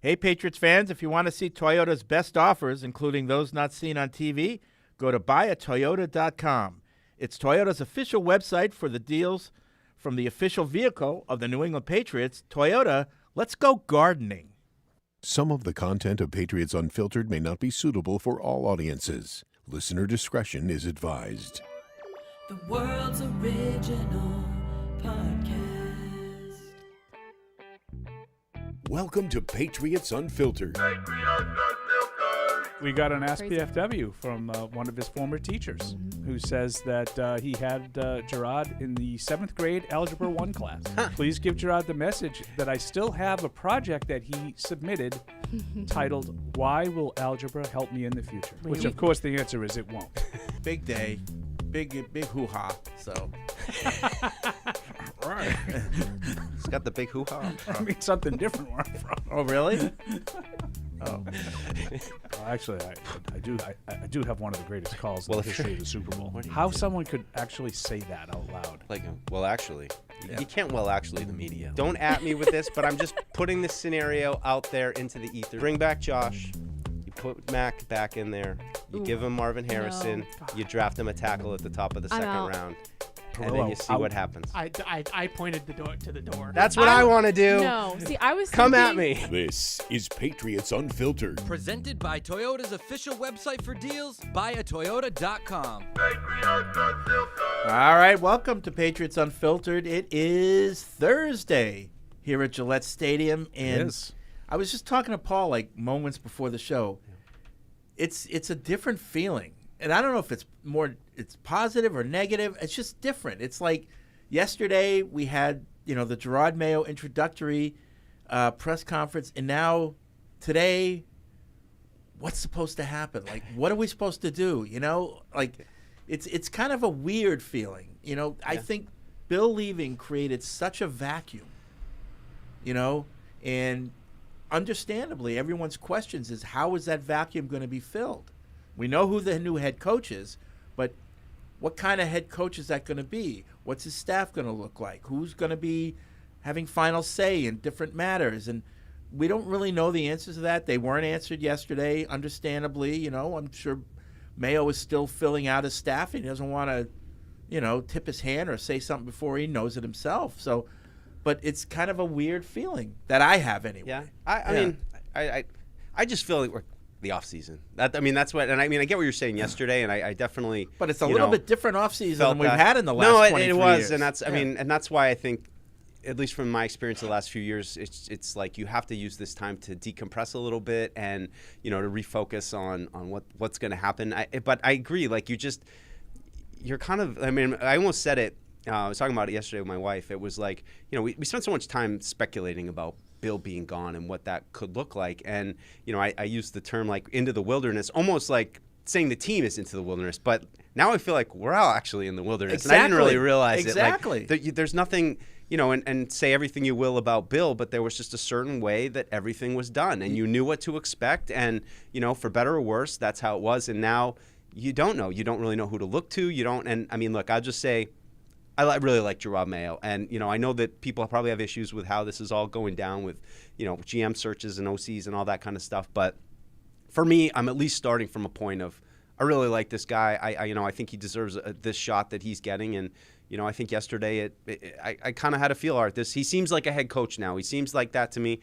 Hey, Patriots fans, if you want to see Toyota's best offers, including those not seen on TV, go to buyatoyota.com. It's Toyota's official website for the deals from the official vehicle of the New England Patriots. Toyota, let's go gardening. Some of the content of Patriots Unfiltered may not be suitable for all audiences. Listener discretion is advised. The world's original podcast. Welcome to Patriots Unfiltered. We got an Ask PFW from one of his former teachers who says that he had Jerod in the 7th grade Algebra 1 class. Please give Jerod the message that I still have a project that he submitted titled, Why Will Algebra Help Me in the Future? Which, of course, the answer is it won't. Big day. Big hoo-ha, so. Right. It's got the big hoo-ha. I mean, something different where I'm from. Oh, really? Oh. Well, actually, I do have one of the greatest calls in the history of the Super Bowl. How someone could actually say that out loud. Like, well, actually. Yeah. You can't actually the media. Don't at me with this, but I'm just putting this scenario out there into the ether. Bring back Josh. You put Mac back in there. You give him Marvin Harrison. No. You draft him a tackle at the top of the second round. And then you see what happens. I pointed to the door. That's what I want to do. No, see, I was Come at thinking- me. This is Patriots Unfiltered. Presented by Toyota's official website for deals, buyatoyota.com. All right, welcome to Patriots Unfiltered. It is Thursday here at Gillette Stadium, and I was just talking to Paul like moments before the show. It's a different feeling, and I don't know if it's positive or negative. It's just different. It's like yesterday we had the Jerod Mayo introductory press conference, and now today, what's supposed to happen? Like, what are we supposed to do? Like. It's kind of a weird feeling. I think Bill leaving created such a vacuum, and understandably, everyone's questions is how is that vacuum going to be filled? We know who the new head coach is, but what kind of head coach is that going to be? What's his staff going to look like? Who's going to be having final say in different matters? And we don't really know the answers to that. They weren't answered yesterday, understandably. I'm sure Mayo is still filling out his staff, and he doesn't want to, tip his hand or say something before he knows it himself. So, but it's kind of a weird feeling that I have anyway. Yeah, I mean, I just feel like we're the off season. That's what, and I get what you're saying yesterday, and I definitely. But it's a little bit different off season than we've had in the last. No, 23 it was, years. and that's and that's why I think, at least from my experience the last few years, it's like you have to use this time to decompress a little bit and to refocus on what's going to happen. But I agree, like you're kind of. I almost said it. I was talking about it yesterday with my wife. It was like we spent so much time speculating about Bill being gone and what that could look like, and I used the term like into the wilderness, almost like saying the team is into the wilderness, but now I feel like we're all actually in the wilderness. Exactly. And I didn't really realize exactly. it. Like, there's nothing. And say everything you will about Bill, but there was just a certain way that everything was done, and you knew what to expect, and for better or worse, that's how it was. And now you don't know. You don't really know who to look to. You don't. And look, I'll just say, I really like Jerod Mayo, and I know that people probably have issues with how this is all going down with GM searches and OCs and all that kind of stuff. But for me, I'm at least starting from a point of I really like this guy. I think he deserves this shot that he's getting, and. I think yesterday I kind of had a feel art. He seems like a head coach now. He seems like that to me.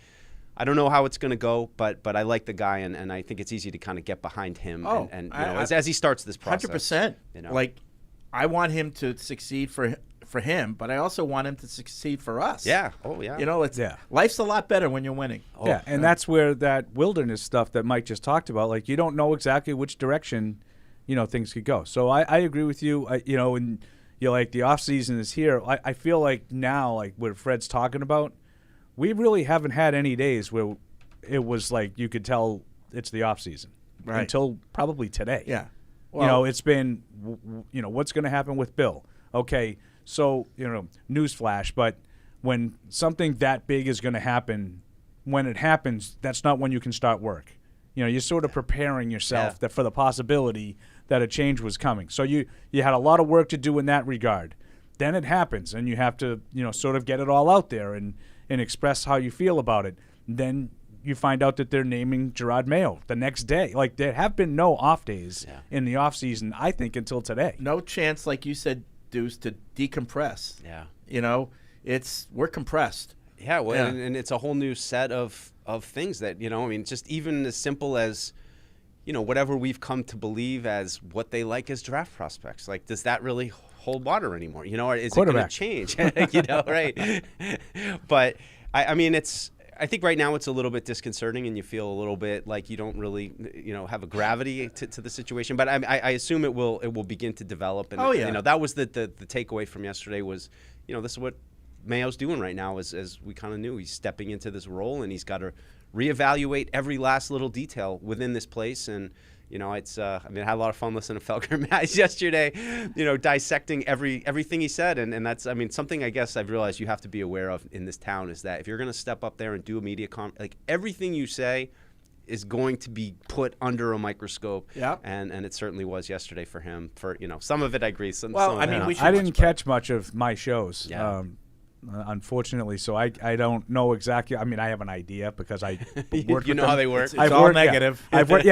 I don't know how it's going to go, but I like the guy, and I think it's easy to kind of get behind him as he starts this process. 100%. Like, I want him to succeed for him, but I also want him to succeed for us. Yeah. Oh, yeah. Life's a lot better when you're winning. And that's where that wilderness stuff that Mike just talked about, like you don't know exactly which direction, things could go. So I agree with you. And like the off season is here. I feel like now, like what Fred's talking about, we really haven't had any days where it was like you could tell it's the off season until probably today. Yeah. Well, it's been, what's going to happen with Bill? Okay, so newsflash, but when something that big is going to happen, when it happens, that's not when you can start work. You're sort of preparing yourself for the possibility that a change was coming. So you had a lot of work to do in that regard. Then it happens, and you have to sort of get it all out there and express how you feel about it. Then you find out that they're naming Jerod Mayo the next day. Like, there have been no off days in the off season, I think, until today. No chance, like you said, Deuce, to decompress. Yeah. You know, we're compressed. Yeah, well, and it's a whole new set of things that, you know, I mean, just even as simple as, you know, whatever we've come to believe as what they like as draft prospects. Like, does that really hold water anymore? You know, or is it going to change? You know, right? But, I mean, I think right now it's a little bit disconcerting, and you feel a little bit like you don't really, you know, have a gravity to the situation. But I assume it will begin to develop. And, you know, that was the takeaway from yesterday was, you know, this is what Mayo's doing right now, as we kind of knew. He's stepping into this role, and he's got to reevaluate every last little detail within this place. And, you know, it's I mean, I had a lot of fun listening to Felker Match yesterday, you know, dissecting everything he said. And that's, I mean, something I guess I've realized you have to be aware of in this town is that if you're going to step up there and do a media like everything you say is going to be put under a microscope. Yeah. And it certainly was yesterday for him. For, you know, some of it I agree. I mean, I didn't catch much of my shows. Yeah. Unfortunately, so I don't know exactly. I mean, I have an idea because I worked you with know them. how they work. It's all negative. I've worked,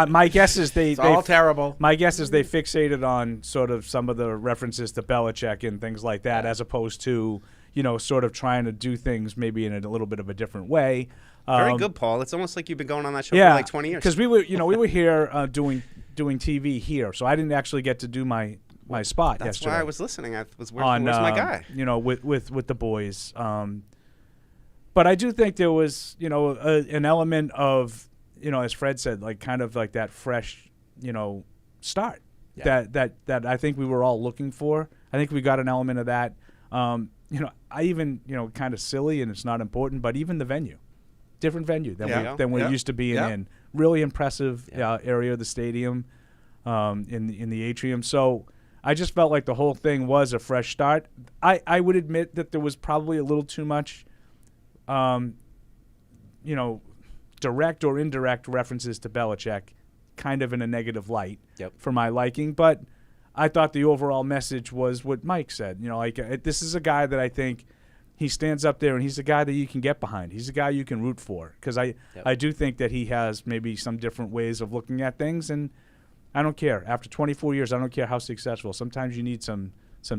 my guess is It's all terrible. My guess is they fixated on sort of some of the references to Belichick and things like that, as opposed to, you know, sort of trying to do things maybe in a little bit of a different way. Very good, Paul. It's almost like you've been going on that show for like 20 years. Because we were here doing TV here, so I didn't actually get to do my spot That's yesterday. why I was listening. I was where's my guy? You know, with the boys. But I do think there was, you know, an element of, you know, as Fred said, like kind of like that fresh, you know, start that I think we were all looking for. I think we got an element of that. You know, I even, you know, kind of silly, and it's not important, but even the venue, different venue than we're used to being in. Really impressive area of the stadium, in the atrium. So I just felt like the whole thing was a fresh start. I would admit that there was probably a little too much, you know, direct or indirect references to Belichick, kind of in a negative light for my liking. But I thought the overall message was what Mike said. You know, like this is a guy that I think he stands up there, and he's a guy that you can get behind. He's a guy you can root for, because I do think that he has maybe some different ways of looking at things, and I don't care. After 24 years, I don't care how successful. Sometimes you need some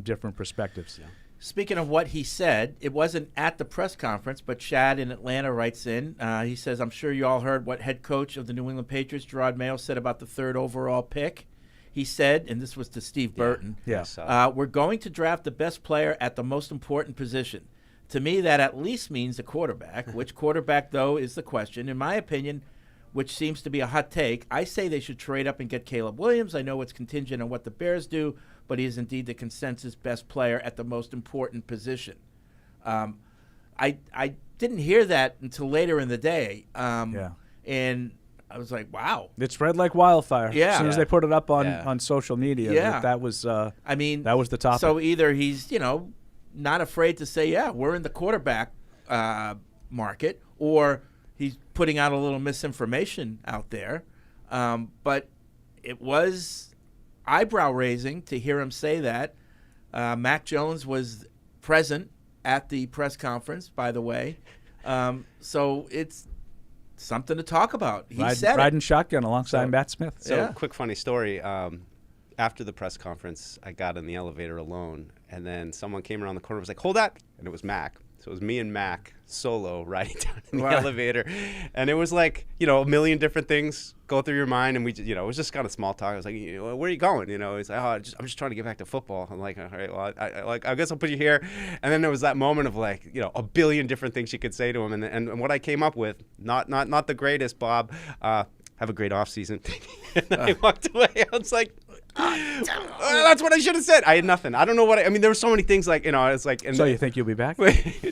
different perspectives. Yeah. Speaking of what he said, it wasn't at the press conference, but Chad in Atlanta writes in. He says, I'm sure you all heard what head coach of the New England Patriots, Jerod Mayo, said about the 3rd overall pick. He said, and this was to Steve Burton, we're going to draft the best player at the most important position. To me, that at least means a quarterback. Which quarterback, though, is the question. In my opinion, which seems to be a hot take, I say they should trade up and get Caleb Williams. I know it's contingent on what the Bears do, but he is indeed the consensus best player at the most important position. I didn't hear that until later in the day, and I was like, wow. It spread like wildfire. Yeah. As soon as they put it up on social media, that was I mean, that was the topic. So either he's, you know, not afraid to say, we're in the quarterback market, or he's putting out a little misinformation out there. But it was eyebrow-raising to hear him say that. Mac Jones was present at the press conference, by the way. So it's something to talk about. He said riding shotgun alongside Matt Smith. So quick funny story. After the press conference, I got in the elevator alone, and then someone came around the corner and was like, hold that, and it was Mac. So it was me and Mac solo riding down in the elevator. And it was like, you know, a million different things go through your mind. And we, you know, it was just kind of small talk. I was like, you know, where are you going? You know, he's like, I'm just trying to get back to football. I'm like, all right, well, I guess I'll put you here. And then there was that moment of like, you know, a billion different things you could say to him. And what I came up with, not the greatest, Bob, have a great off season. And then I walked away. I was like, that's what I should have said. I had nothing. I don't know what I mean, there were so many things like, you know, it's like. And so you think you'll be back?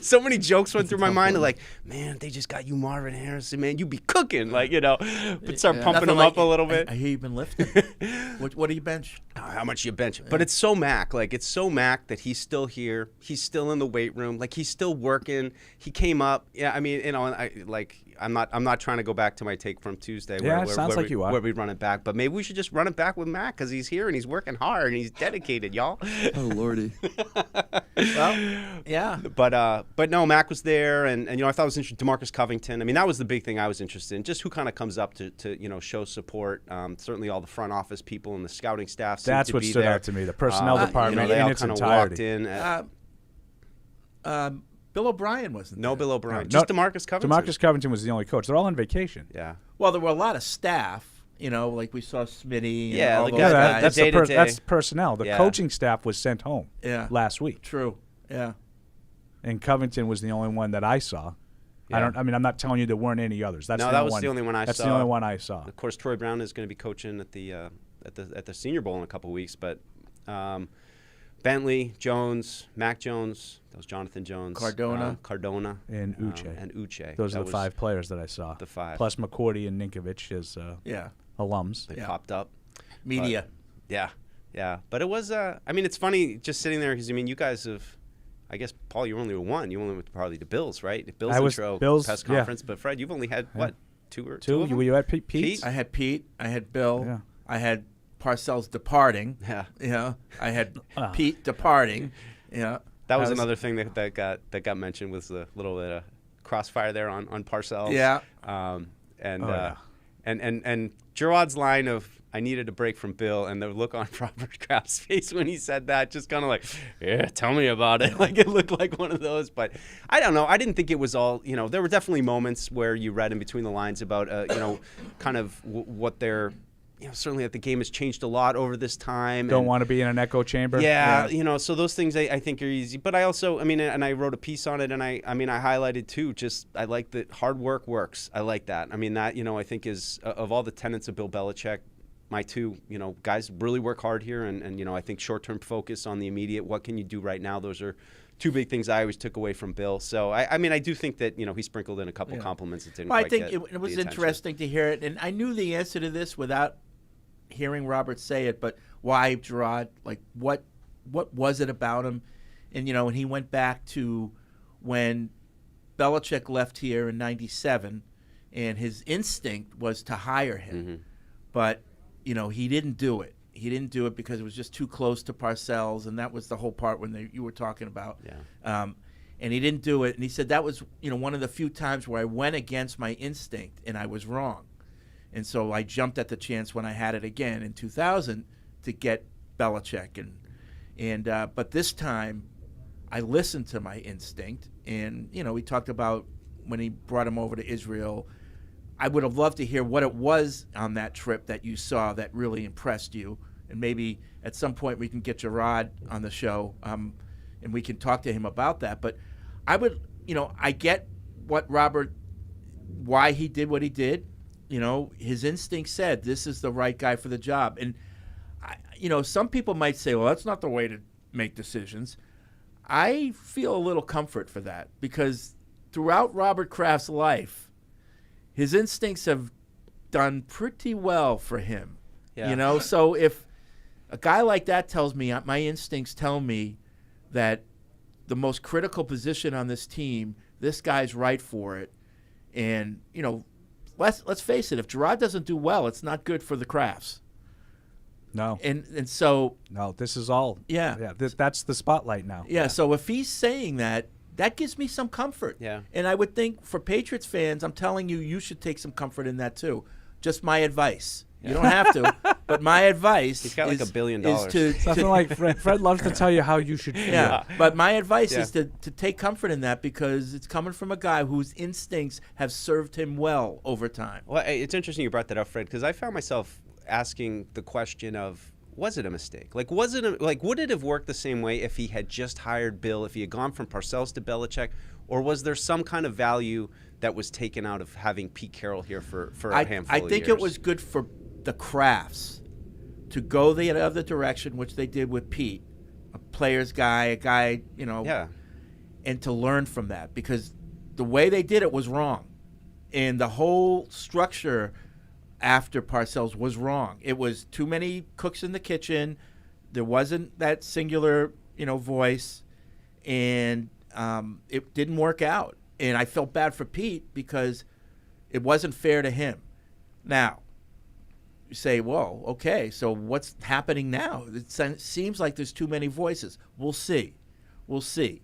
So many jokes went through my mind. Like, man, they just got you Marvin Harrison, man. You be cooking. Like, you know, but start pumping him up a little bit. I hear you've been lifting. What do you bench? How much you bench? But it's so Mac. Like, it's so Mac that he's still here. He's still in the weight room. Like, he's still working. He came up. Yeah, I mean, you know, I'm not trying to go back to my take from Tuesday. Yeah, it sounds like you are. Where we run it back, but maybe we should just run it back with Matt because he's here and he's working hard and he's dedicated, y'all. Oh lordy. Well, yeah. But no, Mac was there, and I thought it was interesting. DeMarcus Covington. I mean, that was the big thing I was interested in, just who kind of comes up to show support. Certainly, all the front office people and the scouting staff. That's what stood out to me. The personnel department they in all its kind of entirety. walked in. Bill O'Brien wasn't there. No Bill O'Brien. No, Just DeMarcus Covington. DeMarcus Covington was the only coach. They're all on vacation. Yeah. Well, there were a lot of staff. Like we saw Smitty. And Yeah, all the those guys- guys. that's day-to-day. that's personnel. The Yeah. coaching staff was sent home Yeah. last week, True. Yeah. and Covington was the only one that I saw. Yeah. I'm not telling you there weren't any others. That's No, the that only was one. the only one I That's saw. the only one I saw. Of course, Troy Brown is going to be coaching at the Senior Bowl in a couple weeks, but Bentley, Jones, Mac Jones, that was Jonathan Jones, Cardona. And Uche. and Uche. Those That are the was- 5 players that I saw. The 5. Plus McCourty and Ninkovich as Yeah. alums. They Yeah. popped up. Media. Yeah, yeah. But it was. It's funny just sitting there because you guys have. I guess Paul, you only one. You only went probably the Bills, right? Bills I was intro Bills, press yeah. conference. But Fred, you've only had what two of Two? them? Were you at Pete's? Pete? I had Pete. I had Bill. Yeah. I had Parcells departing. Yeah. I had Pete departing. Yeah. That was I was- another thing that got mentioned was a little bit of crossfire there on Parcells. Yeah. And Jerod's line of "I needed a break from Bill" and the look on Robert Kraft's face when he said that, just kind of like, yeah, tell me about it. Like it looked like one of those. But I don't know. I didn't think it was all. There were definitely moments where you read in between the lines about kind of what they're. Certainly that the game has changed a lot over this time. Don't want to be in an echo chamber. Yeah, so those things I think are easy. But I also, and I wrote a piece on it, and I highlighted too. Just I like that hard work works. I like that. That I think is of all the tenets of Bill Belichick. My two, guys really work hard here, and I think short-term focus on the immediate. What can you do right now? Those are two big things I always took away from Bill. So I do think that he sprinkled in a couple compliments that didn't. Well, I quite think get it was the attention. interesting to hear it, and I knew the answer to this without hearing Robert say it. But why Jerod? Like what was it about him? And and he went back to when Belichick left here in '97, and his instinct was to hire him, but he didn't do it. He didn't do it because it was just too close to Parcells, and that was the whole part when you were talking about. Yeah. And he didn't do it, and he said that was one of the few times where I went against my instinct and I was wrong, and so I jumped at the chance when I had it again in 2000 to get Belichick, and but this time I listened to my instinct, and we talked about when he brought him over to Israel. I would have loved to hear what it was on that trip that you saw that really impressed you. And maybe at some point we can get Jerod on the show and we can talk to him about that. But I would, I get what Robert, why he did what he did. His instinct said this is the right guy for the job. And, some people might say, well, that's not the way to make decisions. I feel a little comfort for that because throughout Robert Kraft's life, his instincts have done pretty well for him, So if a guy like that tells me, my instincts tell me that the most critical position on this team, this guy's right for it. And, let's face it, if Jerod doesn't do well, it's not good for the Krafts. No. And so. No, this is all. Yeah. That's the spotlight now. Yeah, so if he's saying that gives me some comfort. Yeah. And I would think for Patriots fans, I'm telling you, you should take some comfort in that too. Just my advice. You don't have to, but my advice He's got like $1 billion. is to Something like Fred loves to tell you how you should feel. yeah. But my advice Yeah. is to take comfort in that because it's coming from a guy whose instincts have served him well over time. Well, it's interesting you brought that up, Fred, because I found myself asking the question of, was it a mistake? Like, would it have worked the same way if he had just hired Bill, if he had gone from Parcells to Belichick, or was there some kind of value that was taken out of having Pete Carroll here for a handful of years? I think it was good for the Krafts to go the other direction, which they did with Pete, a player's guy, a guy, Yeah. and to learn from that because the way they did it was wrong, and the whole structure after Parcells was wrong. It was too many cooks in the kitchen. There wasn't that singular, voice, and it didn't work out. And I felt bad for Pete because It wasn't fair to him. Now, you say, whoa, okay, so what's happening now? It seems like there's too many voices. We'll see. We'll see.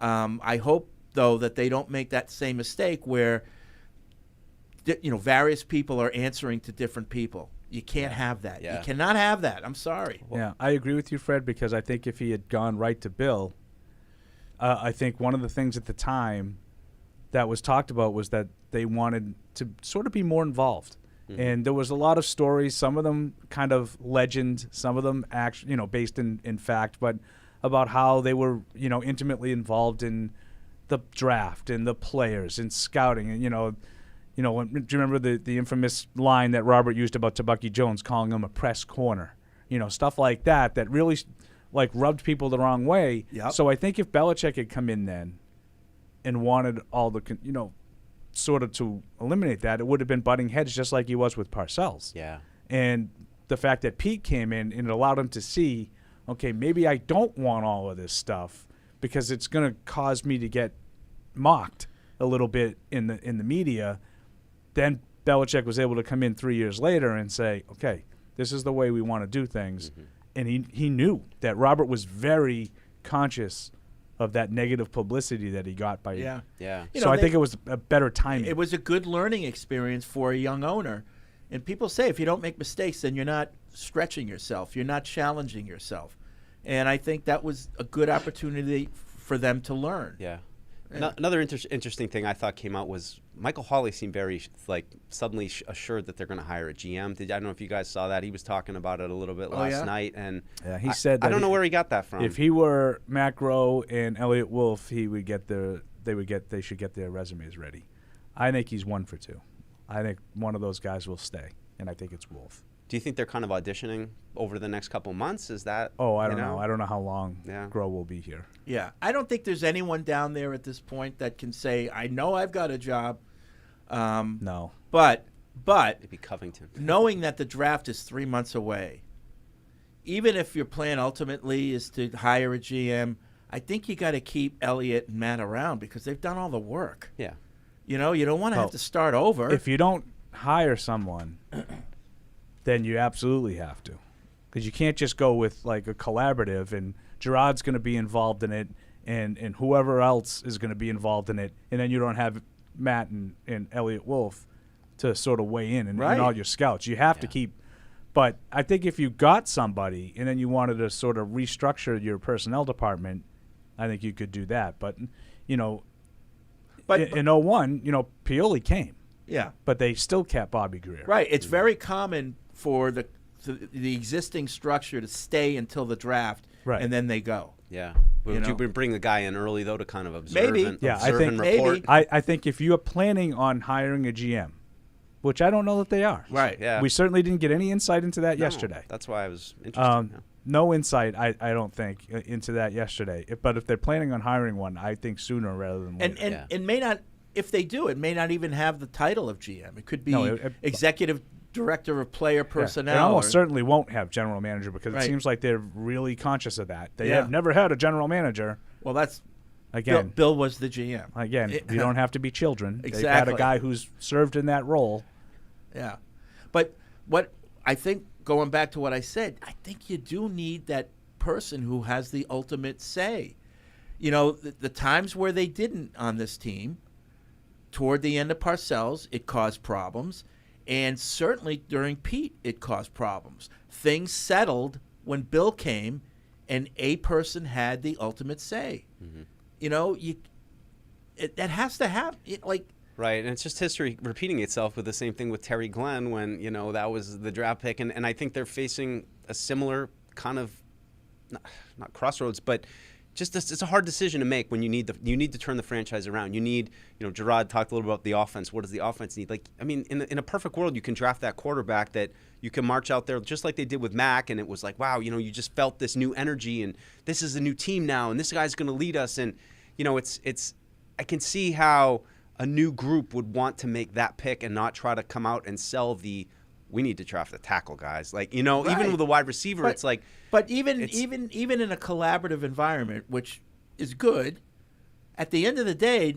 I hope, though, that they don't make that same mistake where, various people are answering to different people. You can't have that. Yeah. You cannot have that. I'm sorry. Yeah, I agree with you, Fred, because I think if he had gone right to Bill, I think one of the things at the time that was talked about was that they wanted to sort of be more involved. Mm-hmm. And there was a lot of stories, some of them kind of legend, some of them actually, based in fact, but about how they were, intimately involved in the draft and the players and scouting. And, do you remember the infamous line that Robert used about Tabucky Jones calling him a press corner? Stuff like that really rubbed people the wrong way. Yep. So I think if Belichick had come in then and wanted all the, sort of to eliminate that, it would have been butting heads just like he was with Parcells. Yeah. And the fact that Pete came in and it allowed him to see, okay, maybe I don't want all of this stuff because it's going to cause me to get mocked a little bit in the media. Then Belichick was able to come in 3 years later and say, okay, this is the way we want to do things. Mm-hmm. And he knew that Robert was very conscious of that negative publicity that he got by Yeah. So I think it was a better timing. It was a good learning experience for a young owner. And people say if you don't make mistakes, then you're not stretching yourself. You're not challenging yourself. And I think that was a good opportunity for them to learn. Yeah. Another interesting thing I thought came out was Michael Hawley seemed very suddenly assured that they're going to hire a GM. I don't know if you guys saw that. He was talking about it a little bit last night, and he said that I don't know where he got that from. If he were Matt Groh and Elliot Wolf, they should get their resumes ready. I think he's 1 for 2. I think one of those guys will stay, and I think it's Wolf. Do you think they're kind of auditioning over the next couple months? Is that? Oh, I don't know. I don't know how long Yeah. Groh will be here. Yeah. I don't think there's anyone down there at this point that can say, I know I've got a job. No. But It'd be Covington. knowing that the draft is 3 months away, even if your plan ultimately is to hire a GM, I think you got to keep Elliott and Matt around because they've done all the work. Yeah. You don't want to have to start over. If you don't hire someone, then you absolutely have to. Because you can't just go with a collaborative and Jerod's going to be involved in it and whoever else is going to be involved in it, and then you don't have Matt and Elliot Wolf to sort of weigh in and all your scouts. You have to keep. But I think if you got somebody and then you wanted to sort of restructure your personnel department, I think you could do that. But, in 01, Pioli came. Yeah. But they still kept Bobby Greer. Right. It's very common for the existing structure to stay until the draft, and then they go. Yeah. Would you bring the guy in early, though, to kind of observe Maybe. and, Yeah, observe I think and report? maybe. I think if you are planning on hiring a GM, which I don't know that they are. Right. Yeah. We certainly didn't get any insight into that No, yesterday. That's why I was interested. No insight, I don't think, into that yesterday. But if they're planning on hiring one, I think sooner rather than later. And it may not, if they do, it may not even have the title of GM. It could be executive director of player personnel. It almost certainly won't have general manager because Right. it seems like they're really conscious of that. They Yeah. have never had a general manager. Well, that's Again, Bill was the GM. Again, you don't have to be children. Exactly. They've had a guy who's served in that role. Yeah. But what I think, going back to what I said, I think you do need that person who has the ultimate say. The times where they didn't on this team, toward the end of Parcells, it caused problems. And certainly during Pete, it caused problems. Things settled when Bill came and a person had the ultimate say. Mm-hmm. That has to happen. Right, and it's just history repeating itself with the same thing with Terry Glenn when, that was the draft pick. And I think they're facing a similar kind of, not crossroads, but just it's a hard decision to make when you need to turn the franchise around. You need, Jerod talked a little about the offense. What does the offense need? In a perfect world, you can draft that quarterback that you can march out there just like they did with Mac, and it was like, wow, you just felt this new energy, and this is a new team now, and this guy's going to lead us. And, it's I can see how a new group would want to make that pick and not try to come out and sell we need to draft a tackle, guys. Even with a wide receiver, it's like. But even in a collaborative environment, which is good, at the end of the day,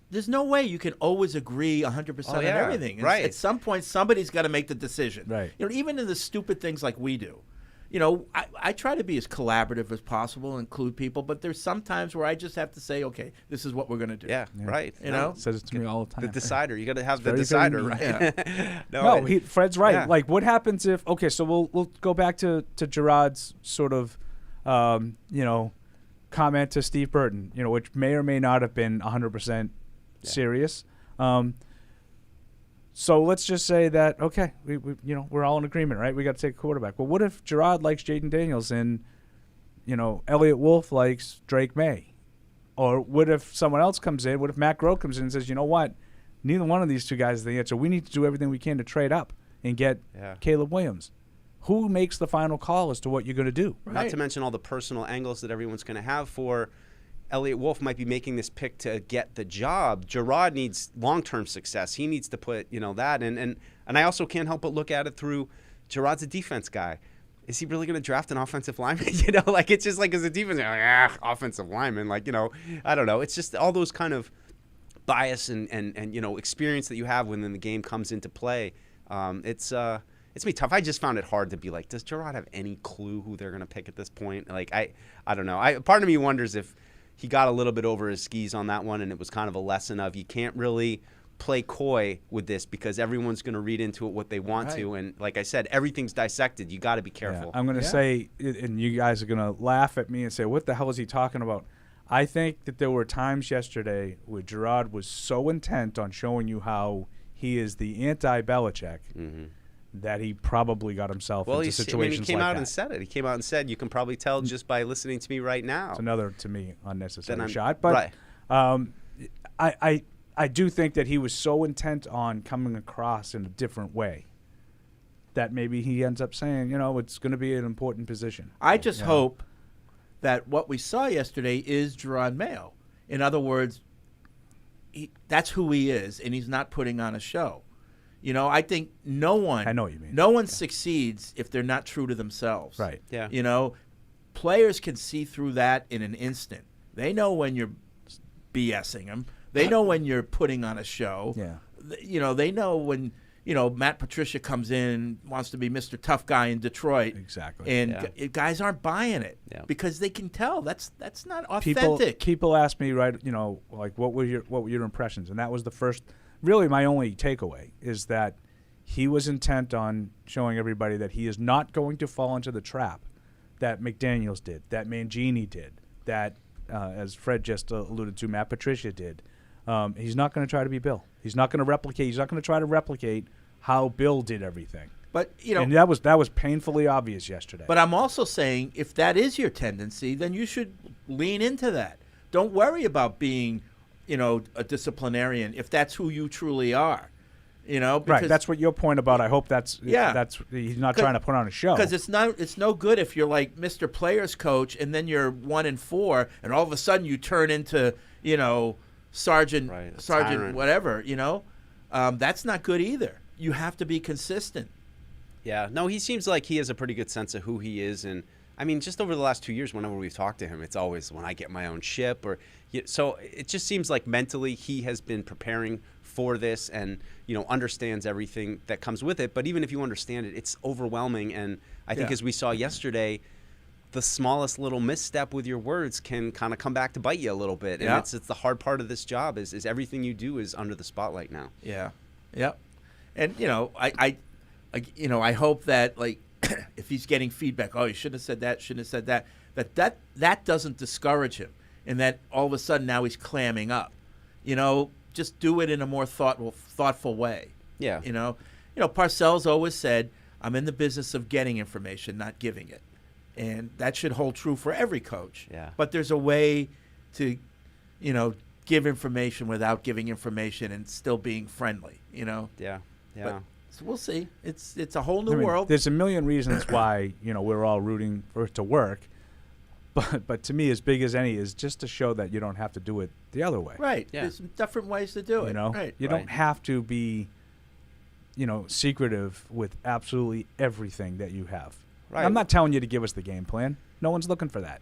there's no way you can always agree 100% on everything. Right. At some point, somebody's got to make the decision. Right. Even in the stupid things like we do. I try to be as collaborative as possible, include people, but there's some times where I just have to say, okay, this is what we're going to do. Yeah, right. Says it to me all the time. The decider. You got to have the very, decider, very right? No, Fred's right. Yeah. Like, what happens if? Okay, so we'll go back to Jerod's sort of, comment to Steve Burton, which may or may not have been 100% serious. So let's just say that, okay, we're all in agreement, right? We got to take a quarterback. Well, what if Jerod likes Jaden Daniels and, Elliott Wolf likes Drake May? Or what if someone else comes in? What if Matt Groh comes in and says, you know what? Neither one of these two guys is the answer. We need to do everything we can to trade up and get Caleb Williams. Who makes the final call as to what you're going to do? Right. Not to mention all the personal angles that everyone's going to have for Elliott Wolf might be making this pick to get the job. Jerod needs long-term success. He needs to put, that. And I also can't help but look at it through Jerod's a defense guy. Is he really going to draft an offensive lineman? It's just like as a defense, offensive lineman. I don't know. It's just all those kind of bias and experience that you have when the game comes into play. It's gonna be tough. I just found it hard to be like, does Jerod have any clue who they're going to pick at this point? I don't know. Part of me wonders if he got a little bit over his skis on that one, and it was kind of a lesson of you can't really play coy with this because everyone's going to read into it what they want to. And like I said, everything's dissected. You got to be careful. I'm going to say, and you guys are going to laugh at me and say, what the hell is he talking about? I think that there were times yesterday where Jerod was so intent on showing you how he is the anti-Belichick that he probably got himself into situations he came like out that. and said it. He came out and said, you can probably tell just by listening to me right now. It's another, to me, unnecessary shot. But I do think that he was so intent on coming across in a different way that maybe he ends up saying, it's going to be an important position. I just hope that what we saw yesterday is Jerod Mayo. In other words, that's who he is, and he's not putting on a show. I think no one. I know what you mean. No one succeeds if they're not true to themselves. Right. Yeah. Players can see through that in an instant. They know when you're BSing them. They know when you're putting on a show. Yeah. They know when Matt Patricia comes in and wants to be Mr. Tough Guy in Detroit. Exactly. And guys aren't buying it because they can tell that's not People authentic. ask me, right, what were your impressions? And that was the first. Really, my only takeaway is that he was intent on showing everybody that he is not going to fall into the trap that McDaniels did, that Mangini did, that, as Fred just alluded to, Matt Patricia did. He's not going to try to be Bill. He's not going to replicate. He's not going to try to replicate how Bill did everything. But and that was painfully obvious yesterday. But I'm also saying if that is your tendency, then you should lean into that. Don't worry about being a disciplinarian if that's who you truly are, because, right. That's what your point about. I hope that's he's not trying to put on a show. Because it's no good if you're like Mr. Players Coach and then you're 1-4 and all of a sudden you turn into Sergeant whatever. That's not good either. You have to be consistent. Yeah. No, he seems like he has a pretty good sense of who he is, and I mean, just over the last 2 years, whenever we've talked to him, it's always when I get my own ship. So it just seems like mentally he has been preparing for this and, understands everything that comes with it. But even if you understand it, it's overwhelming. And I think as we saw yesterday, the smallest little misstep with your words can kind of come back to bite you a little bit. And it's the hard part of this job is everything you do is under the spotlight now. Yeah. Yep. And, I hope that, if he's getting feedback, you shouldn't have said that, that doesn't discourage him, and that all of a sudden now he's clamming up. Just do it in a more thoughtful way. Yeah. Parcells always said, "I'm in the business of getting information, not giving it," and that should hold true for every coach. Yeah. But there's a way to, give information without giving information and still being friendly. Yeah. Yeah. But, so we'll see. It's a whole new world. There's a million reasons why we're all rooting for it to work, but to me, as big as any is just to show that you don't have to do it the other way. Right. Yeah. There's different ways to do it. Right. You don't have to be, secretive with absolutely everything that you have. Right. I'm not telling you to give us the game plan. No one's looking for that,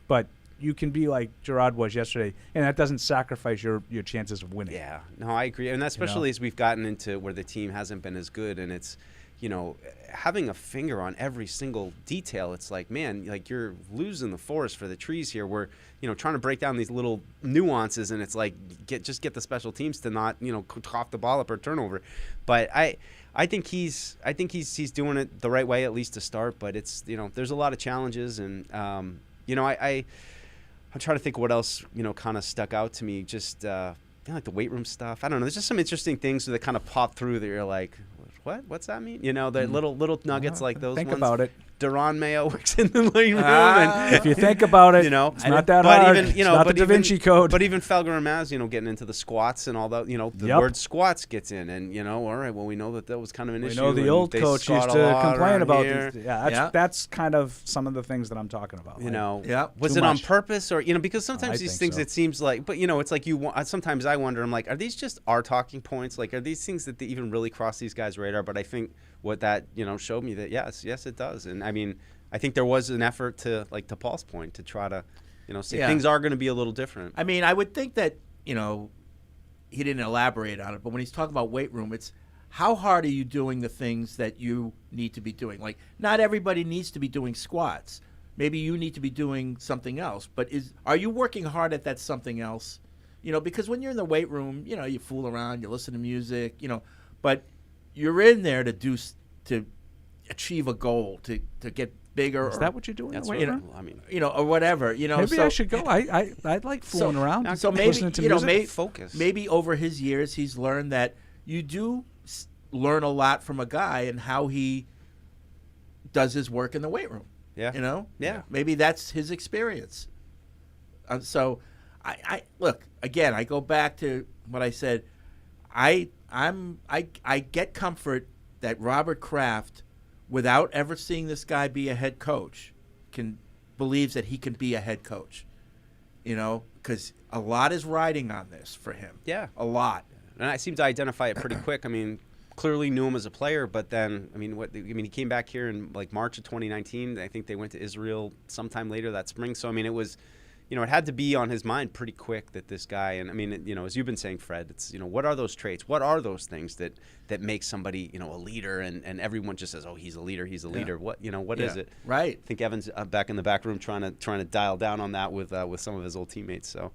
but you can be like Jerod was yesterday, and that doesn't sacrifice your chances of winning. Yeah, no, I agree, and especially as we've gotten into where the team hasn't been as good, and it's, having a finger on every single detail. It's like, man, like you're losing the forest for the trees here. We're, trying to break down these little nuances, and it's like just get the special teams to not, cough the ball up or turnover. But I think he's doing it the right way, at least to start. But it's, there's a lot of challenges, and I'm trying to think what else kind of stuck out to me. Just like the weight room stuff. I don't know. There's just some interesting things that kind of pop through that you're like, what? What's that mean? The little nuggets like those. Think ones. about it. Jerod Mayo works in the living room. And, if you think about it, it's not that hard. It's not the Da Vinci Code. But even Felger and Maz, getting into the squats and all that, the word squats gets in. And, all right, well, we know that was kind of an issue. We know the old coach used to complain about this. Yeah, that's kind of some of the things that I'm talking about. Was it on purpose or, because sometimes these things it seems like, but, it's like sometimes I wonder, I'm like, are these just our talking points? Like, are these things that they even really cross these guys' radar? But I think what that, showed me that, yes, it does. And I mean, I think there was an effort to, like to Paul's point, to try to, say things are going to be a little different. I mean, I would think that, he didn't elaborate on it, but when he's talking about weight room, it's how hard are you doing the things that you need to be doing? Like, not everybody needs to be doing squats. Maybe you need to be doing something else. But are you working hard at that something else? Because when you're in the weight room, you fool around, you listen to music, but you're in there to achieve a goal, to get bigger. Is that what you're doing? That's in the weight room? I mean, or whatever. Maybe I should go. I like fooling around. So maybe focus. Maybe over his years, he's learned that you do learn a lot from a guy and how he does his work in the weight room. Yeah. Yeah. Maybe that's his experience. So, I look again. I go back to what I said. I get comfort that Robert Kraft, without ever seeing this guy be a head coach, believes that he can be a head coach. Because a lot is riding on this for him. Yeah, a lot. And I seem to identify it pretty quick. I mean, clearly knew him as a player, but then he came back here in like March of 2019. I think they went to Israel sometime later that spring. So I mean, it was. It had to be on his mind pretty quick that this guy, and I mean, as you've been saying, Fred, it's, what are those traits? What are those things that make somebody, a leader, and everyone just says, oh, he's a leader. What, what is it? Right. I think Evan's back in the back room trying to dial down on that with some of his old teammates. So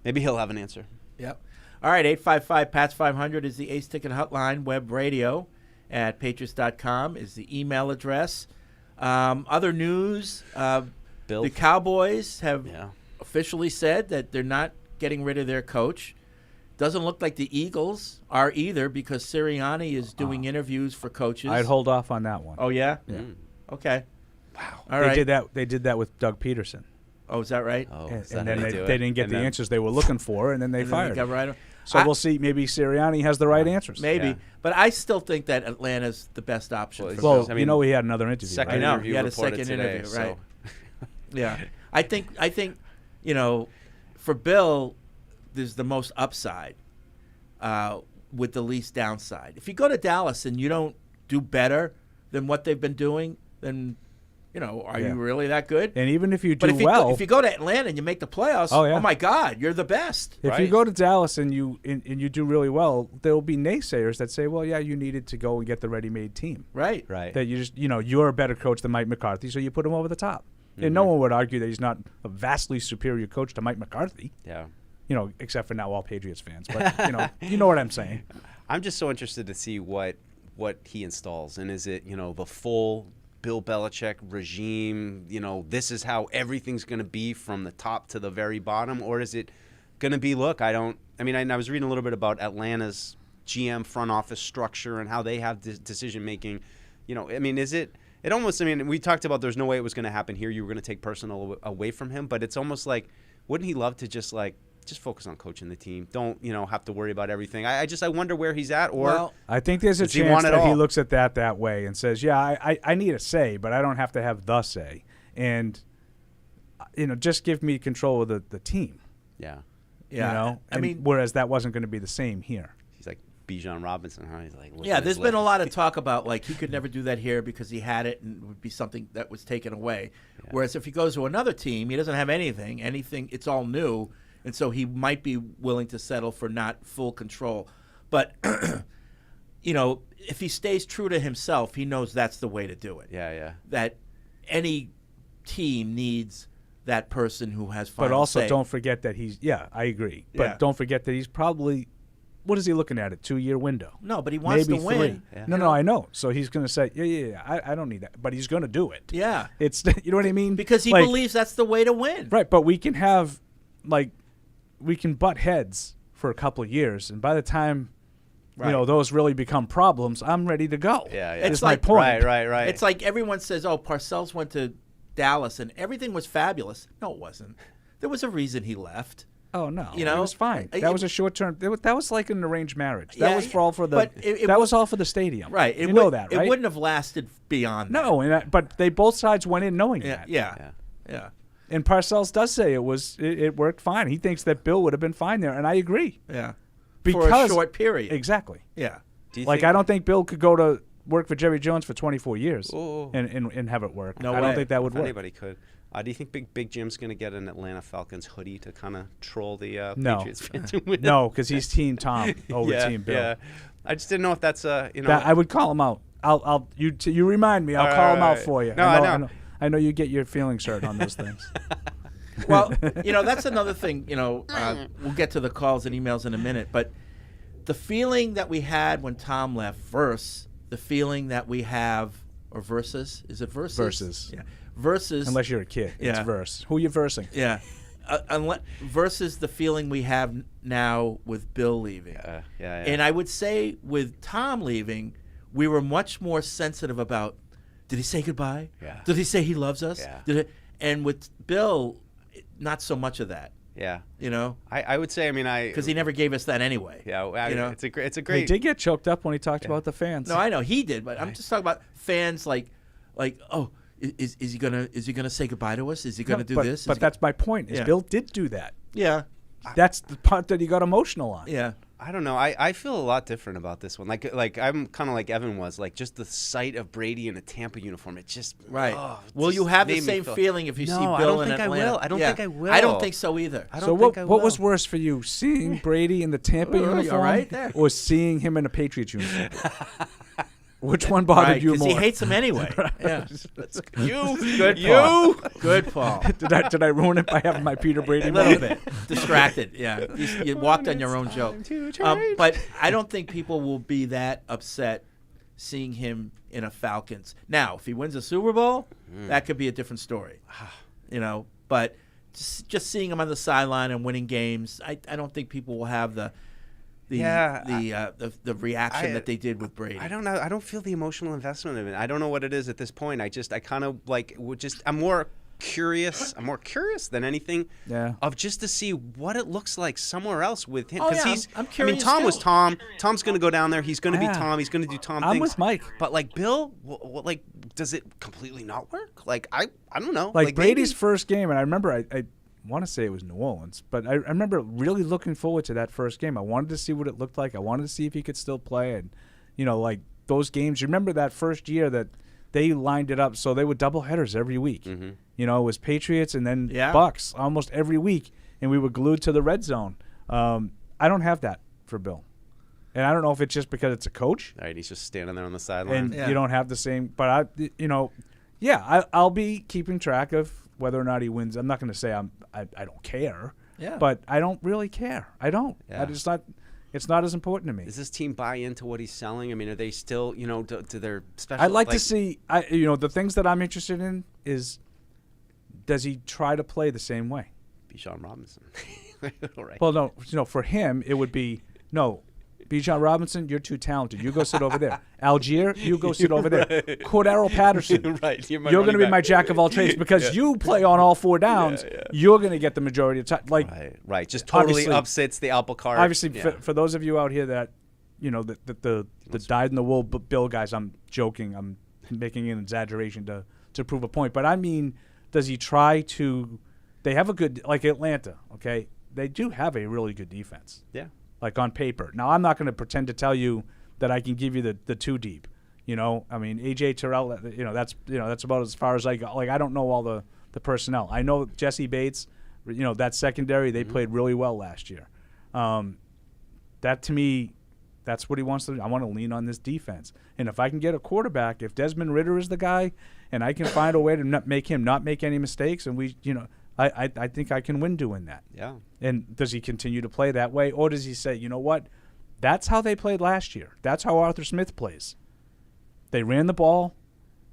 maybe he'll have an answer. Yep. All right, 855-PATS-500 is the Ace Ticket Hotline. Web radio at patriots.com is the email address. Other news, Bill. The Cowboys have officially said that they're not getting rid of their coach. Doesn't look like the Eagles are either, because Sirianni is doing interviews for coaches. I'd hold off on that one. Oh, yeah? Yeah. Okay. Wow. All right. They did that with Doug Peterson. Oh, is that right? Oh, and then they didn't get the answers they were looking for, and then they fired him. Right. So we'll see. Maybe Sirianni has the right answers. Maybe. Yeah. But I still think that Atlanta's the best option. Well, for he had another interview. Second right? interview he had a reported second today, interview, so. right? Yeah. I think for Bill, there's the most upside with the least downside. If you go to Dallas and you don't do better than what they've been doing, then are you really that good? And even if you do but if if you go to Atlanta and you make the playoffs, oh my God, you're the best. If you go to Dallas and you do really well, there will be naysayers that say, well, yeah, you needed to go and get the ready-made team. Right. That you just you're a better coach than Mike McCarthy, so you put him over the top. Mm-hmm. And no one would argue that he's not a vastly superior coach to Mike McCarthy. Yeah. Except for now all Patriots fans. But you know what I'm saying. I'm just so interested to see what he installs, and is it the full Bill Belichick regime, this is how everything's going to be from the top to the very bottom? Or is it going to be, I was reading a little bit about Atlanta's GM front office structure and how they have decision-making. Is it almost, we talked about there's no way it was going to happen here. You were going to take personal away from him. But it's almost like, wouldn't he love to just focus on coaching the team? Don't, have to worry about everything. I wonder where he's at. Or I think there's a chance that he looks at that way and says, yeah, I need a say, but I don't have to have the say. And, just give me control of the team. Yeah. Yeah. Whereas that wasn't going to be the same here. He's like, Bijan Robinson. Huh? He's like, yeah, there's been a lot of talk about like he could never do that here because he had it and it would be something that was taken away. Yeah. Whereas if he goes to another team, he doesn't have anything. It's all new, and so he might be willing to settle for not full control. But you know, if he stays true to himself, he knows that's the way to do it. Yeah. That any team needs that person who has final But also say. don't forget that I agree. But don't forget that he's probably, what is he looking at, a 2-year window? No, but he wants Maybe to win. 3. Yeah. No, I know. So he's going to say, I don't need that. But he's going to do it. Yeah. It's, you know what I mean? Because he believes that's the way to win. Right, but we can have, we can butt heads for a couple of years, and by the time, those really become problems, I'm ready to go. Yeah. It's my like, point. Right. It's like everyone says, Parcells went to Dallas and everything was fabulous. No, it wasn't. There was a reason he left. Oh no, it was fine. That was a short term. That was like an arranged marriage. That was all for the. But that was all for the stadium. Right. You know that, right? It wouldn't have lasted beyond that. No, but they both sides went in knowing that. Yeah. And Parcells does say it worked fine. He thinks that Bill would have been fine there, and I agree. Yeah. Because, for a short period. Exactly. Yeah. I don't think Bill could go to work for Jerry Jones for 24 years and have it work. No I way. don't think that would work. Anybody could. Do you think Big Jim's going to get an Atlanta Falcons hoodie to kind of troll the no. Patriots fans with? No, because he's Team Tom over Team Bill. Yeah. I just didn't know if that's I would call him out. You remind me. I'll call him out for you. No, I know. I know you get your feelings hurt on those things. Well, that's another thing. We'll get to the calls and emails in a minute, but the feeling that we had when Tom left versus the feeling that we have, or versus, is it versus? Versus. Yeah. Versus. Unless you're a kid. It's verse. Who are you versing? Yeah. Versus the feeling we have now with Bill leaving. Yeah. And I would say with Tom leaving, we were much more sensitive about, did he say goodbye? Yeah. Did he say he loves us? Yeah. And with Bill, not so much of that. Yeah. I would say, because he never gave us that anyway. Yeah. It's a great. He did get choked up when he talked about the fans. No, I know he did, but I'm just talking about fans like, is he gonna say goodbye to us? Is he gonna do this? But that's my point. Is Bill did do that. Yeah. That's the part that he got emotional on. Yeah. I don't know. I feel a lot different about this one. Like I'm kind of like Evan was. Like just the sight of Brady in a Tampa uniform. It just Will you have the same feeling if you see Bill in Atlanta? I don't think I will. I don't think so either. What was worse for you, seeing Brady in the Tampa uniform, or seeing him in a Patriots uniform? Which one bothered you more? Because he hates him anyway. Yeah. Good Paul. Good Paul. Did I ruin it by having my Peter Brady? A little bit. Distracted, yeah. You walked on your own joke. But I don't think people will be that upset seeing him in a Falcons. Now, if he wins a Super Bowl, that could be a different story. But just seeing him on the sideline and winning games, I don't think people will have the reaction that they did with Brady. I don't know. I don't feel the emotional investment of it. I don't know what it is at this point. I kind of I'm more curious. I'm more curious than anything. Yeah. Of just to see what it looks like somewhere else with him. Oh, yeah. I'm curious. Tom was Tom. Tom's going to go down there. He's going to be Tom. He's going to do Tom things. I'm with Mike. But Bill, does it completely not work? I don't know. Brady's first game, and I remember I want to say it was New Orleans, but I remember really looking forward to that first game. I wanted to see what it looked like. I wanted to see if he could still play. And, those games, you remember that first year that they lined it up so they were double headers every week. Mm-hmm. It was Patriots and then Bucks almost every week, and we were glued to the red zone. I don't have that for Bill. And I don't know if it's just because it's a coach. All right, he's just standing there on the sideline. And you don't have the same, but I'll be keeping track of whether or not he wins. I'm not going to say I don't care. Yeah. But I don't really care. I don't. Yeah. It's not as important to me. Does this team buy into what he's selling? I mean, are they still, to their special? I'd like to see. The things that I'm interested in is, does he try to play the same way? Bijan Robinson. All right. Well, no. For him, it would be no. Bijan Robinson, you're too talented. You go sit over there. Algier, you go sit over there. Cordero Patterson, right. You're going to be my jack of all trades because you play on all four downs. You're going to get the majority of the time. Right. Just totally upsets the apple cart. Obviously, for those of you out here that, the dyed-in-the-wool Bill guys, I'm joking. I'm making an exaggeration to prove a point. But I mean, does he try to – they have a good – like Atlanta, okay? They do have a really good defense. Yeah. like on paper. Now, I'm not going to pretend to tell you that I can give you the two deep. I mean, AJ Terrell. That's about as far as I go. Like, I don't know all the personnel. I know Jesse Bates. That secondary, they played really well last year. That to me, that's what he wants to do. I want to lean on this defense. And if I can get a quarterback, if Desmond Ridder is the guy, and I can find a way to not make him not make any mistakes, and I think I can win doing that. Yeah. And does he continue to play that way, or does he say, you know what, that's how they played last year. That's how Arthur Smith plays. They ran the ball,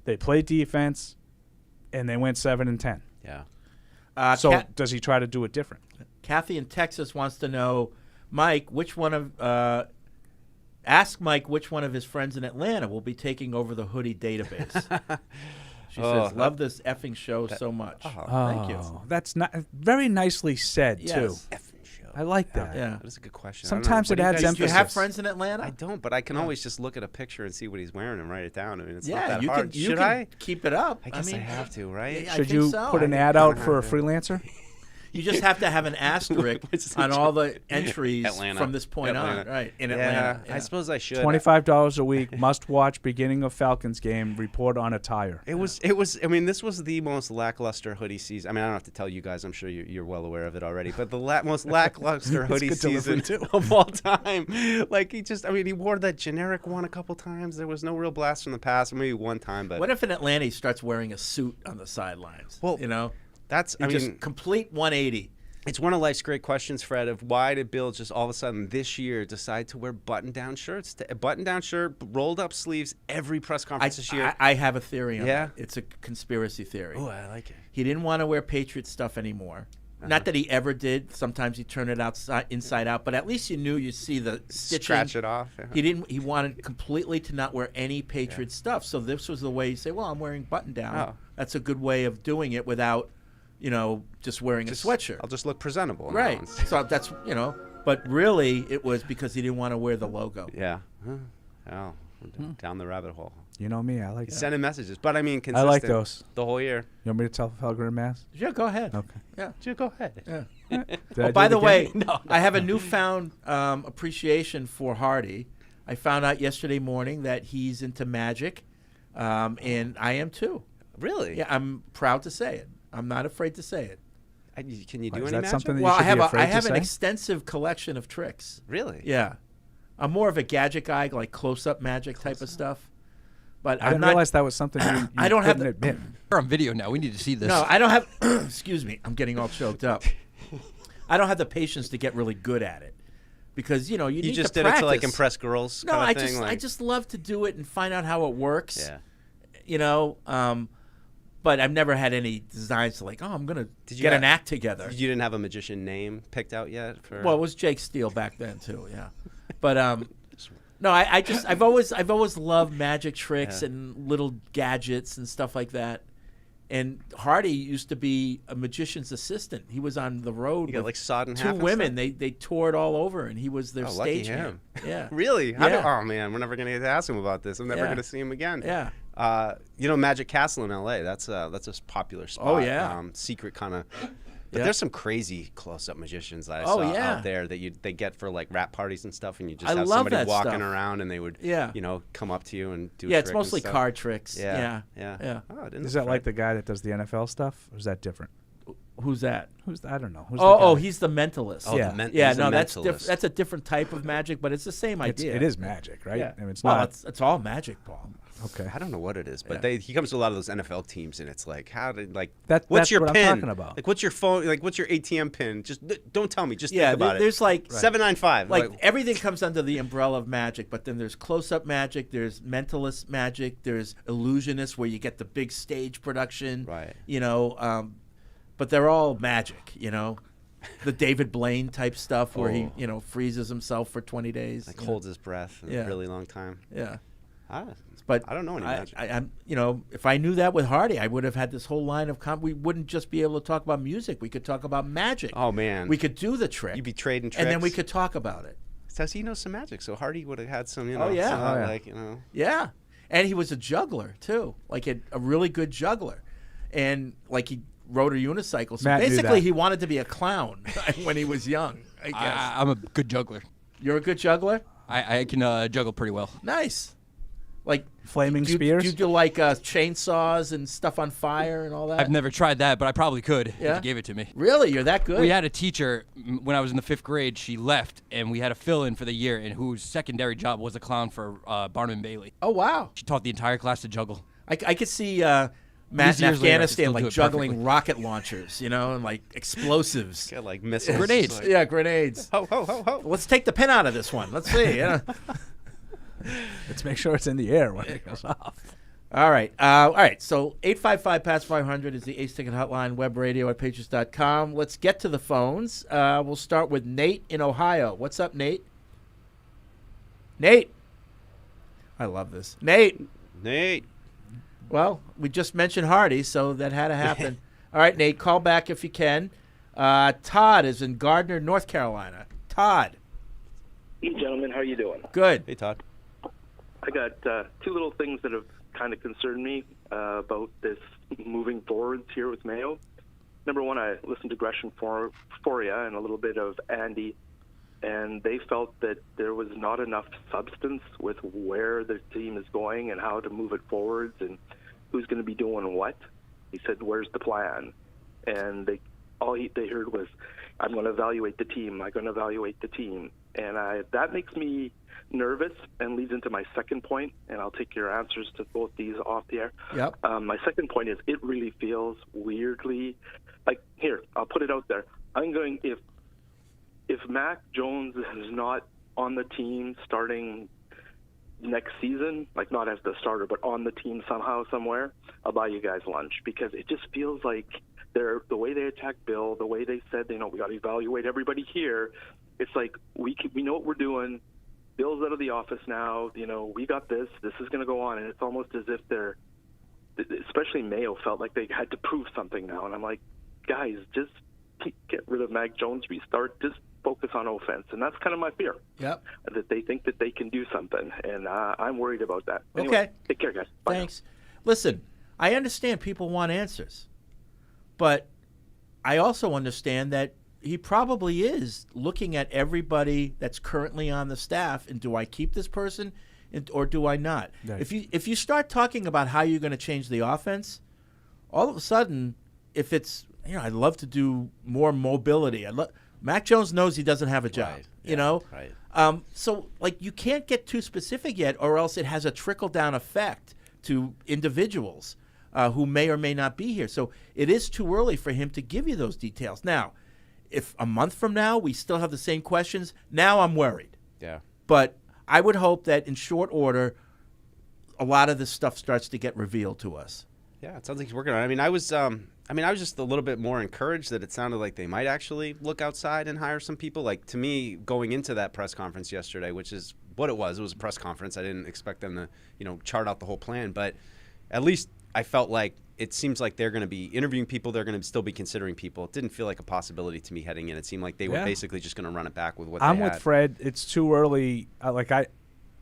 they played defense, and they went 7-10. Yeah. So does he try to do it different? Kathy in Texas wants to know, Mike, ask Mike which one of his friends in Atlanta will be taking over the hoodie database. She says, love this effing show so much. Thank you. That's very nicely said, Yes. too. Effing show. I like that. Yeah. That is a good question. Sometimes it adds Do emphasis. you have friends in Atlanta? I don't, but I can always just look at a picture and see what he's wearing and write it down. I mean, it's not Yeah, that you hard. can. You Should can I? keep it up. I guess I have to, right? Yeah, I Should think you so. put an ad out for a freelancer? You just have to have an asterisk on all the entries Atlanta. from this point on, Atlanta. right? In Yeah, Atlanta. I suppose I should. $25 a week, must watch beginning of Falcons game, report on attire. It was. I mean, this was the most lackluster hoodie season. I mean, I don't have to tell you guys. I'm sure you're well aware of it already. But the most lackluster hoodie good delivery, season of all time. Like he wore that generic one a couple times. There was no real blast from the past. Maybe one time, but What if in Atlanta he starts wearing a suit on the sidelines? Well, that's. I just mean, complete 180. it's one of life's great questions, Fred, of why did Bill just all of a sudden this year decide to wear button-down shirts? A button-down shirt, rolled-up sleeves, every press conference this year. I have a theory on Yeah? that. It's a conspiracy theory. Oh, I like it. He didn't want to wear Patriot stuff anymore. Not that he ever did. Sometimes he turned it inside out, but at least you knew you see the stitching. Scratch it off. Yeah. He didn't. He wanted completely to not wear any Patriot stuff. So this was the way you say, "Well, I'm wearing button down." Oh. That's a good way of doing it without, just wearing a sweatshirt. I'll just look presentable. Right. So that's But really, it was because he didn't want to wear the logo. Yeah. Oh, down the rabbit hole. You know me, I like He's that. sending messages, but I mean, I consistent. like those. The whole year. You want me to tell Felger and Mass? Yeah, go ahead. Okay. Yeah. Yeah, go ahead. Yeah. Did I Oh, do by it the again? way, I have a newfound appreciation for Hardy. I found out yesterday morning that he's into magic, and I am too. Really? Yeah, I'm proud to say it. I'm not afraid to say it. Can you do Is any that magic? something that Well, you should be afraid I to have an say? extensive collection of tricks. Really? Yeah, I'm more of a gadget guy, like close-up magic type of stuff. But I I'm didn't not. realize that was something you I don't have couldn't admit. We're on video now. We need to see this. No, I don't have. Excuse me, I'm getting all choked up. I don't have the patience to get really good at it because you You need just to did practice. it to like impress girls. No, kind I of thing, just like, I just love to do it and find out how it works. Yeah. But I've never had any designs to I'm gonna Did you get have- an act together. You didn't have a magician name picked out yet for. Well, it was Jake Steele back then too. Yeah, but no, I've always loved magic tricks and little gadgets and stuff like that. And Hardy used to be a magician's assistant. He was on the road You got with like sawed in half two and women. stuff? They toured all over, and he was their Oh, lucky stage him. Yeah. Really? Yeah. Oh man, we're never gonna get to ask him about this. I'm never Yeah. gonna see him again. Yeah. Magic Castle in L.A. That's a popular spot. Oh, yeah. Secret kind of. But Yeah. there's some crazy close-up magicians that I Oh, saw yeah. out there that they get for like rap parties and stuff, and you just I have love somebody that walking stuff. around and they would, Yeah. come up to you and do. A Yeah, it's trick and mostly stuff. card tricks. Yeah. Yeah. Oh, I didn't Is know that like the Fred. guy that does the NFL stuff, or is that different? Who's that? I don't know. Who's the Oh, guy? he's the mentalist. Oh, Yeah. Yeah, he's a no, that's mentalist. that's a different type of magic, but it's the same idea. It is magic, right? Yeah. I mean, it's well, not. it's all magic, Paul. Okay. I don't know what it is, but Yeah. he comes to a lot of those NFL teams, and it's like, what's That's your what I'm pin? talking about. Like, what's your phone? Like, what's your ATM pin? Just don't tell me. Just Yeah, think about there's it. like 795. like everything comes under the umbrella of magic, but then there's close-up magic, there's mentalist magic, there's illusionist where you get the big stage production. Right. But they're all magic, The David Blaine type stuff where he, freezes himself for 20 days. like holds his breath in Yeah. a really long time. Yeah. Ah, But I don't know any magic. I'm, if I knew that with Hardy, I would have had this whole line of we wouldn't just be able to talk about music. We could talk about magic. Oh man, We could do the trick. you'd be trading tricks, and then we could talk about it. Says he knows some magic, so Hardy would have had some. Oh, yeah. some, Oh, yeah. like Yeah. And he was a juggler, too. Like a really good juggler. And like he rode a unicycle. So Matt knew basically that. he wanted to be a clown when he was young, I guess. I'm a good juggler. You're a good juggler? I can juggle pretty well. Nice. Like Flaming spears? Do you do like chainsaws and stuff on fire and all that? I've never tried that, but I probably could if Yeah? you gave it to me. Really? You're that good? We had a teacher when I was in the 5th grade. She left, and we had a fill-in for the year, and whose secondary job was a clown for Barnum and Bailey. Oh, wow. She taught the entire class to juggle. I could see Matt in years later, I can Afghanistan still do like it juggling perfectly. rocket launchers, and like explosives. Got like missiles. Grenades. Like, Yeah, grenades. ho, ho, ho, ho. Let's take the pin out of this one. Let's see. Let's make sure it's in the air when it goes off. All right. All right. So 855-PASS-500 is the Ace Ticket Hotline, web radio at patriots.com. Let's get to the phones. We'll start with Nate in Ohio. What's up, Nate? Nate. I love this. Nate. Well, we just mentioned Hardy, so that had to happen. All right, Nate, call back if you can. Todd is in Gardner, North Carolina. Todd. Hey, gentlemen, how are you doing? Good. Hey, Todd. I got two little things that have kind of concerned me about this moving forwards here with Mayo. Number one, I listened to Gresham Foria and a little bit of Andy, and they felt that there was not enough substance with where the team is going and how to move it forwards and who's going to be doing what. He said, where's the plan? And they heard was, I'm going to evaluate the team. I'm going to evaluate the team. And that makes me nervous and leads into my second point, and I'll take your answers to both these off the air. Yep. My second point is it really feels weirdly like, here, I'll put it out there. I'm going, if Mac Jones is not on the team starting next season, like not as the starter, but on the team somehow, somewhere, I'll buy you guys lunch, because it just feels like the way they attacked Bill, the way they said, we got to evaluate everybody here. It's like we know what we're doing. Bill's out of the office now. We got this. This is going to go on, and it's almost as if they're, especially Mayo, felt like they had to prove something now. And I'm like, guys, just get rid of Mac Jones, restart, just focus on offense. And that's kind of my fear. Yep. That they think that they can do something, and I'm worried about that. Anyway, Okay. Take care, guys. Bye Thanks. Listen, I understand people want answers, but I also understand that he probably is looking at everybody that's currently on the staff, and do I keep this person or do I not? Right. If you start talking about how you're going to change the offense, all of a sudden, if it's, I'd love to do more mobility. Mac Jones knows he doesn't have a job, Right. So, you can't get too specific yet, or else it has a trickle-down effect to individuals who may or may not be here. So it is too early for him to give you those details. Now, if a month from now we still have the same questions, now I'm worried. Yeah. But I would hope that in short order, a lot of this stuff starts to get revealed to us. Yeah, it sounds like he's working on it. I was just a little bit more encouraged that it sounded like they might actually look outside and hire some people. Like, to me, going into that press conference yesterday, which is what it was a press conference. I didn't expect them to, chart out the whole plan, but at least I felt like it seems like they're going to be interviewing people. They're going to still be considering people. It didn't feel like a possibility to me heading in. It seemed like they were basically just going to run it back with what they had. I'm with Fred. It's too early. I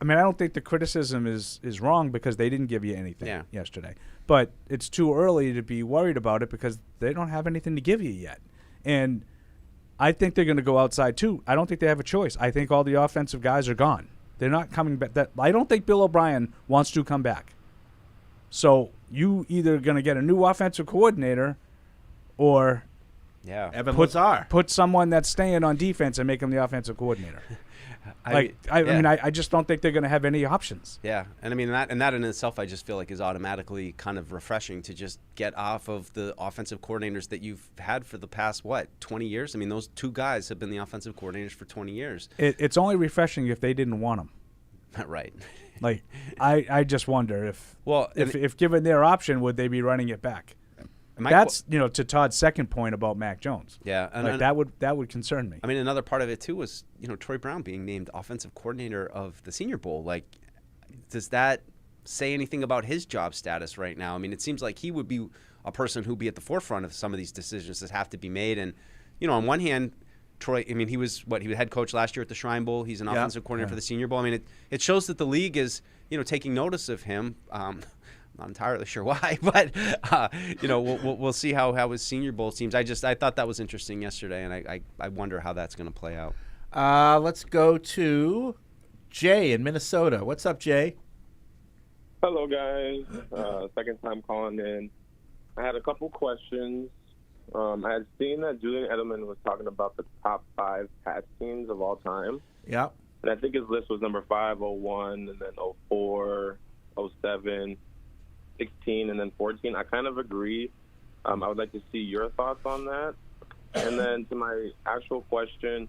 don't think the criticism is wrong, because they didn't give you anything yesterday. But it's too early to be worried about it, because they don't have anything to give you yet. And I think they're going to go outside too. I don't think they have a choice. I think all the offensive guys are gone. They're not coming back. I don't think Bill O'Brien wants to come back. So you either going to get a new offensive coordinator, or Evan Lazar. Put someone that's staying on defense and make him the offensive coordinator. I just don't think they're going to have any options. Yeah, and that in itself, I just feel like is automatically kind of refreshing to just get off of the offensive coordinators that you've had for the past 20 years. I mean, those two guys have been the offensive coordinators for 20 years. It's only refreshing if they didn't want them. Right. I just wonder if given their option, would they be running it back? That's to Todd's second point about Mac Jones. Yeah, and that would concern me. I mean, another part of it too was Troy Brown being named offensive coordinator of the Senior Bowl. Like, does that say anything about his job status right now? I mean, it seems like he would be a person who'd be at the forefront of some of these decisions that have to be made. And on one hand, Troy, he was head coach last year at the Shrine Bowl. He's an offensive coordinator for the Senior Bowl. I mean, it shows that the league is taking notice of him. Not entirely sure why, but we'll see how his Senior Bowl seems. I thought that was interesting yesterday, and I wonder how that's going to play out. Let's go to Jay in Minnesota. What's up, Jay? Hello, guys. Second time calling in. I had a couple questions. I had seen that Julian Edelman was talking about the top 5 Pats teams of all time. Yeah. And I think his list was number 5, 01, and then 04, 07, 16, and then 14. I kind of agree. I would like to see your thoughts on that. And then to my actual question,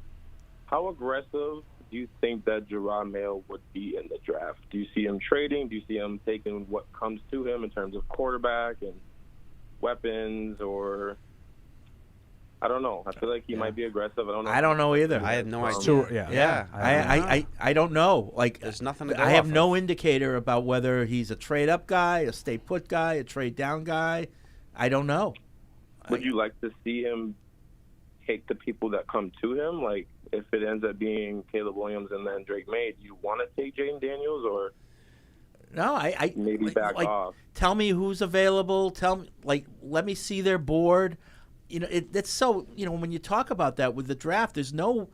how aggressive do you think that Jerod Mayo would be in the draft? Do you see him trading? Do you see him taking what comes to him in terms of quarterback and weapons, or I don't know. I feel like he might be aggressive. I don't know either. I have no idea. I don't know. Like, there's nothing to go I have off no indicator about whether he's a trade up guy, a stay put guy, a trade down guy. I don't know. Would you like to see him take the people that come to him? Like, if it ends up being Caleb Williams and then Drake May, do you want to take Jaden Daniels, or no? I maybe back off. Tell me who's available. Tell me, let me see their board. You know, it's so, when you talk about that with the draft, there's no,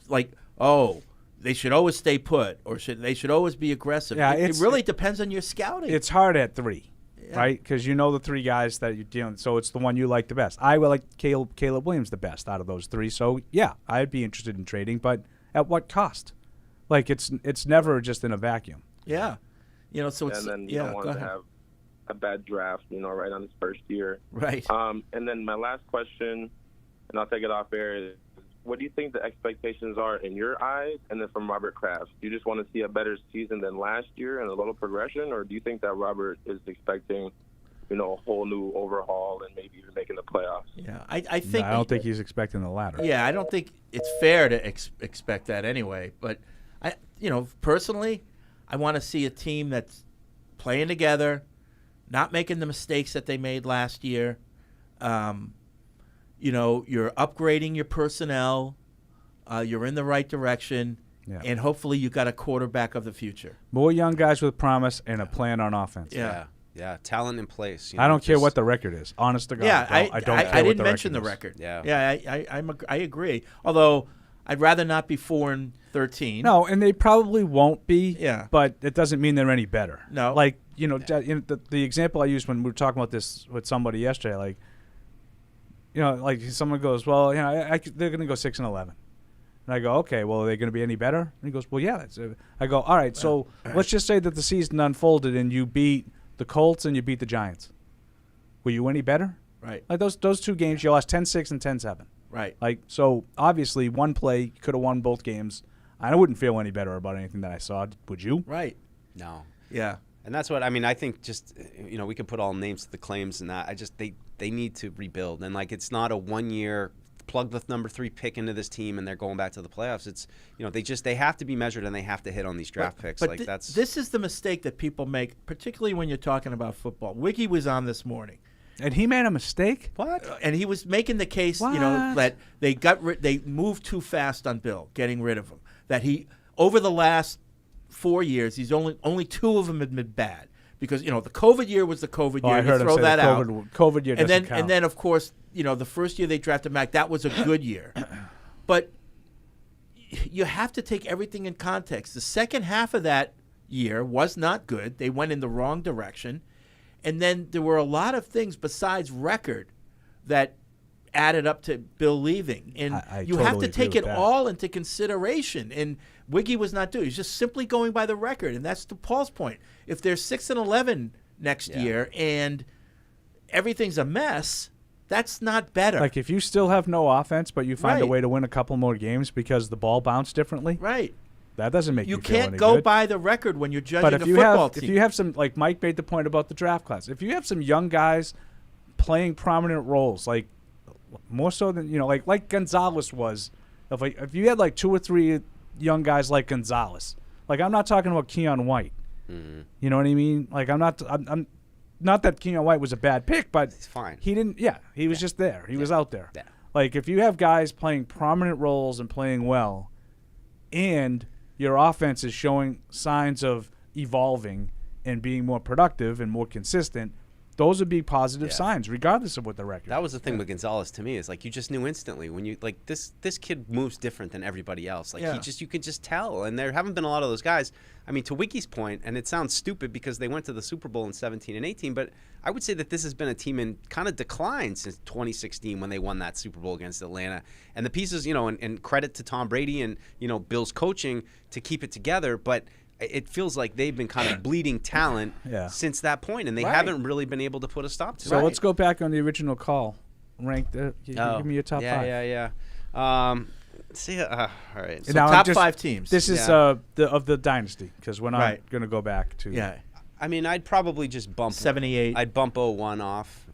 they should always stay put, or they should always be aggressive. Yeah, it really depends on your scouting. It's hard at 3, right? Because you know the 3 guys that you're dealing with, so it's the one you like the best. I would like Caleb Williams the best out of those 3, so yeah, I'd be interested in trading, but at what cost? Like, it's never just in a vacuum. Yeah. So it's, and then you don't want to have a bad draft, right on his first year. Right. And then my last question, and I'll take it off air, is what do you think the expectations are in your eyes, and then from Robert Kraft? Do you just want to see a better season than last year and a little progression, or do you think that Robert is expecting, a whole new overhaul and maybe even making the playoffs? Yeah, I think. No, I don't think he's expecting the latter. Yeah, I don't think it's fair to expect that anyway. But personally, I want to see a team that's playing together, not making the mistakes that they made last year. You're upgrading your personnel. You're in the right direction. Yeah. And hopefully you got a quarterback of the future. More young guys with promise and a plan on offense. Yeah, talent in place. I don't care what the record is. Honest to God. Yeah, I don't care I what didn't mention the record. Yeah. I agree. Although I'd rather not be 4-13. No, and they probably won't be. Yeah. But it doesn't mean they're any better. No. Like, the example I used when we were talking about this with somebody yesterday, like someone goes, well, they're going to go 6-11. And I go, okay, well, are they going to be any better? And he goes, well, yeah. I go, all right, so let's just say that the season unfolded and you beat the Colts and you beat the Giants. Were you any better? Right. Like those 2 games, you lost 10-6 and 10-7. Right. Like, so obviously one play could have won both games. I wouldn't feel any better about anything that I saw. Would you? Right. No. Yeah. And that's what I think. Just we could put all names to the claims and that. They need to rebuild, and it's not a 1-year plug the number 3 pick into this team and they're going back to the playoffs. It's they have to be measured and they have to hit on these draft picks. But this is the mistake that people make, particularly when you're talking about football. Wiggy was on this morning. And he made a mistake? What? And he was making the case, that they moved too fast on Bill, getting rid of him. That he, over the last 4 years, he's only 2 of them have been bad. Because, the COVID year was the COVID year. I heard throw that out. COVID year doesn't count. And then, of course, the first year they drafted Mac, that was a good year. But you have to take everything in context. The second half of that year was not good. They went in the wrong direction. And then there were a lot of things besides record that added up to Bill leaving. And you have to take it all into consideration. And Wiggy was not doing it. He's just simply going by the record. And that's to Paul's point. If they're 6-11 next year and everything's a mess, that's not better. Like if you still have no offense, but you find a way to win a couple more games because the ball bounced differently. Right. That doesn't make you feel can't any go good. by the record when you're judging but if a you football have, team. If you have some, like Mike made the point about the draft class, if you have some young guys playing prominent roles, like more so than like Gonzalez was, if you had like 2 or 3 young guys like Gonzalez, like I'm not talking about Keon White. Mm-hmm. You know what I mean? Like I'm not that Keon White was a bad pick, but he's fine. He didn't. Yeah, he was just there. He was out there. Yeah. Like if you have guys playing prominent roles and playing well, and your offense is showing signs of evolving and being more productive and more consistent, those would be positive signs, regardless of what the record. That was the thing with Gonzalez to me, is like you just knew instantly when you like this kid moves different than everybody else. Like you could just tell. And there haven't been a lot of those guys. I mean, to Wiki's point, and it sounds stupid because they went to the Super Bowl in 17 and 18, but I would say that this has been a team in kind of decline since 2016 when they won that Super Bowl against Atlanta. And the pieces, and credit to Tom Brady and, Bill's coaching to keep it together, but it feels like they've been kind of bleeding talent since that point, and they haven't really been able to put a stop to it. So let's go back on the original call. Rank give me your top five. Yeah. All right. So now top 5 teams. This is of the dynasty, because we're not going to go back to. Yeah. I mean, I'd probably just bump 78. I'd bump 01 off.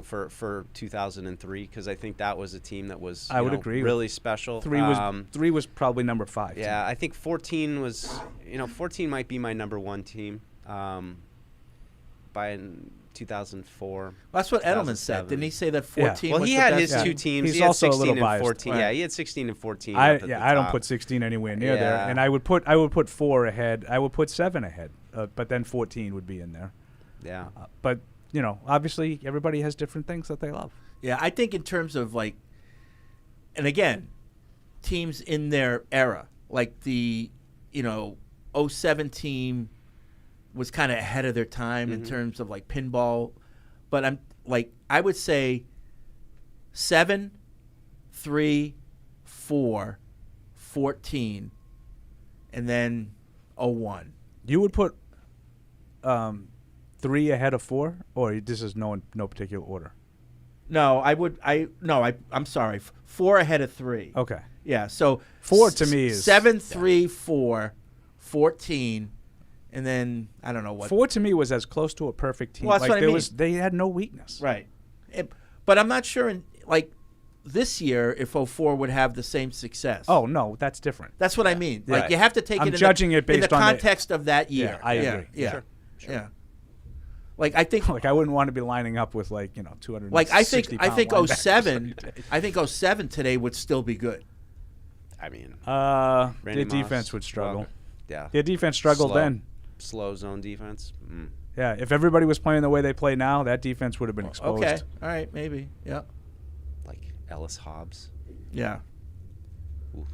For 2003, because I think that was a team that was I would agree really special. 3 was probably number 5. Yeah, I think 14 was 14 might be my number 1 team by 2004. Well, that's what Edelman said. Didn't he say that 14? Well, was he the had best? his 2 teams. He's he had also 16 a little and biased. 14. Right. Yeah, he had 16 and 14. I up at the don't top. put 16 anywhere near there, and I would put 4 ahead. I would put 7 ahead, but then 14 would be in there. Yeah, but obviously everybody has different things that they love. Yeah, I think in terms of and again, teams in their era, like the 07 team was kind of ahead of their time in terms of pinball, but I would say 7, 3, 4, 14, and then 01. You would put 3 ahead of 4, or this is no particular order? No, I'm sorry. 4 ahead of 3. Okay. Yeah, so 4 to me is 7, 3, 4, 14, and then I don't know what. 4 to me was as close to a perfect team. Well, that's what I mean. They had no weakness. Right. But I'm not sure this year if 04 would have the same success. Oh no, that's different. That's what I mean. Right. You have to take I'm it judging it based in the on context of that year. Yeah, I agree. Yeah. Sure. Yeah. I think I wouldn't want to be lining up with 260 I think pound 07 I think 07 today would still be good. I mean, their defense would struggle. Yeah, their defense struggled then. Slow zone defense. Yeah, if everybody was playing the way they play now, that defense would have been exposed. Okay, all right, maybe. Yeah, like Ellis Hobbs. Yeah.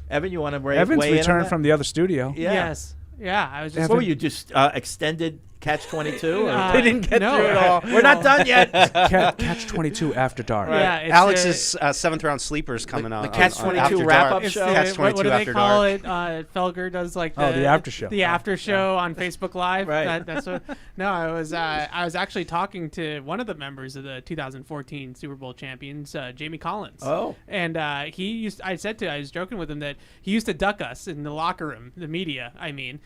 Evan, you want to weigh Evan's in on returned that? from the other studio. Yeah. Yes. Yeah, I was just. What were you just extended Catch-22? They didn't get through it all. We're not done yet. Catch-22 after dark. Right. Yeah, it's Alex's 7th round sleepers coming on. The Catch-22 wrap-up show. What do they call it? Felger does the after show. The after show on Facebook Live. Right. That's what. No, I was actually talking to one of the members of the 2014 Super Bowl champions, Jamie Collins. Oh. And I was joking with him that he used to duck us in the locker room, the media. I mean,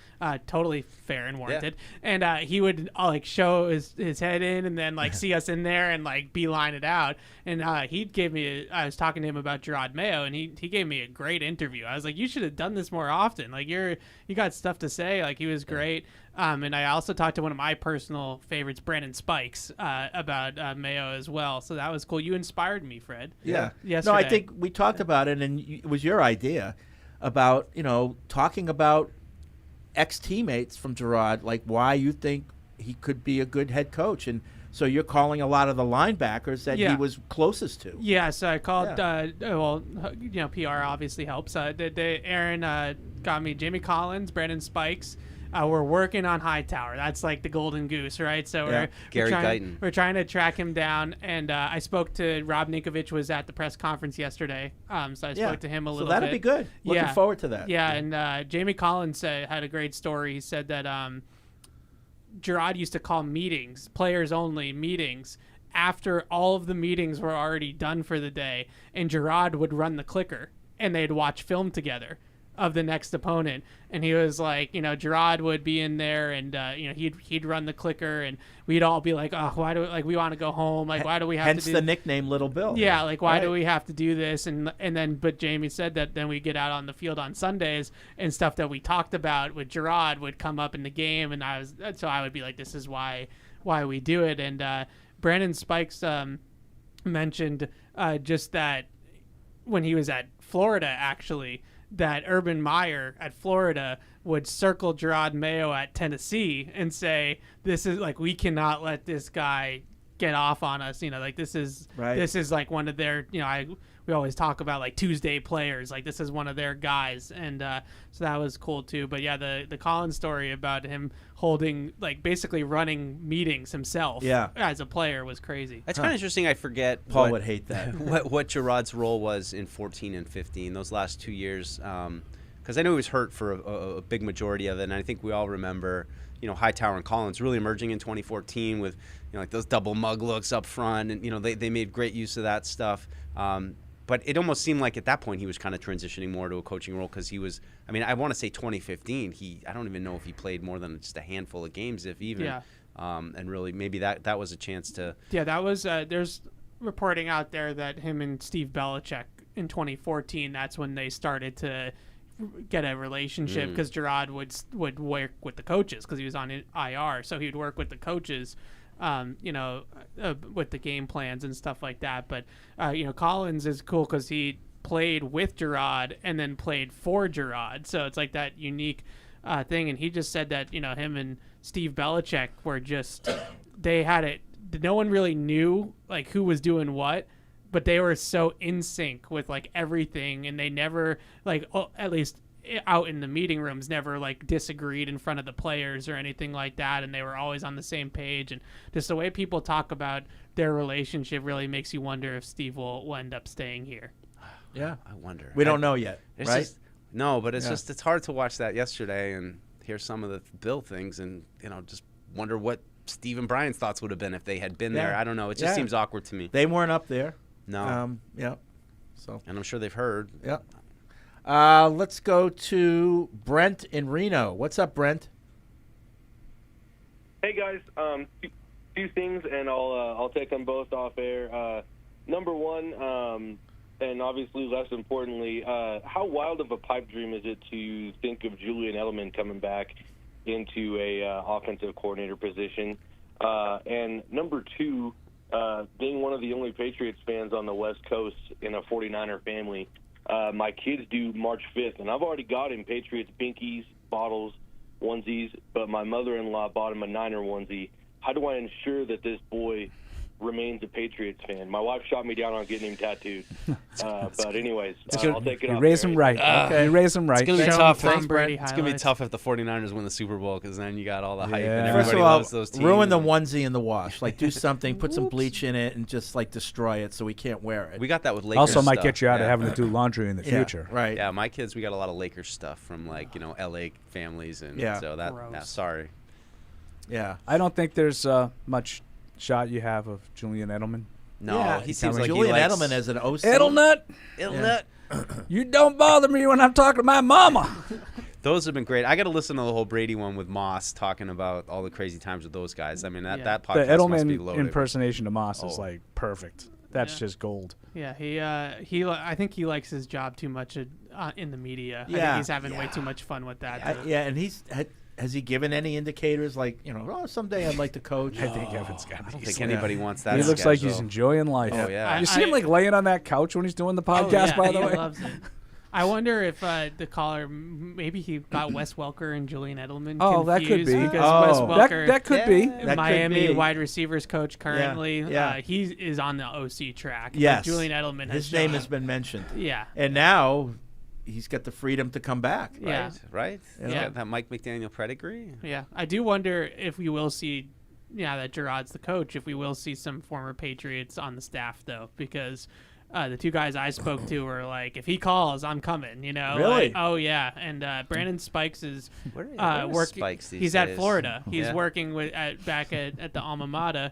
totally fair and warranted. Yeah. And he would show his head in and then see us in there and beeline it out. And I was talking to him about Jerod Mayo, and he gave me a great interview. I was like, you should have done this more often. You got stuff to say. He was great. And I also talked to one of my personal favorites, Brandon Spikes, about Mayo as well. So that was cool. You inspired me, Fred. Yeah. Yesterday. No, I think we talked about it, and it was your idea about talking about ex-teammates from Jerod, why you think he could be a good head coach. And so you're calling a lot of the linebackers that he was closest to. Yeah, so I called, PR obviously helps. Aaron got me Jamie Collins, Brandon Spikes. We're working on Hightower. That's the golden goose, right? So we're trying to track him down. And I spoke to Rob Ninkovich, was at the press conference yesterday. So I spoke to him a little bit. So that'll be good. Looking forward to that. Yeah, and Jamie Collins had a great story. He said that Jerod used to call meetings, players only meetings, after all of the meetings were already done for the day. And Jerod would run the clicker, and they'd watch film together of the next opponent. And he was Jerod would be in there, and he'd run the clicker, and we'd all be like, oh, why do we want to go home? Why do we have hence to do the nickname Little Bill? Yeah, why do we have to do this? But Jamie said that then we get out on the field on Sundays, and stuff that we talked about with Jerod would come up in the game, and I would be like, this is why we do it. And Brandon Spikes mentioned just that when he was at Florida, actually, that Urban Meyer at Florida would circle Jerod Mayo at Tennessee and say, this is like, we cannot let this guy get off on us. Like this is like one of their, we always talk about like Tuesday players. Like this is one of their guys. And so that was cool too. But yeah, the Collins story about him holding, like basically running meetings himself as a player was crazy. It's kind of interesting. I forget. Paul would hate that. what Jerod's role was in 14 and 15, those last 2 years. Because I know he was hurt for a big majority of it. And I think we all remember, Hightower and Collins really emerging in 2014 with, like those double mug looks up front. And, they made great use of that stuff. But it almost seemed like at that point he was kind of transitioning more to a coaching role because he was, I want to say 2015, I don't even know if he played more than just a handful of games, if even. Yeah. And really maybe that was a chance to. Yeah, that was, there's reporting out there that him and Steve Belichick in 2014, that's when they started to get a relationship because Jerod would work with the coaches because he was on IR. So he would work with the coaches with the game plans and stuff like that. But, Collins is cool because he played with Jerod and then played for Jerod. So it's like that unique thing. And he just said that, him and Steve Belichick were just, they had it. No one really knew like who was doing what, but they were so in sync with like everything. And they never at least out in the meeting rooms, never like disagreed in front of the players or anything like that. And they were always on the same page. And just the way people talk about their relationship really makes you wonder if Steve will end up staying here. Yeah. I wonder. We don't know yet, right? But it's hard to watch that yesterday and hear some of the Bill things and, just wonder what Steve and Brian's thoughts would have been if they had been there. I don't know. It just seems awkward to me. They weren't up there. No. So. And I'm sure they've heard. Yeah. Let's go to Brent in Reno. What's up, Brent? Hey guys, two things, and I'll take them both off air. Number one, and obviously less importantly, how wild of a pipe dream is it to think of Julian Edelman coming back into a offensive coordinator position? And number two, being one of the only Patriots fans on the West Coast in a 49er family. My kids do March 5th, and I've already got him Patriots binkies, bottles, onesies, but my mother-in-law bought him a Niner onesie. How do I ensure that this boy remains a Patriots fan? My wife shot me down on getting him tattooed. But anyways, I'll take it off. You raise him right. Okay. You raise him right. It's going to be tough. It's going to be tough if the 49ers win the Super Bowl because then you got all the hype and First everybody of all, loves those teams. Ruin the onesie in the wash. Like, do something, put some bleach in it, and just, like, destroy it so we can't wear it. We got that with Lakers Also might stuff. get you out of having to do laundry in the future. Right. Yeah, my kids, we got a lot of Lakers stuff from, like, L.A. families. And so that, sorry. Yeah. I don't think there's much shot you have of Julian Edelman. No, he seems like Julian he likes Edelman as an OC. Edelnut. You don't bother me when I'm talking to my mama. Those have been great. I got to listen to the whole Brady one with Moss talking about all the crazy times with those guys. I mean, that podcast the must be Edelman loaded. impersonation of Moss is like perfect. That's just gold. Yeah, he I think he likes his job too much in the media. I think he's having way too much fun with that. And has he given any indicators like, someday I'd like to coach? I think Evan's got it. I don't think anybody wants that. He looks like he's enjoying life. Oh, yeah. You see him like laying on that couch when he's doing the podcast, by the way? He loves it. I wonder if the caller, maybe he got Wes Welker and Julian Edelman confused. Oh, that could be. Because Wes Welker, that could be. Miami wide receivers coach currently. He is on the OC track. Yes. Julian Edelman his name has been mentioned. Yeah. And now he's got the freedom to come back. Right? Yeah. That Mike McDaniel pedigree. Yeah. I do wonder if we will see, that Jerod's the coach, if we will see some former Patriots on the staff, though, because the two guys I spoke to were like, if he calls, I'm coming, Really? Like, oh, yeah. And Brandon Spikes is working. He's at Florida. He's working back at the alma mater.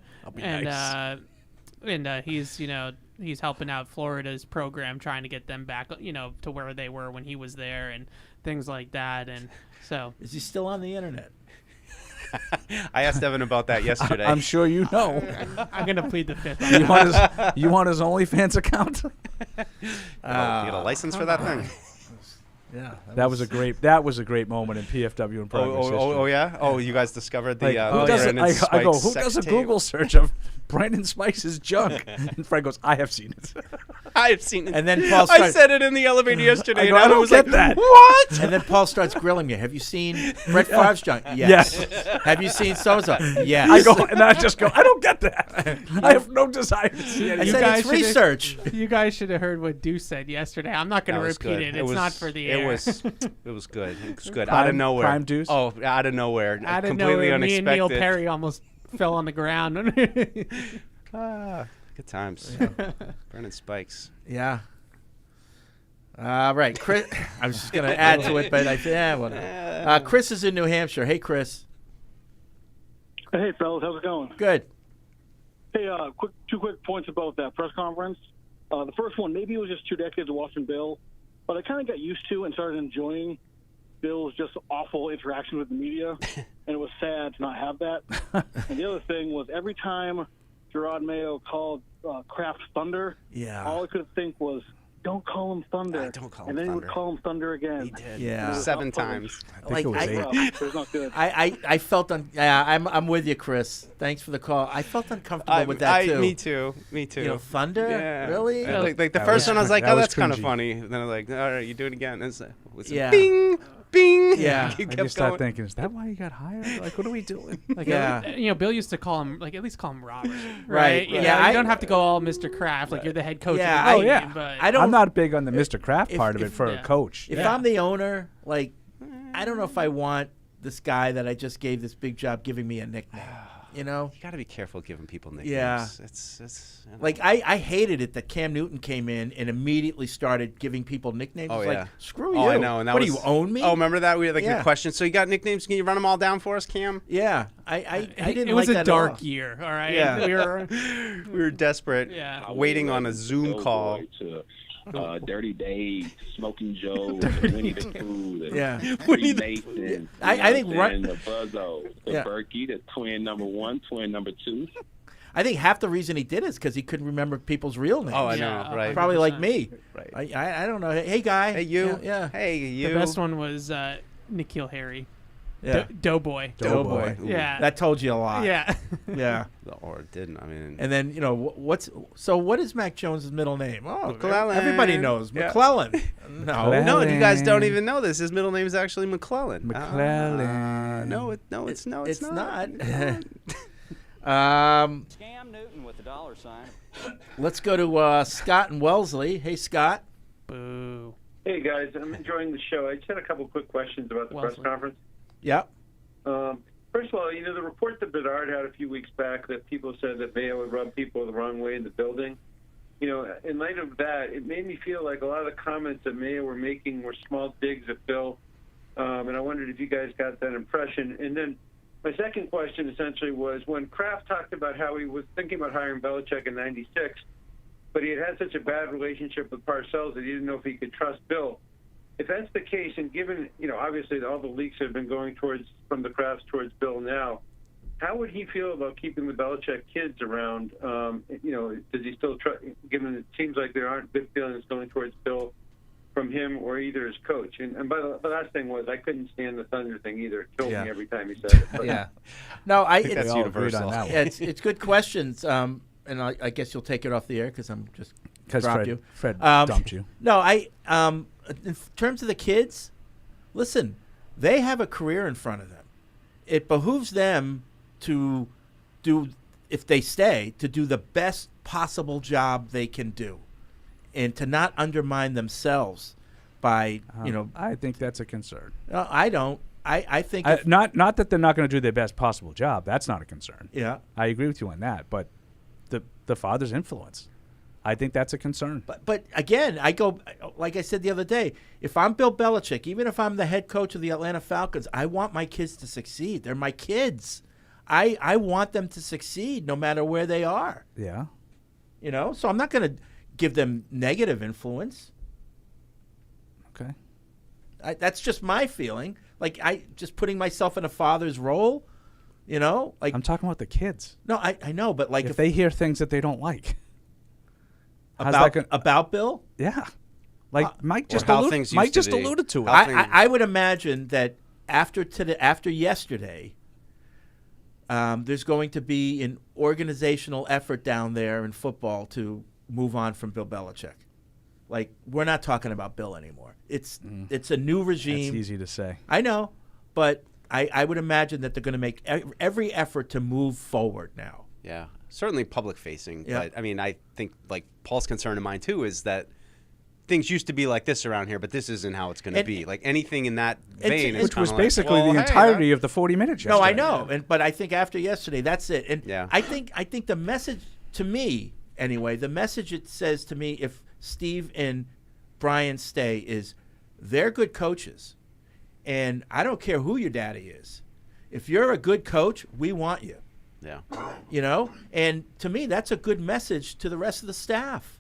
And he's, he's helping out Florida's program, trying to get them back, to where they were when he was there and things like that. And so, is he still on the internet? I asked Evan about that yesterday. I'm sure you know. I'm gonna plead the fifth. You want his OnlyFans account? You get a license for that thing? Yeah, that was a great moment in PFW and Progress history. Oh yeah. Oh, you guys discovered the. I go, who does a Google search of Brandon Spikes' junk? And Frank goes, I have seen it. I've seen it. And then Paul I said it in the elevator yesterday, and I I don't was get like, that. what? And then Paul starts grilling me. Have you seen Brett Favre's junk? Yes. Have you seen so-and-so? Yes. I go and I just go, I don't get that. I have no desire to see I it. said it's research. You guys should have heard what Deuce said yesterday. I'm not going to That was repeat good. it. It's not for the air. It was good. It was good. Prime- Out of nowhere. Prime Deuce? Oh, out of nowhere. Out of Completely nowhere, me unexpected. and Neil Perry almost fell on the ground. Good times. Burning spikes. Yeah. All right, Chris. I was just going to add to it, but whatever. Chris is in New Hampshire. Hey, Chris. Hey, fellas, how's it going? Good. Hey, two quick points about that press conference. The first one, maybe it was just 2 decades of watching Bill, but I kind of got used to and started enjoying Bill's just awful interaction with the media, and it was sad to not have that. And the other thing was every time Jerod Mayo called Kraft Thunder, all I could think was, don't call him Thunder. Don't call him and then Thunder. he would call him Thunder again. He did. Yeah. 7 times. Like, It was not good. I felt I'm with you, Chris. Thanks for the call. I felt uncomfortable with that too. Me too. You know, Thunder? Yeah. Really? Like the That first was one, I was cringy. like, That oh, was that's kind of cringy. funny. And then I was like, all right, you do it again. And Yeah. Bing, bing. Yeah. He I kept just start going. thinking, is that why you got hired? Like, what are we doing? Like, Yeah. you know, Bill used to call him, like, at least call him Robert. Right. You know, Yeah, you I- don't have to go all Mr. Kraft, like you're the head coach Yeah, of the I- team. But I don't. I'm not big on the Mr. Kraft if- part of if- it for yeah. a coach. If I'm the owner, like, I don't know if I want this guy that I just gave this big job giving me a nickname. You know? You got to be careful giving people nicknames. Yeah. It's you know. Like, I hated it that Cam Newton came in and immediately started giving people nicknames. Oh, It's yeah. like, screw you. Oh, I know. And that what was, do you own me? Oh, remember that? We had like Yeah. the question. So you got nicknames? Can you run them all down for us, Cam? Yeah. I didn't it was like a that at all. dark year, all right? Yeah. We were desperate. Yeah. Waiting on a Zoom call. Dirty Dave, Smoking Joe, Winnie the Pooh, the Yeah. Freemason, I think the Buzzo, the Yeah. Berkey, the twin number 1, twin number 2. I think half the reason he did is because he couldn't remember people's real names. Oh, I know, Yeah, right. Probably like me. Right. I don't know. Hey, guy. Hey, you. Yeah. Hey, you. The best one was Nikhil Harry. Yeah. Doughboy. Doughboy. Ooh. Yeah. That told you a lot. Yeah. Yeah. Or it didn't. I mean. And then, you know, what is Mac Jones' middle name? Oh, McClellan. everybody knows. Yeah. McClellan. No. No, you guys don't even know this. His middle name is actually McClellan. McClellan. It's It's not. Scam Newton with the $. Let's go to Scott and Wellesley. Hey, Scott. Boo. Hey, guys. I'm enjoying the show. I just had a couple quick questions about the press conference. Yep. First of all, you know, the report that Bedard had a few weeks back that people said that Mayo would rub people the wrong way in the building. You know, in light of that, it made me feel like a lot of the comments that Mayo were making were small digs at Bill, and I wondered if you guys got that impression. And then my second question essentially was when Kraft talked about how he was thinking about hiring Belichick in '96, but he had such a bad relationship with Parcells that he didn't know if he could trust Bill. If that's the case, and given, you know, obviously all the leaks have been going from the Krafts towards Bill now, how would he feel about keeping the Belichick kids around? You know, does he still trust, given it seems like there aren't good feelings going towards Bill from him or either his coach? And by the last thing was, I couldn't stand the Thunder thing either. It killed me every time he said it. But, Yeah. No, I think that's universal. Yeah, it's good questions. And I guess you'll take it off the air because I'm just Because dropped you. Fred dumped you. No, in terms of the kids, listen, they have a career in front of them. It behooves them to do, if they stay, to do the best possible job they can do and to not undermine themselves by, you know. I think that's a concern. I don't. I think. Not that they're not going to do their best possible job. That's not a concern. Yeah. I agree with you on that. But the father's influence, I think that's a concern. But again, I go, like I said the other day, if I'm Bill Belichick, even if I'm the head coach of the Atlanta Falcons, I want my kids to succeed. They're my kids. I want them to succeed no matter where they are. Yeah. You know, so I'm not going to give them negative influence. Okay. That's just my feeling. Like, just putting myself in a father's role, you know? Like, I'm talking about the kids. No, I know, but like if they hear things that they don't like. About Bill? Yeah. Like Mike just, alluded to it. I would imagine that after yesterday, there's going to be an organizational effort down there in football to move on from Bill Belichick. Like, we're not talking about Bill anymore. It's a new regime. It's easy to say. I know, but I would imagine that they're going to make every effort to move forward now. Yeah, certainly public facing. Yeah. But I mean, I think like Paul's concern and mine too is that things used to be like this around here, but this isn't how it's going to be. Like anything in that vein, is which was kinda basically like, the entirety of the 40 minutes. No, I yesterday. know, but I think after yesterday, that's it. And I think the message to me, anyway, the message it says to me, if Steve and Brian stay, is they're good coaches, and I don't care who your daddy is. If you're a good coach, we want you. Yeah. You know, and to me, that's a good message to the rest of the staff.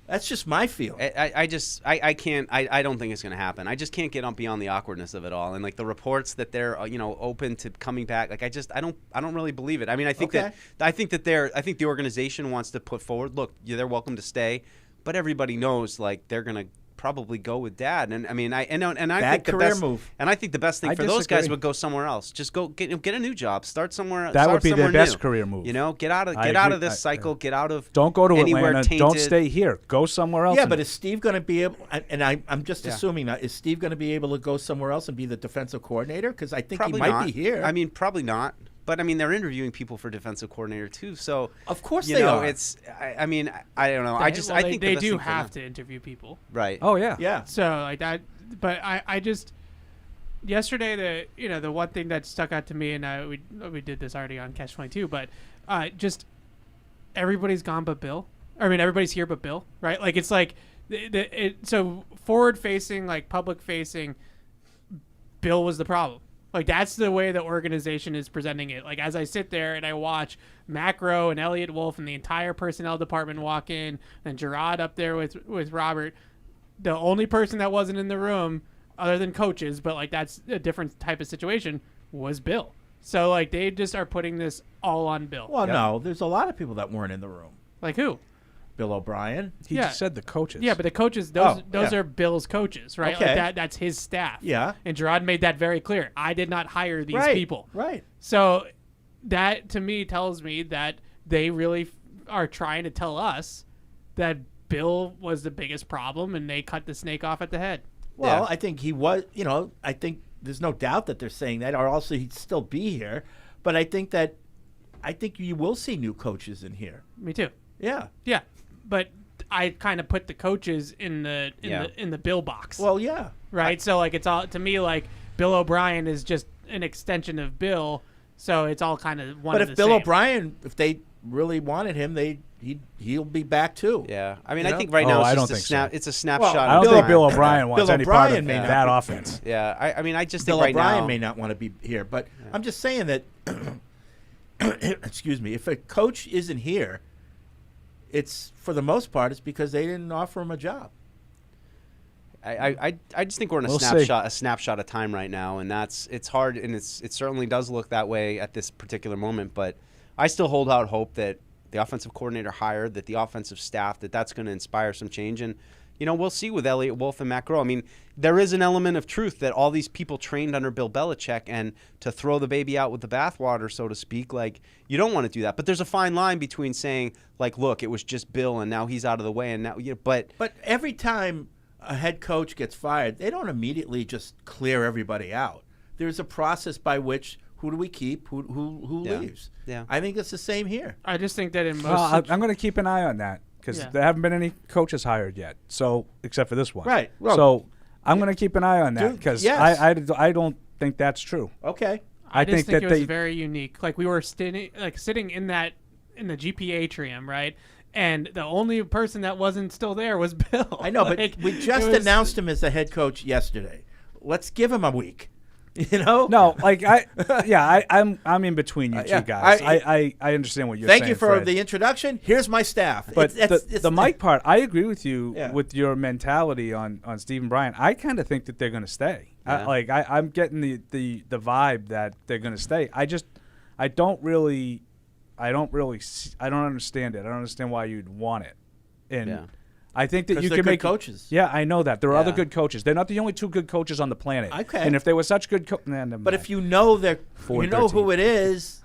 That's just my feeling. I don't think it's going to happen. I just can't get on beyond the awkwardness of it all, and like the reports that they're open to coming back. Like I don't really believe it. I mean, I think that the organization wants to put forward, look, they're welcome to stay, but everybody knows like they're going to probably go with Dad. And I mean, I think the career best move. And I think the best thing for those guys would go somewhere else. Just go get a new job, start somewhere. That would be their best new. career move. You know, get out of this cycle. Get out of don't go to anywhere Atlanta. tainted. Don't stay here. Go somewhere else. Yeah, but is Steve going to be able? And I'm just assuming that is Steve going to be able to go somewhere else and be the defensive coordinator? Because I think Probably he might not. be here. I mean, probably not. But I mean, they're interviewing people for defensive coordinator too. So of course they are. It's. I mean, I don't know. I think they the best do thing for have them- to interview people. Right. Oh yeah. Yeah. So like that, but I just yesterday the one thing that stuck out to me, and we did this already on Catch 22, but just everybody's gone but Bill. I mean, everybody's here but Bill, right? Like it's like so forward facing, like public facing, Bill was the problem. Like that's the way the organization is presenting it. Like as I sit there and I watch Macro and Elliot Wolf and the entire personnel department walk in, and Jerod up there with Robert, the only person that wasn't in the room other than coaches, but like that's a different type of situation, was Bill. So like they just are putting this all on Bill. Well, no, there's a lot of people that weren't in the room. Like who? Bill O'Brien. He just said the coaches. Yeah, but the coaches, those are Bill's coaches, right? Okay. Like that's his staff. Yeah. And Jerod made that very clear. I did not hire these people. Right. So that to me tells me that they really are trying to tell us that Bill was the biggest problem and they cut the snake off at the head. Well, I think he was, I think there's no doubt that they're saying that, or also he'd still be here. But I think you will see new coaches in here. Me too. Yeah. Yeah. But I kind of put the coaches in the Bill box. Well, yeah. Right? So like it's all to me like Bill O'Brien is just an extension of Bill, so it's all kind of one But of if the Bill same. O'Brien, if they really wanted him, he'll be back too. Yeah, I mean, I think right now it's just it's a snapshot. I don't think Bill O'Brien wants any part of may not that be- offense. Yeah, I mean, I just Bill think right O'Brien now may not want to be here, but I'm just saying that. Excuse me. If a coach isn't here, it's for the most part it's because they didn't offer him a job. I just think we're in We'll a snapshot of time right now, and it's hard, and it certainly does look that way at this particular moment. But I still hold out hope that the offensive coordinator hired, that the offensive staff, that's going to inspire some change. And we'll see with Elliot Wolf and Matt Groh. I mean, there is an element of truth that all these people trained under Bill Belichick, and to throw the baby out with the bathwater, so to speak, like you don't want to do that. But there's a fine line between saying, like, look, it was just Bill, and now he's out of the way, and now but every time a head coach gets fired, they don't immediately just clear everybody out. There's a process by which who do we keep, who leaves. Yeah, I think it's the same here. I just think that in most I'm going to keep an eye on that because there haven't been any coaches hired yet. So except for this one, right? Well, so I'm going to keep an eye on that because I don't think that's true. Okay. I just think think that it was very unique. Like we were sitting in the GP atrium, right? And the only person that wasn't still there was Bill. I know, but we just announced him as the head coach yesterday. Let's give him a week. No, like I'm in between you two guys. I understand what you're saying. Thank you for Fred. the introduction. Here's my staff. But the Mike part, I agree with you with your mentality on Steve and Brian. I kind of think that they're going to stay. Yeah. I'm getting the vibe that they're going to stay. I don't understand it. I don't understand why you'd want it. And I think that you can make coaches. Yeah, I know that there are other good coaches. They're not the only two good coaches on the planet. Okay. And if they were such good coaches, but if you know who it is,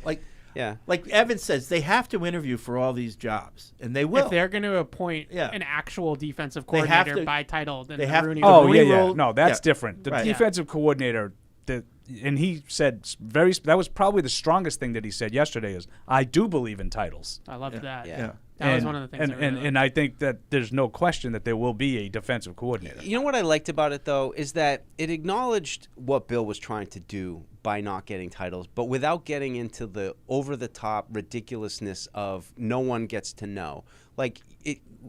like Yeah. Like Evan says, they have to interview for all these jobs, and they will. If they're going to appoint Yeah. an actual defensive They have coordinator to- by title, then they the have- Rooney Oh, rule- yeah, yeah. No, that's Yeah. different. The Right. defensive coordinator, and he said that was probably the strongest thing that he said yesterday is, I do believe in titles. I loved that. Yeah. That was one of the things. And I think that there's no question that there will be a defensive coordinator. You know what I liked about it, though, is that it acknowledged what Bill was trying to do by not getting titles, but without getting into the over-the-top ridiculousness of no one gets to know. Like,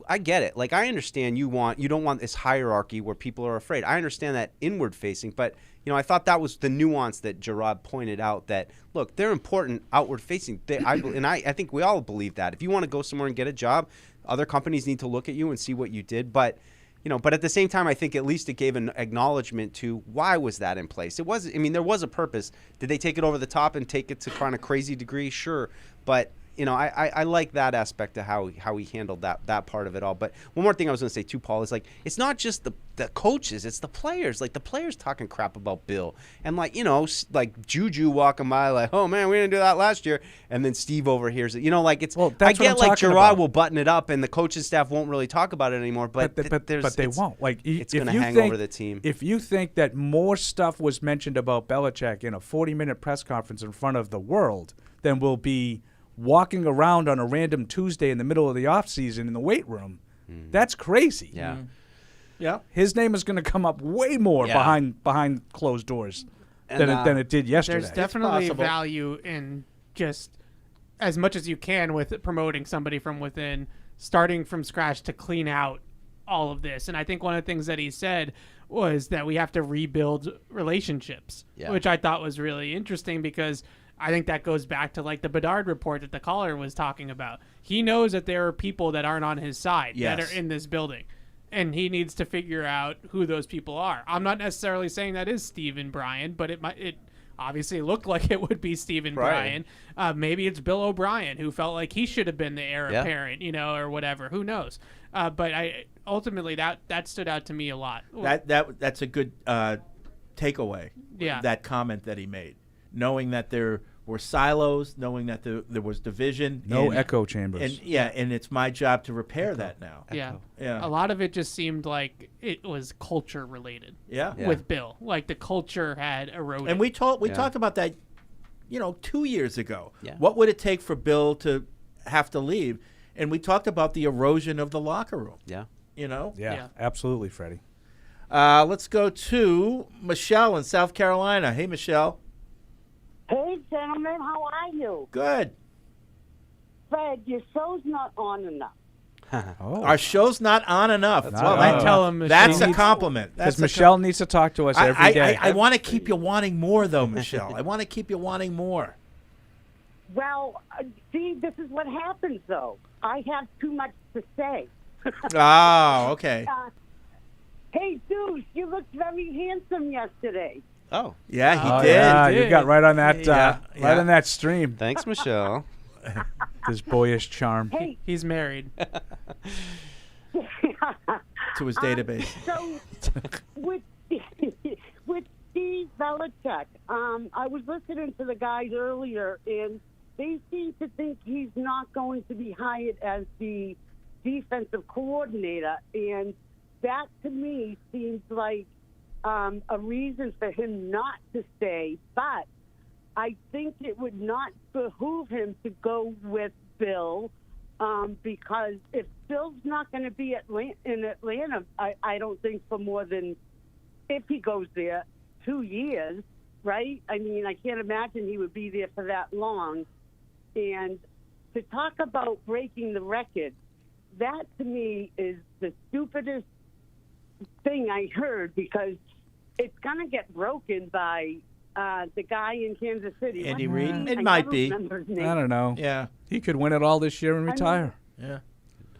I get it. Like, I understand you don't want this hierarchy where people are afraid. I understand that inward-facing, but, you know, I thought that was the nuance that Jerod pointed out, that, look, they're important outward-facing. I think we all believe that. If you want to go somewhere and get a job, other companies need to look at you and see what you did, but at the same time, I think at least it gave an acknowledgement to why was that in place. There was a purpose. Did they take it over the top and take it to kind of crazy degree? Sure. But, I like that aspect of how he handled that part of it all. But one more thing I was going to say too, Paul, is like, it's not just the coaches, it's the players. Like, the players talking crap about Bill. And like Juju walking by like, oh man, we didn't do that last year. And then Steve overhears it. It's, I get like Jerod will button it up and the coaching staff won't really talk about it anymore. But they won't. Like, it's going to hang over the team. If you think that more stuff was mentioned about Belichick in a 40-minute press conference in front of the world than will be walking around on a random Tuesday in the middle of the offseason in the weight room, that's crazy. Yeah. Yeah. His name is going to come up way more behind closed doors than it did yesterday. There's definitely value in just as much as you can with promoting somebody from within, starting from scratch to clean out all of this. And I think one of the things that he said was that we have to rebuild relationships, which I thought was really interesting because I think that goes back to like the Bedard report that the caller was talking about. He knows that there are people that aren't on his side that are in this building, and he needs to figure out who those people are. I'm not necessarily saying that is Steve and Brian, but it obviously looked like it would be Steve and Brian. Maybe it's Bill O'Brien, who felt like he should have been the heir apparent, or whatever. Who knows? But ultimately that stood out to me a lot. That's a good takeaway. Yeah. That comment that he made, knowing that there were silos, knowing that there was division, no echo chambers, and it's my job to repair that now. Yeah. A lot of it just seemed like it was culture related. With Bill, like the culture had eroded. And we talked about that, 2 years ago. Yeah. What would it take for Bill to have to leave? And we talked about the erosion of the locker room. Yeah. Yeah, absolutely, Freddie. Let's go to Michelle in South Carolina. Hey, Michelle. Hey, gentlemen, how are you? Good. Fred, your show's not on enough. Our show's not on enough. Tell him that's a compliment. Because Michelle needs to talk to us every day. I want to keep you wanting more, though, Michelle. I want to keep you wanting more. Well, see, this is what happens, though. I have too much to say. Oh, okay. Hey, Deuce, you looked very handsome yesterday. Oh. Yeah, he did. Yeah, you got right on that on that stream. Thanks, Michelle. His boyish charm. Hey. He's married. To his database. So, with Steve Belichick, I was listening to the guys earlier, and they seem to think he's not going to be hired as the defensive coordinator, and that to me seems like a reason for him not to stay. But I think it would not behoove him to go with Bill, because if Bill's not going to be in Atlanta, I don't think for more than, if he goes there, 2 years, right? I mean, I can't imagine he would be there for that long. And to talk about breaking the record, that to me is the stupidest thing I heard, because it's going to get broken by the guy in Kansas City. Andy Reid? It I might never be. remember his name. I don't know. Yeah. He could win it all this year and retire. Yeah.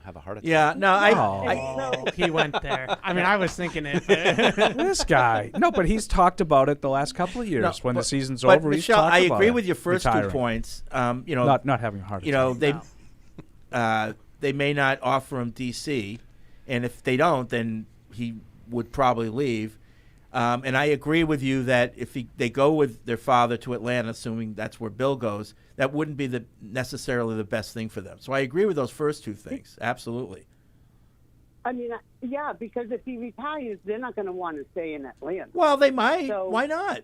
Have a heart attack. Yeah, no, He went there. I mean, I was thinking it. This guy. No, but he's talked about it the last couple of years. When the season's but over, Michelle, he's talked I about agree it, with your first retiring. 2 points. Not having a heart attack. They may not offer him DC, and if they don't, then he would probably leave. And I agree with you that if they go with their father to Atlanta, assuming that's where Bill goes, that wouldn't be necessarily the best thing for them. So I agree with those first two things. Absolutely. I mean, yeah, because if he retires, they're not going to want to stay in Atlanta. Well, they might. So, why not?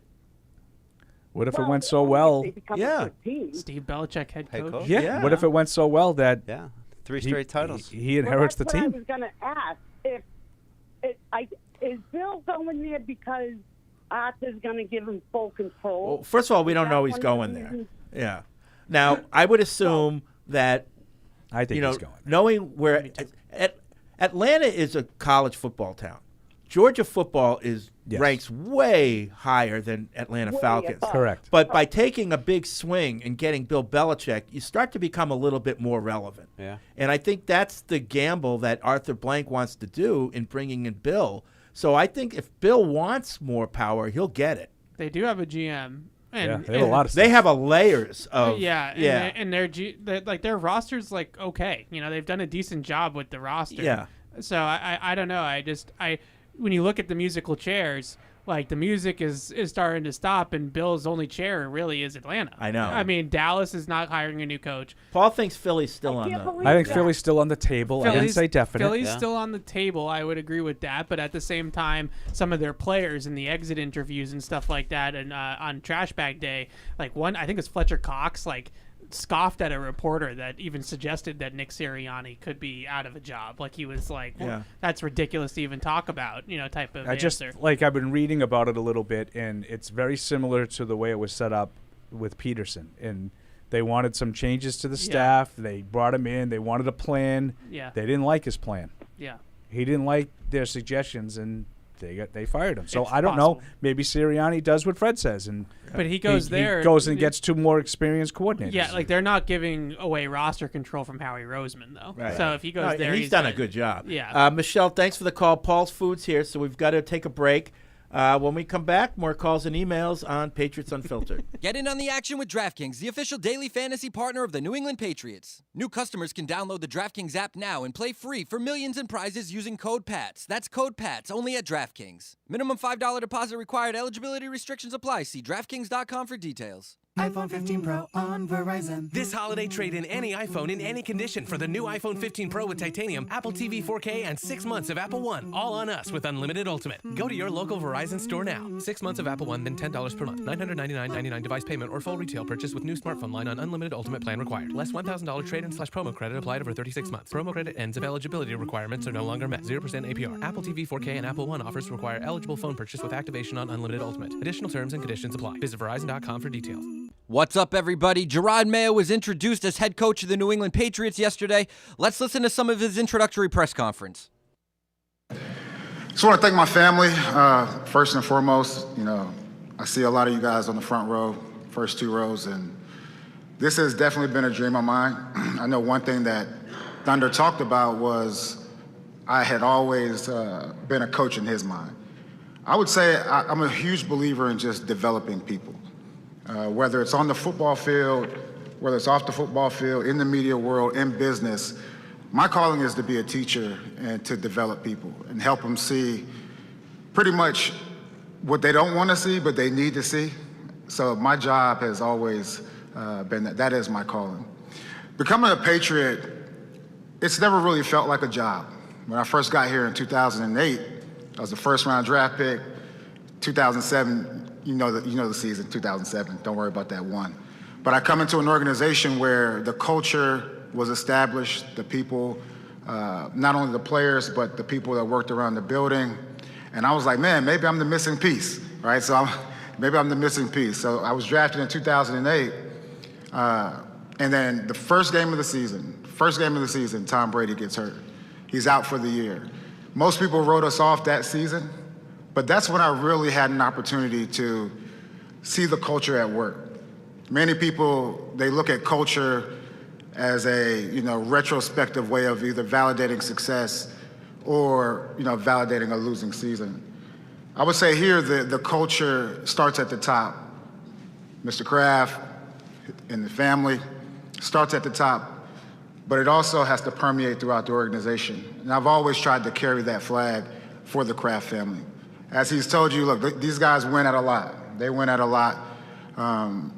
What if it went so well? Yeah. Steve Belichick, head coach. Yeah. What if it went so well that 3 straight titles. He inherits the that's what team. I was going to ask. Is Bill going there because Arthur's going to give him full control? Well, first of all, we don't know he's going there. Yeah. Now, I would assume that, I think he's going. Knowing where Atlanta is a college football town. Georgia football ranks way higher than Atlanta Falcons. Correct. But by taking a big swing and getting Bill Belichick, you start to become a little bit more relevant. Yeah. And I think that's the gamble that Arthur Blank wants to do in bringing in Bill. So I think if Bill wants more power, he'll get it. They do have a GM. And, they have a lot of stuff. They have a layers of and their roster's like okay. They've done a decent job with the roster. Yeah. So I don't know. When you look at the musical chairs, like the music is starting to stop, and Bill's only chair really is Atlanta. I know. I mean, Dallas is not hiring a new coach. Paul thinks Philly's still on the. I think Philly's still on the table. I didn't say definite. Philly's still on the table. I would agree with that. But at the same time, some of their players in the exit interviews and stuff like that, and on Trash Bag Day, like I think it's Fletcher Cox, scoffed at a reporter that even suggested that Nick Sirianni could be out of a job. Like he was like, that's ridiculous to even talk about, type of answer. I've been reading about it a little bit, and it's very similar to the way it was set up with Peterson. And they wanted some changes to the staff. They brought him in. They wanted a plan. Yeah. They didn't like his plan. Yeah. He didn't like their suggestions, and they fired him. So It's I don't possible. know. Maybe Sirianni does what Fred says, but he goes there. He goes and gets 2 more experienced coordinators. Yeah, they're not giving away roster control from Howie Roseman though. Right. So if he goes there, he's done a good job. Yeah. Michelle, thanks for the call. Paul's Foods here, so we've got to take a break. When we come back, more calls and emails on Patriots Unfiltered. Get in on the action with DraftKings, the official daily fantasy partner of the New England Patriots. New customers can download the DraftKings app now and play free for millions in prizes using code PATS. That's code PATS only at DraftKings. Minimum $5 deposit required. Eligibility restrictions apply. See DraftKings.com for details. iPhone 15 Pro on Verizon. This holiday, trade in any iPhone in any condition for the new iPhone 15 Pro with titanium, Apple TV 4K, and 6 months of Apple One. All on us with Unlimited Ultimate. Go to your local Verizon store now. 6 months of Apple One, then $10 per month. $999.99 device payment or full retail purchase with new smartphone line on Unlimited Ultimate plan required. Less $1,000 trade-in/promo credit applied over 36 months. Promo credit ends if eligibility requirements are no longer met. 0% APR. Apple TV 4K and Apple One offers require eligible phone purchase with activation on Unlimited Ultimate. Additional terms and conditions apply. Visit Verizon.com for details. What's up, everybody? Jerod Mayo was introduced as head coach of the New England Patriots yesterday. Let's listen to some of his introductory press conference. Just want to thank my family, first and foremost. I see a lot of you guys on the front row, first 2 rows, and this has definitely been a dream of mine. I know one thing that Thunder talked about was I had always been a coach in his mind. I would say I'm a huge believer in just developing people. Whether it's on the football field, whether it's off the football field, in the media world, in business, my calling is to be a teacher and to develop people and help them see pretty much what they don't want to see, but they need to see. So my job has always been that is my calling. Becoming a Patriot, it's never really felt like a job. When I first got here in 2008, I was a first-round draft pick. 2007, you know the season, 2007. Don't worry about that one. But I come into an organization where the culture was established, the people, not only the players, but the people that worked around the building. And I was like, man, maybe I'm the missing piece, right? Maybe I'm the missing piece. So I was drafted in 2008. And then the first game of the season, Tom Brady gets hurt. He's out for the year. Most people wrote us off that season, but that's when I really had an opportunity to see the culture at work. Many people, they look at culture as a retrospective way of either validating success or validating a losing season. I would say here the culture starts at the top. Mr. Kraft and the family starts at the top, but it also has to permeate throughout the organization. And I've always tried to carry that flag for the Kraft family. as he's told you, look, these guys win at a lot. They win at a lot. And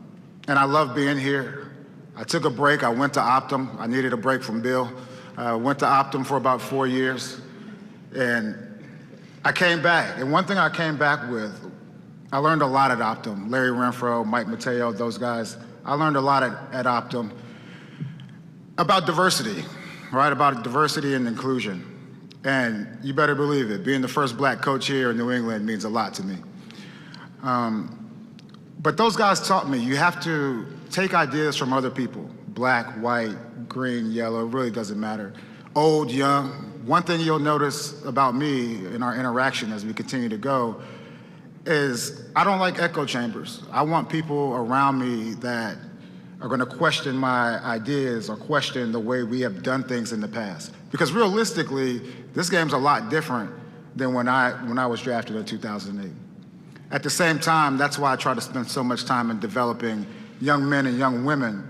I love being here. I took a break. I went to Optum. I needed a break from Bill. Went to Optum for about 4 years. And I came back. And one thing I came back with, I learned a lot at Optum. Larry Renfro, Mike Mateo, those guys. I learned a lot at Optum about diversity, right? About diversity and inclusion. And you better believe it. Being the first black coach here in New England means a lot to me. But those guys taught me you have to take ideas from other people, black, white, green, yellow, it really doesn't matter. Old, young. One thing you'll notice about me in our interaction as we continue to go is I don't like echo chambers. I want people around me that are going to question my ideas or question the way we have done things in the past. Because realistically, this game's a lot different than when I was drafted in 2008. At the same time, that's why I try to spend so much time in developing young men and young women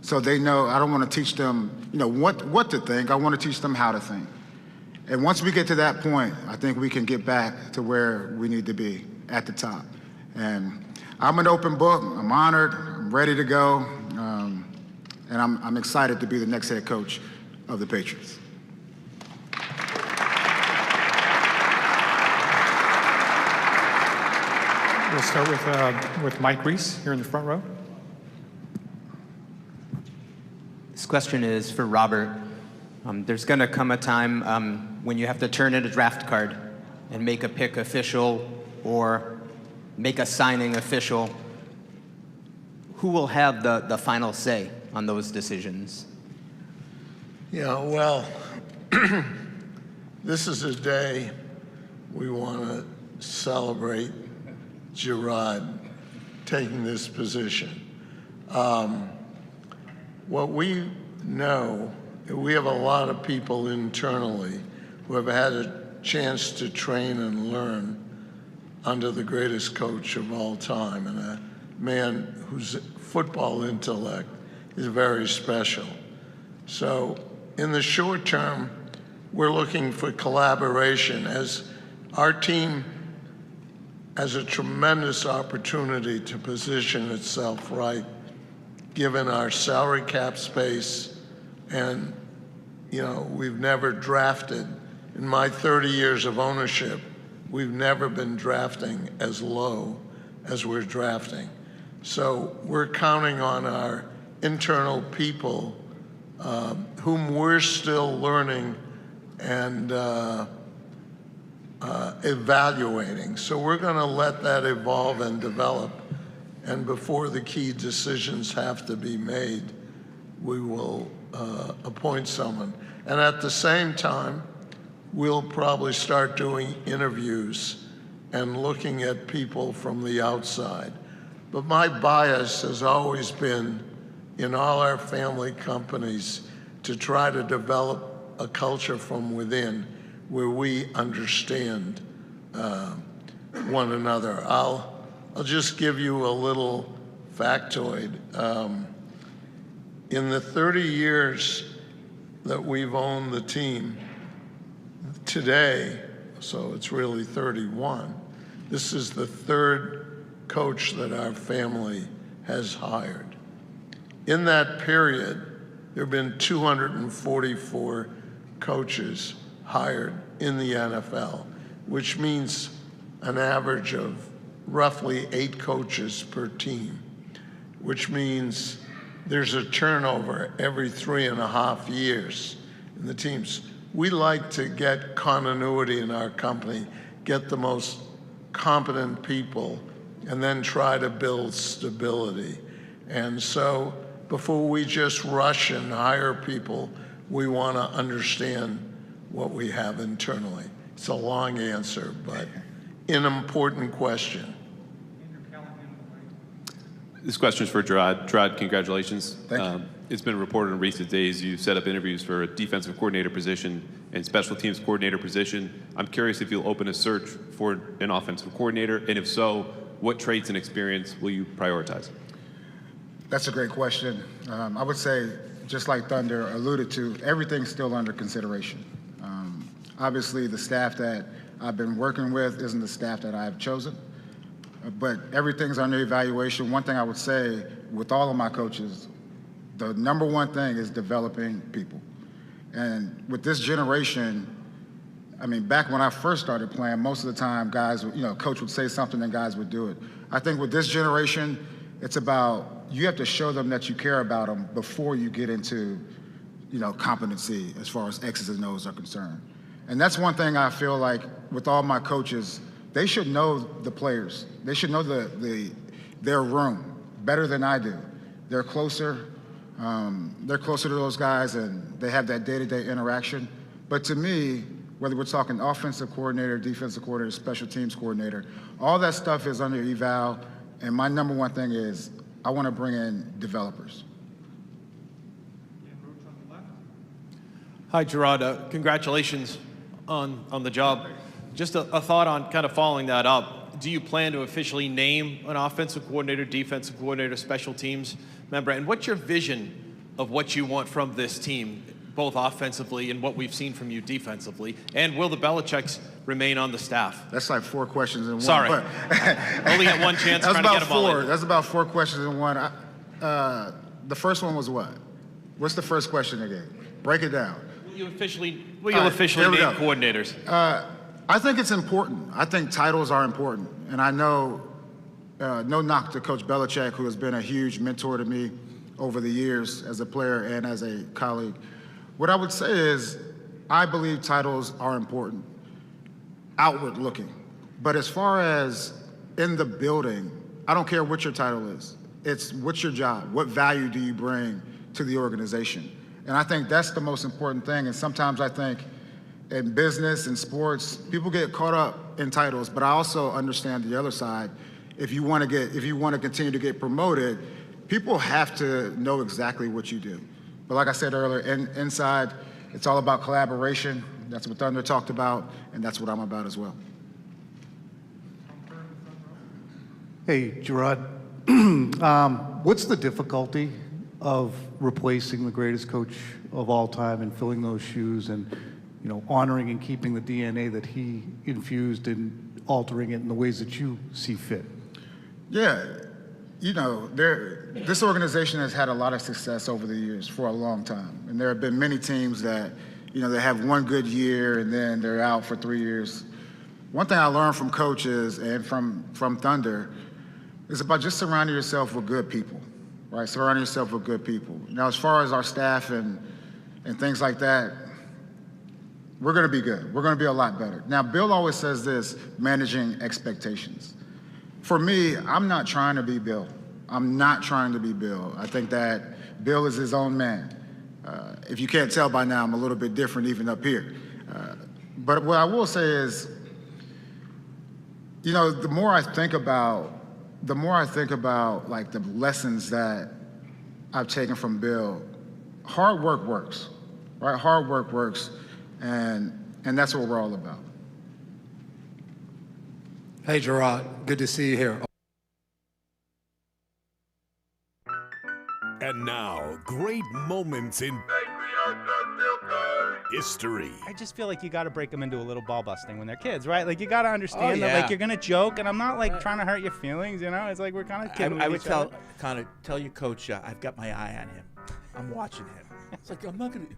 so they know I don't want to teach them, what to think. I want to teach them how to think. And once we get to that point, I think we can get back to where we need to be, at the top. And I'm an open book. I'm honored. I'm ready to go. And I'm excited to be the next head coach of the Patriots. We'll start with Mike Reese here in the front row. This question is for Robert. There's going to come a time when you have to turn in a draft card and make a pick official or make a signing official. Who will have the final say on those decisions? Yeah, well, this is a day we want to celebrate Jerod taking this position. What we know, we have a lot of people internally who have had a chance to train and learn under the greatest coach of all time, and a man whose football intellect is very special. So in the short term, we're looking for collaboration, as our team has a tremendous opportunity to position itself right, given our salary cap space, and we've never drafted. In my 30 years of ownership, we've never been drafting as low as we're drafting. So we're counting on our internal people, whom we're still learning and evaluating. So we're going to let that evolve and develop. And before the key decisions have to be made, we will appoint someone. And at the same time, we'll probably start doing interviews and looking at people from the outside. But my bias has always been, in all our family companies, to try to develop a culture from within where we understand one another. I'll just give you a little factoid. In the 30 years that we've owned the team, today, so it's really 31, this is the third coach that our family has hired. In that period, there have been 244 coaches hired in the NFL, which means an average of roughly 8 coaches per team, which means there's a turnover every 3.5 years in the teams. We like to get continuity in our company, get the most competent people, and then try to build stability. And so before we just rush and hire people, we want to understand what we have internally. It's a long answer, but an important question. This question is for Jerod. Jerod, congratulations. Thank you. It's been reported in recent days you set up interviews for a defensive coordinator position and special teams coordinator position. I'm curious if you'll open a search for an offensive coordinator, and if so, what traits and experience will you prioritize? That's a great question. I would say, just like Thunder alluded to, everything's still under consideration. Obviously, the staff that I've been working with isn't the staff that I have chosen. But everything's under evaluation. One thing I would say with all of my coaches, the number one thing is developing people. And with this generation, I mean, back when I first started playing, most of the time guys, coach would say something and guys would do it. I think with this generation, it's about, you have to show them that you care about them before you get into, competency as far as X's and O's are concerned. And that's one thing I feel like with all my coaches, they should know the players. They should know their room better than I do. They're closer to those guys, and they have that day-to-day interaction. But to me, whether we're talking offensive coordinator, defensive coordinator, special teams coordinator, all that stuff is under eval, and my number one thing is I want to bring in developers. Hi, Jerod. Congratulations on the job. Just a thought on kind of following that up. Do you plan to officially name an offensive coordinator, defensive coordinator, special teams member? And what's your vision of what you want from this team, both offensively and what we've seen from you defensively? And will the Belichicks remain on the staff? That's like 4 questions in one. Sorry. Only got one chance trying to get them all in. That's about 4 questions in one. The first one was what? What's the first question again? Break it down. Will you officially name coordinators? I think it's important. I think titles are important. And I know, no knock to Coach Belichick, who has been a huge mentor to me over the years as a player and as a colleague. What I would say is, I believe titles are important, outward looking. But as far as in the building, I don't care what your title is. It's what's your job? What value do you bring to the organization? And I think that's the most important thing. And sometimes I think in business and sports, people get caught up in titles, but I also understand the other side. If you want to continue to get promoted, people have to know exactly what you do. But like I said earlier, inside, it's all about collaboration. That's what Thunder talked about, and that's what I'm about as well. Hey, Jerod. What's the difficulty of replacing the greatest coach of all time and filling those shoes and, honoring and keeping the DNA that he infused and altering it in the ways that you see fit? Yeah, this organization has had a lot of success over the years for a long time. And there have been many teams that, they have one good year and then they're out for 3 years. One thing I learned from coaches and from Thunder is about just surrounding yourself with good people, right? Surrounding yourself with good people. Now, as far as our staff and things like that, we're going to be good. We're going to be a lot better. Now, Bill always says this, managing expectations. For me, I'm not trying to be Bill. I'm not trying to be Bill. I think that Bill is his own man. If you can't tell by now, I'm a little bit different even up here. But what I will say is, the more I think about like the lessons that I've taken from Bill, hard work works, right? Hard work works, and that's what we're all about. Hey, Jerod, good to see you here. And now, great moments in history. I just feel like you got to break them into a little ball busting when they're kids, right? Like, you got to understand that, like, you're going to joke, and I'm not, like, trying to hurt your feelings, It's like we're kind of kidding. I would tell your coach, I've got my eye on him. I'm watching him. It's like, I'm not going to...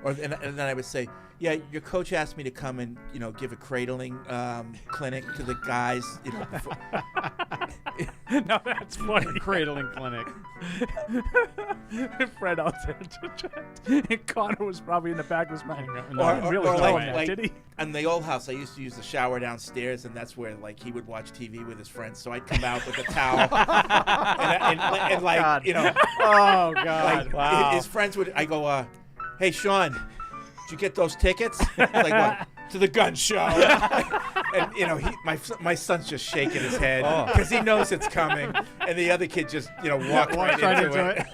And then I would say, yeah, your coach asked me to come and, give a cradling clinic to the guys, before. No, that's funny. Cradling clinic. Fred out there. And Connor was probably in the back of his mind. Did he? In the old house, I used to use the shower downstairs, and that's where, he would watch TV with his friends. So I'd come out with a towel. and oh, God. Wow. His friends would, I go, hey, Sean, did you get those tickets? Like, what? To the gun show. And, my son's just shaking his head because he knows it's coming. And the other kid just, walked right into it.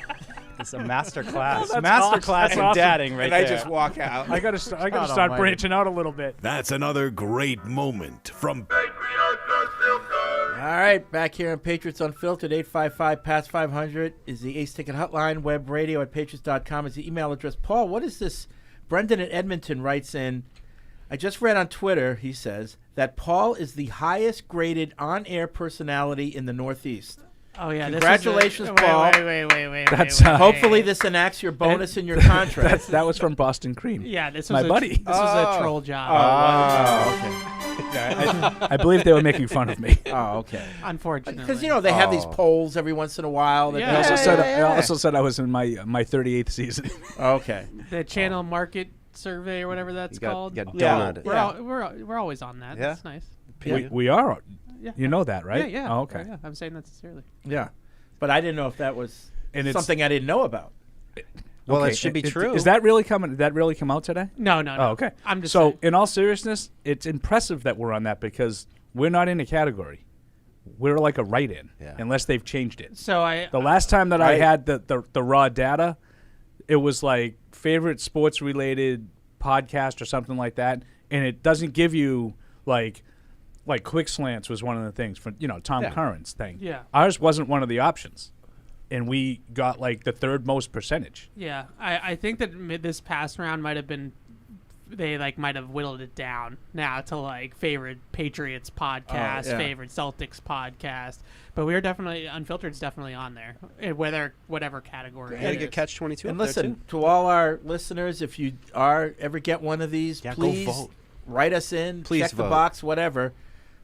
It's a master class. Oh, master class in dadding right and there. I just walk out. I gotta start branching out a little bit. That's another great moment from All right, back here on Patriots Unfiltered, 855-PATS-500 is the Ace Ticket Hotline. Web radio at patriots.com is the email address. Paul, what is this? Brendan in Edmonton writes in, I just read on Twitter, he says, that Paul is the highest graded on-air personality in the Northeast. Oh, yeah. Congratulations, this is Paul. Wait. That's, hopefully this enacts your bonus in your contract. That was from Boston Cream. Yeah, this was my buddy. This was a troll job. Okay. Yeah, I believe they were making fun of me. Oh, okay. Unfortunately. Because, they have these polls every once in a while. That I also said I was in my 38th season. Okay. The channel market survey or whatever that's called. You got donut. We're always on that. Yeah. That's nice. We are. Yeah. You know that, right? Yeah. Oh, okay. Yeah, I'm saying that sincerely. Yeah. But I didn't know if that was something I didn't know about. Well, it should be true. Is that really coming? Did that really come out today? No. Oh, okay. I'm just so. saying. In all seriousness, it's impressive that we're on that because we're not in a category. We're like a write-in, unless they've changed it. So the last time that I had the raw data, it was like favorite sports-related podcast or something like that, and it doesn't give you like Quick Slants was one of the things for Tom Curran's thing. Yeah. Ours wasn't one of the options. And we got like the third most percentage. Yeah, I think that this past round might have been, they might have whittled it down now to like favorite Patriots podcast, favorite Celtics podcast. But we are definitely, Unfiltered's definitely on there, whatever category. You gotta get Catch 22. And listen, to all our listeners, if you ever get one of these, please go vote. Write us in, Please check vote. the box, whatever.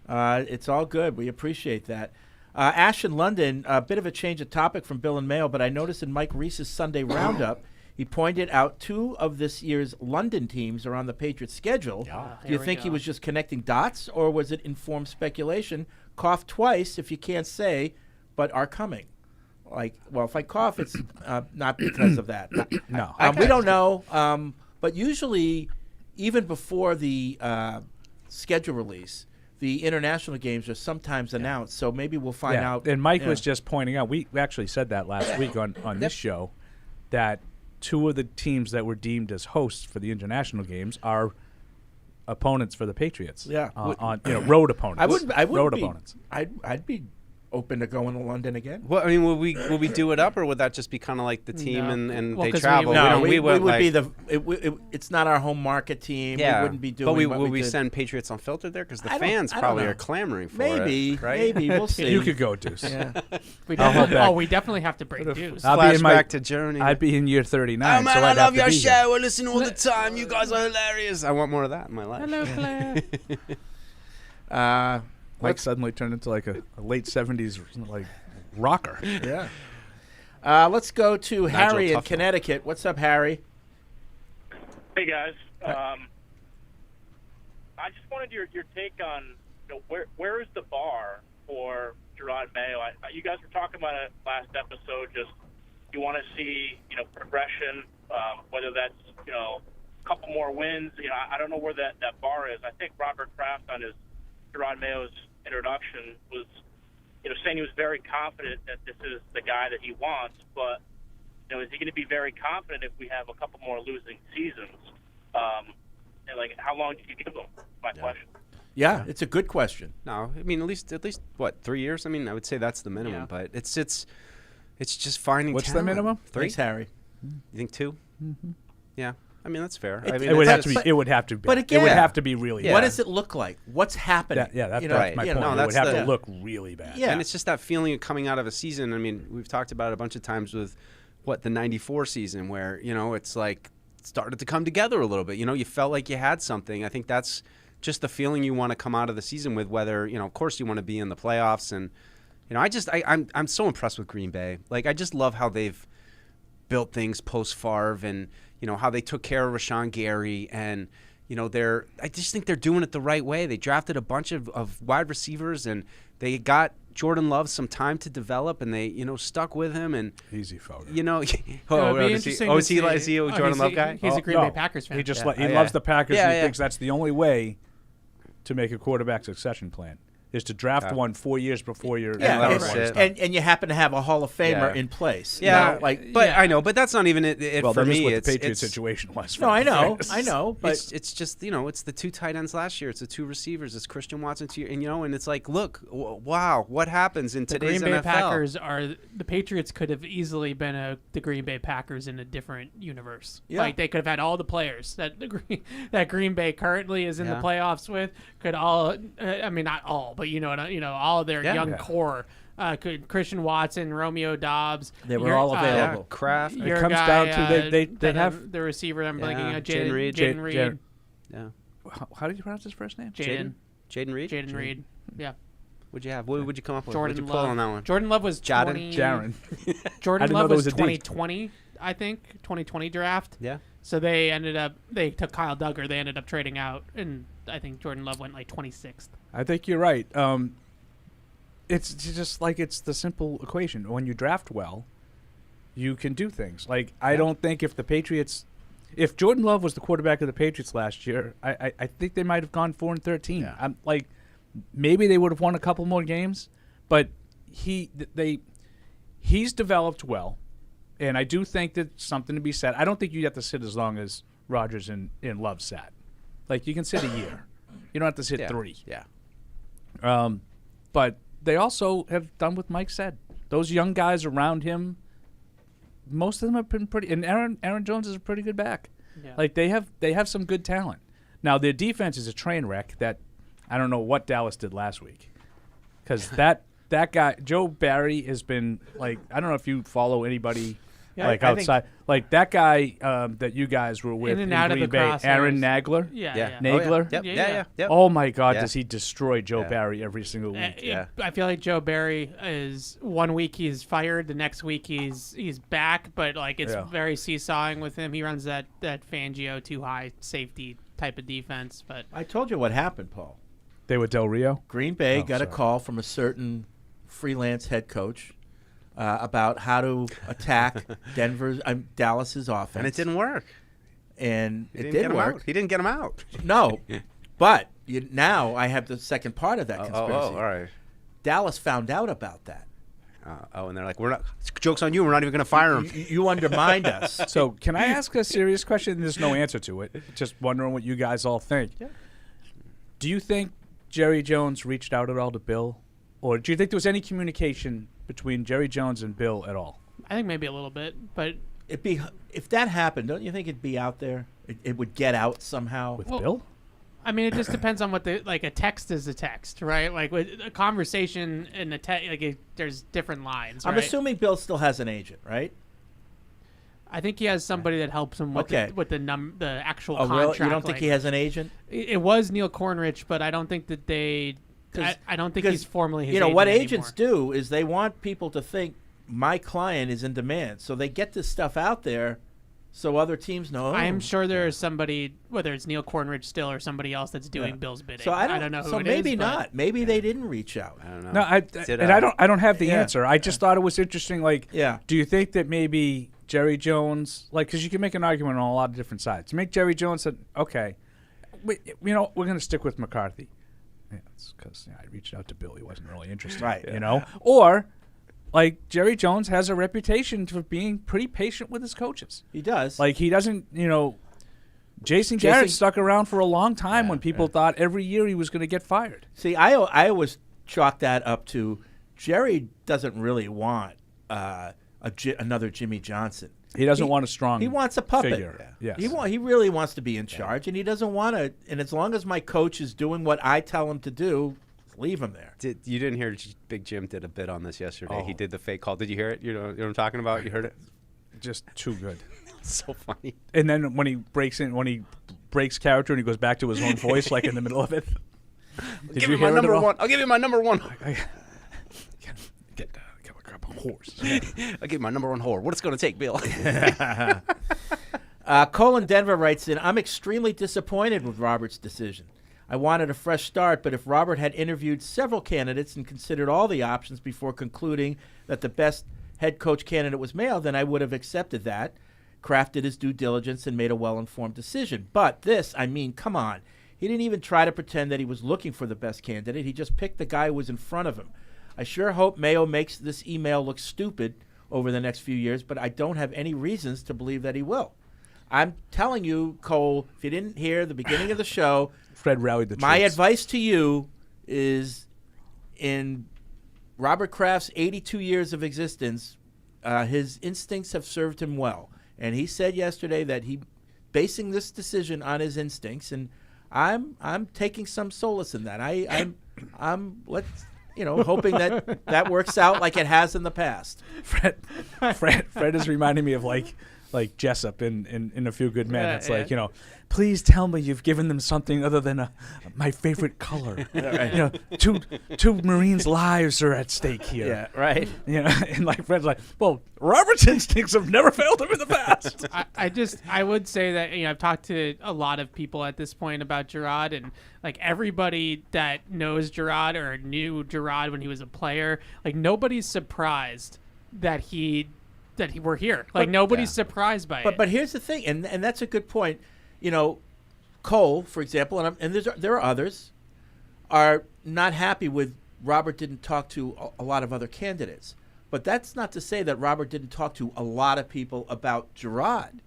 It's all good. We appreciate that. Ash in London, a bit of a change of topic from Bill and Mayo, but I noticed in Mike Reese's Sunday Roundup, he pointed out 2 of this year's London teams are on the Patriots schedule. Do you think he was just connecting dots, or was it informed speculation? Cough twice, if you can't say, but are coming. If I cough, it's not because of that. No. We don't know, but usually, even before the schedule release, the international games are sometimes announced, so maybe we'll find out. And Mike was just pointing out, we actually said that last week on this show, that 2 of the teams that were deemed as hosts for the international games are opponents for the Patriots. Yeah. On road opponents. Opponents. I'd be open to going to London again. Well, I mean, will we do it up, or would that just be kind of like the team and they travel? We would be it's not our home market team. Yeah, we wouldn't be doing. But will we send Patriots Unfiltered there because the fans probably are clamoring for it. Right? Maybe we'll see. You could go, Deuce. Yeah. we definitely have to break Deuce. Flashback to Germany. I'd be in year 39. Oh man, so I I'd love have to your be show. here. I listen all the time. You guys are hilarious. I want more of that in my life. Hello, Claire. Mike suddenly turned into like a late 70s rocker. Yeah. Let's go to Harry in Connecticut. What's up, Harry? Hey guys. I just wanted your take on where is the bar for Jerod Mayo? You guys were talking about it last episode. Just you want to see progression, whether that's a couple more wins. I don't know where that bar is. I think Robert Kraft on his Jerod Mayo's introduction was saying he was very confident that this is the guy that he wants, but is he going to be very confident if we have a couple more losing seasons? And how long do you give him? My question. Yeah, it's a good question. No, I mean at least what, 3 years? I mean, I would say that's the minimum, but it's just finding. What's talent. the minimum? 3. Thanks, Harry. You think 2? Mm-hmm. Yeah. I mean that's fair. It would have to be. It would have to be. But again, it would have to be really. What bad. does it look like? What's happening? That's right. my point. No, it would have to look really bad. Yeah. And it's just that feeling of coming out of a season. I mean, we've talked about it a bunch of times with the 94 season where, it's like started to come together a little bit. You felt like you had something. I think that's just the feeling you want to come out of the season with, whether, of course you want to be in the playoffs. And, I'm so impressed with Green Bay. I just love how they've built things post-Favre and, how they took care of Rashawn Gary and, I just think they're doing it the right way. They drafted a bunch of wide receivers and they got Jordan Love some time to develop and they, stuck with him and easy photo. Is he a Jordan Love guy? He's a Green Bay Packers fan. He just he loves the Packers and he thinks that's the only way to make a quarterback succession plan. is to draft one 4 years before your and you happen to have a Hall of Famer in place. Yeah, you know, like I know, but that's not even it well, for that is me. what It's the Patriots it's, situation was. No, I know, but it's just it's the 2 tight ends last year. It's the 2 receivers. It's Christian Watson and it's like, look, wow, what happens in today's Green Bay NFL? Packers the Patriots could have easily been the Green Bay Packers in a different universe. Yeah. Like they could have had all the players that Green Bay currently is in the playoffs with. Could all, I mean, not all, but all of their young core. Could Christian Watson, Romeo Dobbs. They were all available. Kraft. It comes down to they have the receiver. I'm blanking on Jaden Reed. Jaden Reed. Yeah. How did you pronounce his first name? Jaden Reed. Jaden Reed. Yeah. What'd you have? What would you come up with? Jordan What'd you pull Love. on that one? Jordan Love was Jaron. Jordan Love was 2020, I think, 2020 draft. Yeah. So they took Kyle Duggar. They ended up trading out, and I think Jordan Love went like 26th. I think you're right. It's just like it's the simple equation. When you draft well, you can do things. Like I don't think if Jordan Love was the quarterback of the Patriots last year, I think they might have gone 4-13. Yeah. I'm like, maybe they would have won a couple more games, but he's developed well, and I do think that something to be said. I don't think you have to sit as long as Rodgers and Love sat. Like you can sit a year. You don't have to sit 3. Yeah. But they also have done what Mike said. Those young guys around him, most of them have been pretty. And Aaron Jones is a pretty good back. Yeah. Like they have some good talent. Now their defense is a train wreck. That I don't know what Dallas did last week, because that guy Joe Barry has been like, I don't know if you follow anybody outside, like that guy that you guys were with in Green Bay, Aaron Nagler. Nagler. Oh, yeah. Yep. Oh my God, does he destroy Joe Barry every single week? I feel like Joe Barry is 1 week he's fired, the next week he's back, but like it's very seesawing with him. He runs that Fangio too high safety type of defense. But I told you what happened, Paul. They were Del Rio. Green Bay got a call from a certain freelance head coach about how to attack Dallas's offense, and it didn't work. And it didn't work. He didn't get him out. No, but now I have the second part of that conspiracy. Oh, all right. Dallas found out about that. And they're like, "We're not. Joke's on you. We're not even going to fire him. You undermined us." So, can I ask a serious question? There's no answer to it. Just wondering what you guys all think. Yeah. Do you think Jerry Jones reached out at all to Bill, or do you think there was any communication between Jerry Jones and Bill at all? I think maybe a little bit, but if that happened, don't you think it'd be out there? It would get out somehow with Bill. I mean, it just depends on what a text is a text, right? Like with a conversation and a text, there's different lines. I'm assuming Bill still has an agent, right? I think he has somebody that helps him with the actual contract. You don't think he has an agent? It was Neil Cornrich, but I don't think that I don't think he's formally his agent what anymore. Agents do is they want people to think my client is in demand, so they get this stuff out there so other teams know. I'm sure there is somebody, whether it's Neil Cornrich still or somebody else, that's doing Bill's bidding. So I don't know who so it maybe is, not. Maybe they didn't reach out. I don't know. No, I don't have the answer. I just thought it was interesting. Like, do you think that maybe Jerry Jones, because you can make an argument on a lot of different sides. Make Jerry Jones said, okay, we're going to stick with McCarthy. Yeah, it's because I reached out to Bill. He wasn't really interested. Right. Or like Jerry Jones has a reputation for being pretty patient with his coaches. He does. Like he doesn't, Jason Garrett stuck around for a long time when people thought every year he was going to get fired. See, I always chalk that up to Jerry doesn't really want another Jimmy Johnson. He doesn't want a strong. He wants a puppet. Figure. Yes. He really wants to be in charge, and he doesn't want to. And as long as my coach is doing what I tell him to do, leave him there. You didn't hear Big Jim did a bit on this yesterday. Oh. He did the fake call. Did you hear it? You know what I'm talking about? You heard it? Just too good. So funny. And then when he breaks character and he goes back to his own voice, like in the middle of it. Give me my number one. I'll give you my number one. Whores. I'll give you my number one whore. What it's going to take, Bill. Colin Denver writes in, I'm extremely disappointed with Robert's decision. I wanted a fresh start, but if Robert had interviewed several candidates and considered all the options before concluding that the best head coach candidate was Mayo, then I would have accepted that, Kraft did his due diligence, and made a well-informed decision. But this, come on. He didn't even try to pretend that he was looking for the best candidate. He just picked the guy who was in front of him. I sure hope Mayo makes this email look stupid over the next few years, but I don't have any reasons to believe that he will. I'm telling you, Cole, if you didn't hear the beginning of the show, Fred rallied the my troops. advice to you is, in Robert Kraft's 82 years of existence, his instincts have served him well. And he said yesterday that he basing this decision on his instincts, and I'm taking some solace in that. I'm hoping that works out like it has in the past. Fred is reminding me of like Jessup in A Few Good Men. Yeah, It's like, please tell me you've given them something other than my favorite color. Right. Two Marines' lives are at stake here. Yeah, right. And like Fred's like, well, Robert's instincts have never failed him in the past. I would say that I've talked to a lot of people at this point about Jerod, and like everybody that knows Jerod or knew Jerod when he was a player, like nobody's surprised that we're here. Like nobody's surprised by it. But here's the thing, and that's a good point. Cole, for example, and there are others, are not happy with Robert didn't talk to a lot of other candidates. But that's not to say that Robert didn't talk to a lot of people about Jerod.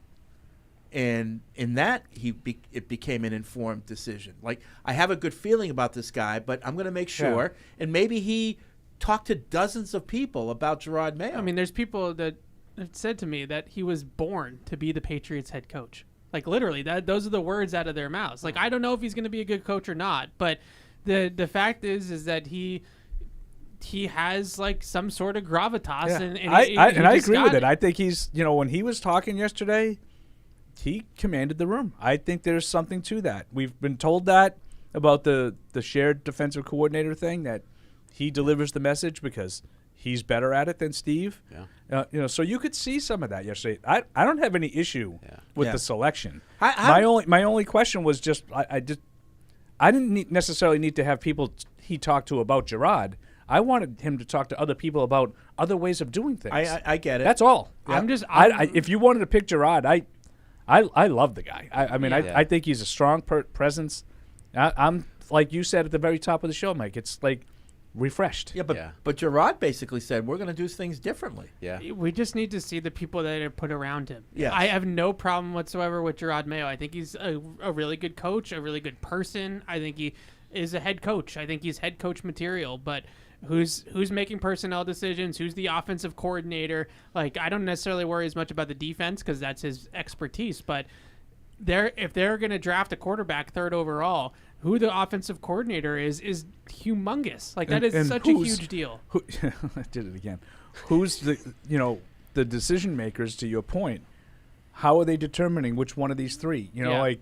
And in that, it became an informed decision. Like, I have a good feeling about this guy, but I'm going to make sure. Yeah. And maybe he talked to dozens of people about Jerod Mayo. I mean, there's people that have said to me that he was born to be the Patriots head coach. Like, literally, those are the words out of their mouths. Like, I don't know if he's going to be a good coach or not, but the fact is that he has like some sort of gravitas, Yeah. and I agree with it. I think he's, when he was talking yesterday, he commanded the room. I think there's something to that. We've been told that about the shared defensive coordinator thing, that he delivers the message because he's better at it than Steve. Yeah. So you could see some of that yesterday. I don't have any issue with the selection. My only question was just I didn't necessarily need to have people he talked to about Jerod. I wanted him to talk to other people about other ways of doing things. I get it. That's all. Yep. If you wanted to pick Jerod, I love the guy. I think he's a strong presence. I'm like you said at the very top of the show, Mike. It's like refreshed. Yeah, but Jerod basically said we're going to do things differently. Yeah. We just need to see the people that are put around him. Yes. I have no problem whatsoever with Jerod Mayo. I think he's a really good coach, a really good person. I think he is a head coach. I think he's head coach material, but who's making personnel decisions, who's the offensive coordinator. Like, I don't necessarily worry as much about the defense because that's his expertise, but if they're going to draft a quarterback 3rd overall, who the offensive coordinator is humongous. Like, that is such a huge deal. I did it again. Who's the decision makers, to your point? How are they determining which one of these three? Like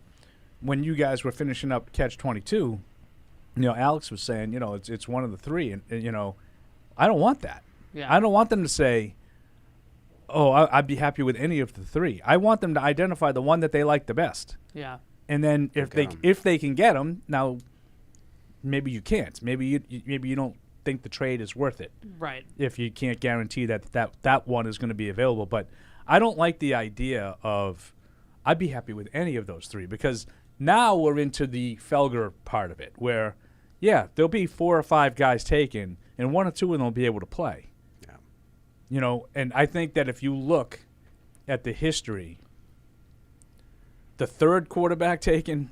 when you guys were finishing up Catch 22, Alex was saying, it's one of the three, and I don't want that. Yeah. I don't want them to say, "Oh, I'd be happy with any of the three." I want them to identify the one that they like the best. Yeah. And then if they can get them, now maybe you can't. Maybe you don't think the trade is worth it. Right. If you can't guarantee that one is going to be available, but I don't like the idea of I'd be happy with any of those three, because now we're into the Felger part of it where, there'll be 4 or 5 guys taken, and 1 or 2 of them will be able to play. Yeah. And I think that if you look at the history, the 3rd quarterback taken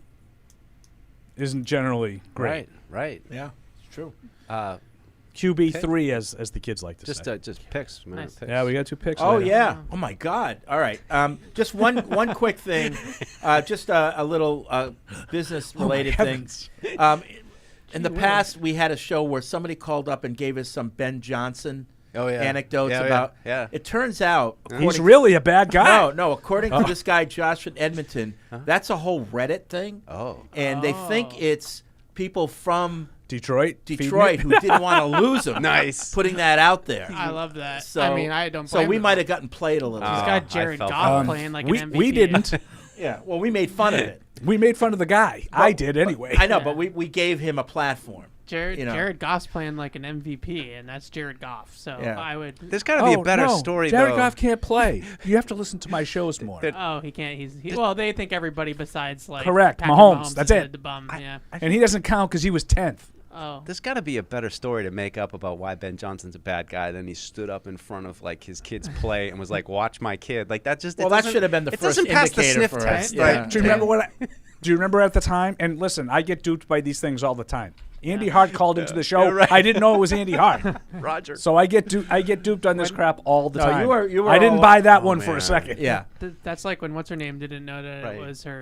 isn't generally great. Right. Yeah, it's true. QB3, as the kids like to say. Just picks. Nice. Yeah, we got 2 picks. Oh, later. yeah. Oh, my God. All right. Just one quick thing. Just a little business-related thing. In the past, we had a show where somebody called up and gave us some Ben Johnson anecdotes about. Yeah. It turns out he's really a bad guy. No. According to this guy Josh in Edmonton, that's a whole Reddit thing. Oh. And they think it's people from Detroit who didn't want to lose him. Nice. Putting that out there. I love that. So, I mean, I don't. So we might have gotten played a little. He's bit. got Jared Goff playing like an MVP. We didn't. Yeah. Well, we made fun of it. We made fun of the guy. I did anyway. I know, but we gave him a platform. Jared Goff's playing like an MVP, and that's Jared Goff. So I would. There's got to be a better story. Jared though. Goff can't play. You have to listen to my shows more. Oh, he can't. Well, they think everybody besides like correct. Patrick Mahomes. That's is it. The bum. Yeah. And he doesn't count because he was 10th. Oh. There's got to be a better story to make up about why Ben Johnson's a bad guy than he stood up in front of like his kid's play and was like, "Watch my kid." Like that just. Well, that should have been the it first doesn't pass the indicator sniff for test. us. Yeah. Do you remember Do you remember at the time? And listen, I get duped by these things all the time. Andy Hart called into the show. Right. I didn't know it was Andy Hart. Roger. So I get duped on this crap all the No, time. you were I didn't all- buy that one man. for a second. Yeah. That's like when what's her name didn't know that Right.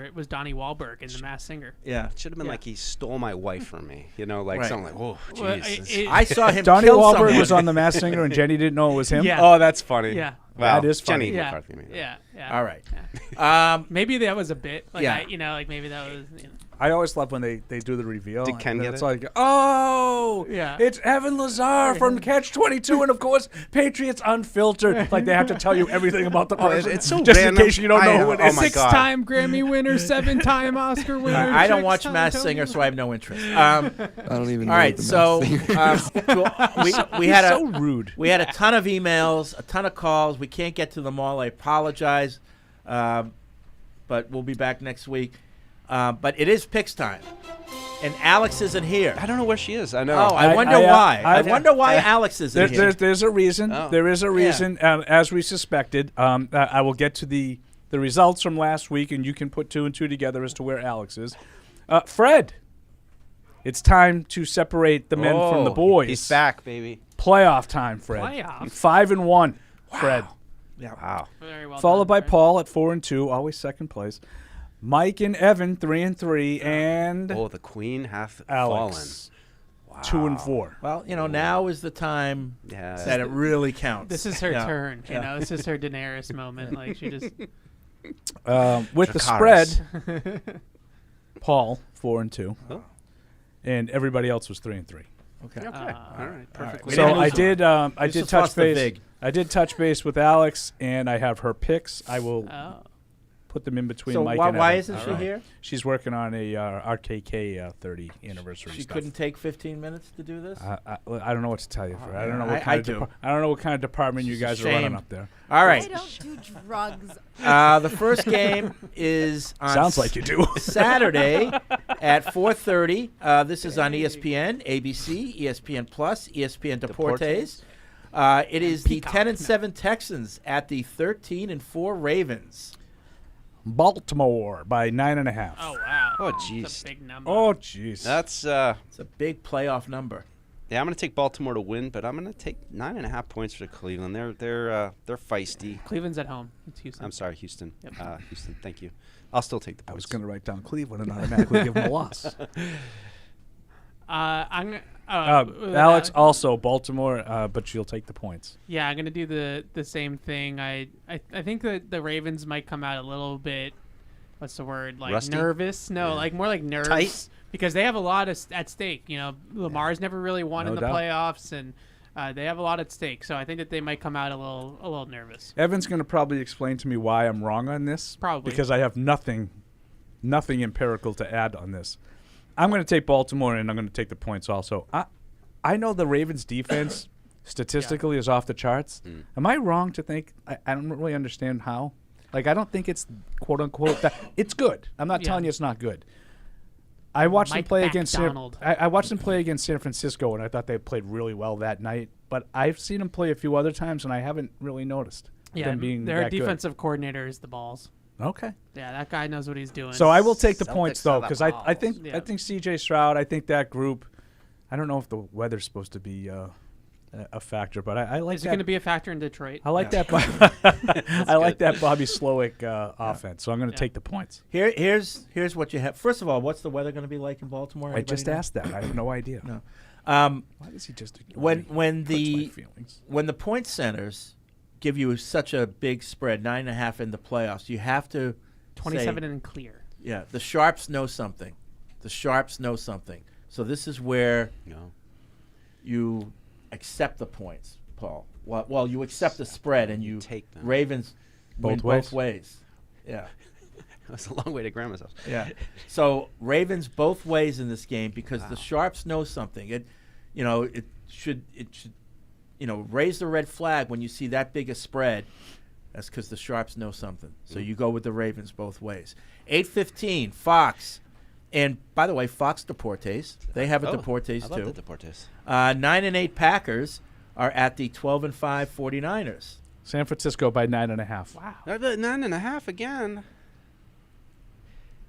it was Donnie Wahlberg in The Masked Singer. Yeah. It should have been like he stole my wife from me. You know, like Right. something like, "Whoa, Well, Jesus." I saw him Donnie kill Wahlberg someone. was on The Masked Singer, and Jenny didn't know it was him. Yeah. Oh, that's funny. Yeah. Wow. That is funny. Jenny Yeah. McCarthy, maybe. Yeah. All right. Maybe that was a bit. Like Yeah. like maybe that was. I always love when they do the reveal. Did Ken and then get it's it? like, oh, Yeah. it's Evan Lazar from Catch-22, and of course, Patriots Unfiltered. Like they have to tell you everything about the person. it's so just random. in case you don't know who it Oh is. my God. 6-time Grammy winner, 7-time Oscar winner. I don't watch 6-time Masked Tony Singer, so I have no interest. I don't even know. All right, what the so Masked Singer we had so rude. We had a ton of emails, a ton of calls. We can't get to them all. I apologize, but we'll be back next week. But it is picks time, and Alex isn't here. I don't know where she is. I know. Oh, I wonder why. I wonder why Alex isn't here. There's a reason. Oh. There is a reason, as we suspected. I will get to the results from last week, and you can put 2 and 2 together as to where Alex is. Fred, it's time to separate the men from the boys. He's back, baby. Playoff time, Fred. Playoff? 5-1, Fred. Yeah. Wow. Very well Followed done, by Fred. Paul at 4 and 2, always second place. Mike and Evan 3 and 3, and Oh, the queen hath Alex 2 and 4. Well, now is the time Yeah. that it really counts. This is her Yeah. turn. You know, this is her Daenerys moment. Like she just. With the Dracarys. spread, Paul 4 and 2, and everybody else was 3 and 3. Okay. All right. Perfect. We So didn't I lose did. I This did is touch toss the base. vig. I did touch base with Alex, and I have her picks. I will Oh. put them in between So Mike why, and why Evan. isn't she here? She's working on a RKK 30 anniversary. She stuff. couldn't take 15 minutes to do this? I don't know what to tell you. Fred. I don't know I- what kind I of do. I don't know what kind of department you guys are running Shame. up there. All right. I don't do drugs. The first game is on Sounds like you do. Saturday at 4:30. This is on ESPN, ABC, ESPN Plus, ESPN Deportes. It is the 10-7 Texans at the 13-4 Ravens. Baltimore by 9.5. Oh wow. Oh, That's a jeez. big number. Oh, jeez. That's It's a big playoff number. yeah. I'm gonna take Baltimore to win, but I'm gonna take 9.5 points for Cleveland. They're feisty. Cleveland's at home. It's Houston. I'm sorry, Houston. Yep. Houston. Thank you. I'll still take the I was points. going to write down Cleveland and automatically give them a loss. I'm gonna. Alex also Baltimore, but she'll take the points. Yeah, I'm gonna do the same thing. I think that the Ravens might come out a little bit. What's the word? Like Rusty? nervous? No, Yeah. like more like nerves. Tight? Because they have a lot at stake. You know, Lamar's never really won No in the doubt. playoffs, and they have a lot at stake. So I think that they might come out a little nervous. Evan's going to probably explain to me why I'm wrong on this. Probably. Because I have nothing empirical to add on this. I'm going to take Baltimore, and I'm going to take the points also. I know the Ravens' defense statistically is off the charts. Am I wrong to think I don't really understand how? Like, I don't think it's quote unquote that it's good. I'm not telling you it's not good. I watched them Mike play against McDonald. I watched them play against San Francisco, and I thought they played really well that night. But I've seen them play a few other times, and I haven't really noticed them being their that good. defensive coordinator is the balls. Okay. Yeah, that guy knows what he's doing. So I will take the Celtics points are though, the because I balls. think Yeah. I think C.J. Stroud. I think that group. I don't know if the weather's supposed to be a factor, but I like Is that. it going to be a factor in Detroit? I like that. I like that Bobby Slowick offense. So I'm going to take the points. Here's what you have. First of all, what's the weather going to be like in Baltimore? I just Anybody know? asked that. I have no idea. No. Why does he just ignore me? When the Hurts my feelings. when the point centers give you such a big spread, 9.5 in the playoffs, you have to 27 say, and clear. Yeah, the sharps know something. The sharps know something. So this is where you accept the points, Paul. Well, you accept the spread and you take them. Ravens win Both ways? both ways. Yeah. That's a long way to grandma's house. Yeah. So Ravens both ways in this game because the Sharps know something. It should raise the red flag when you see that big a spread. That's because the Sharps know something. So you go with the Ravens both ways. 8:15, Fox. And by the way, Fox Deportes. They have a Deportes I too. love the Deportes. 9-8 Packers are at the 12-5 49ers. San Francisco by 9.5. Wow. 9.5 again.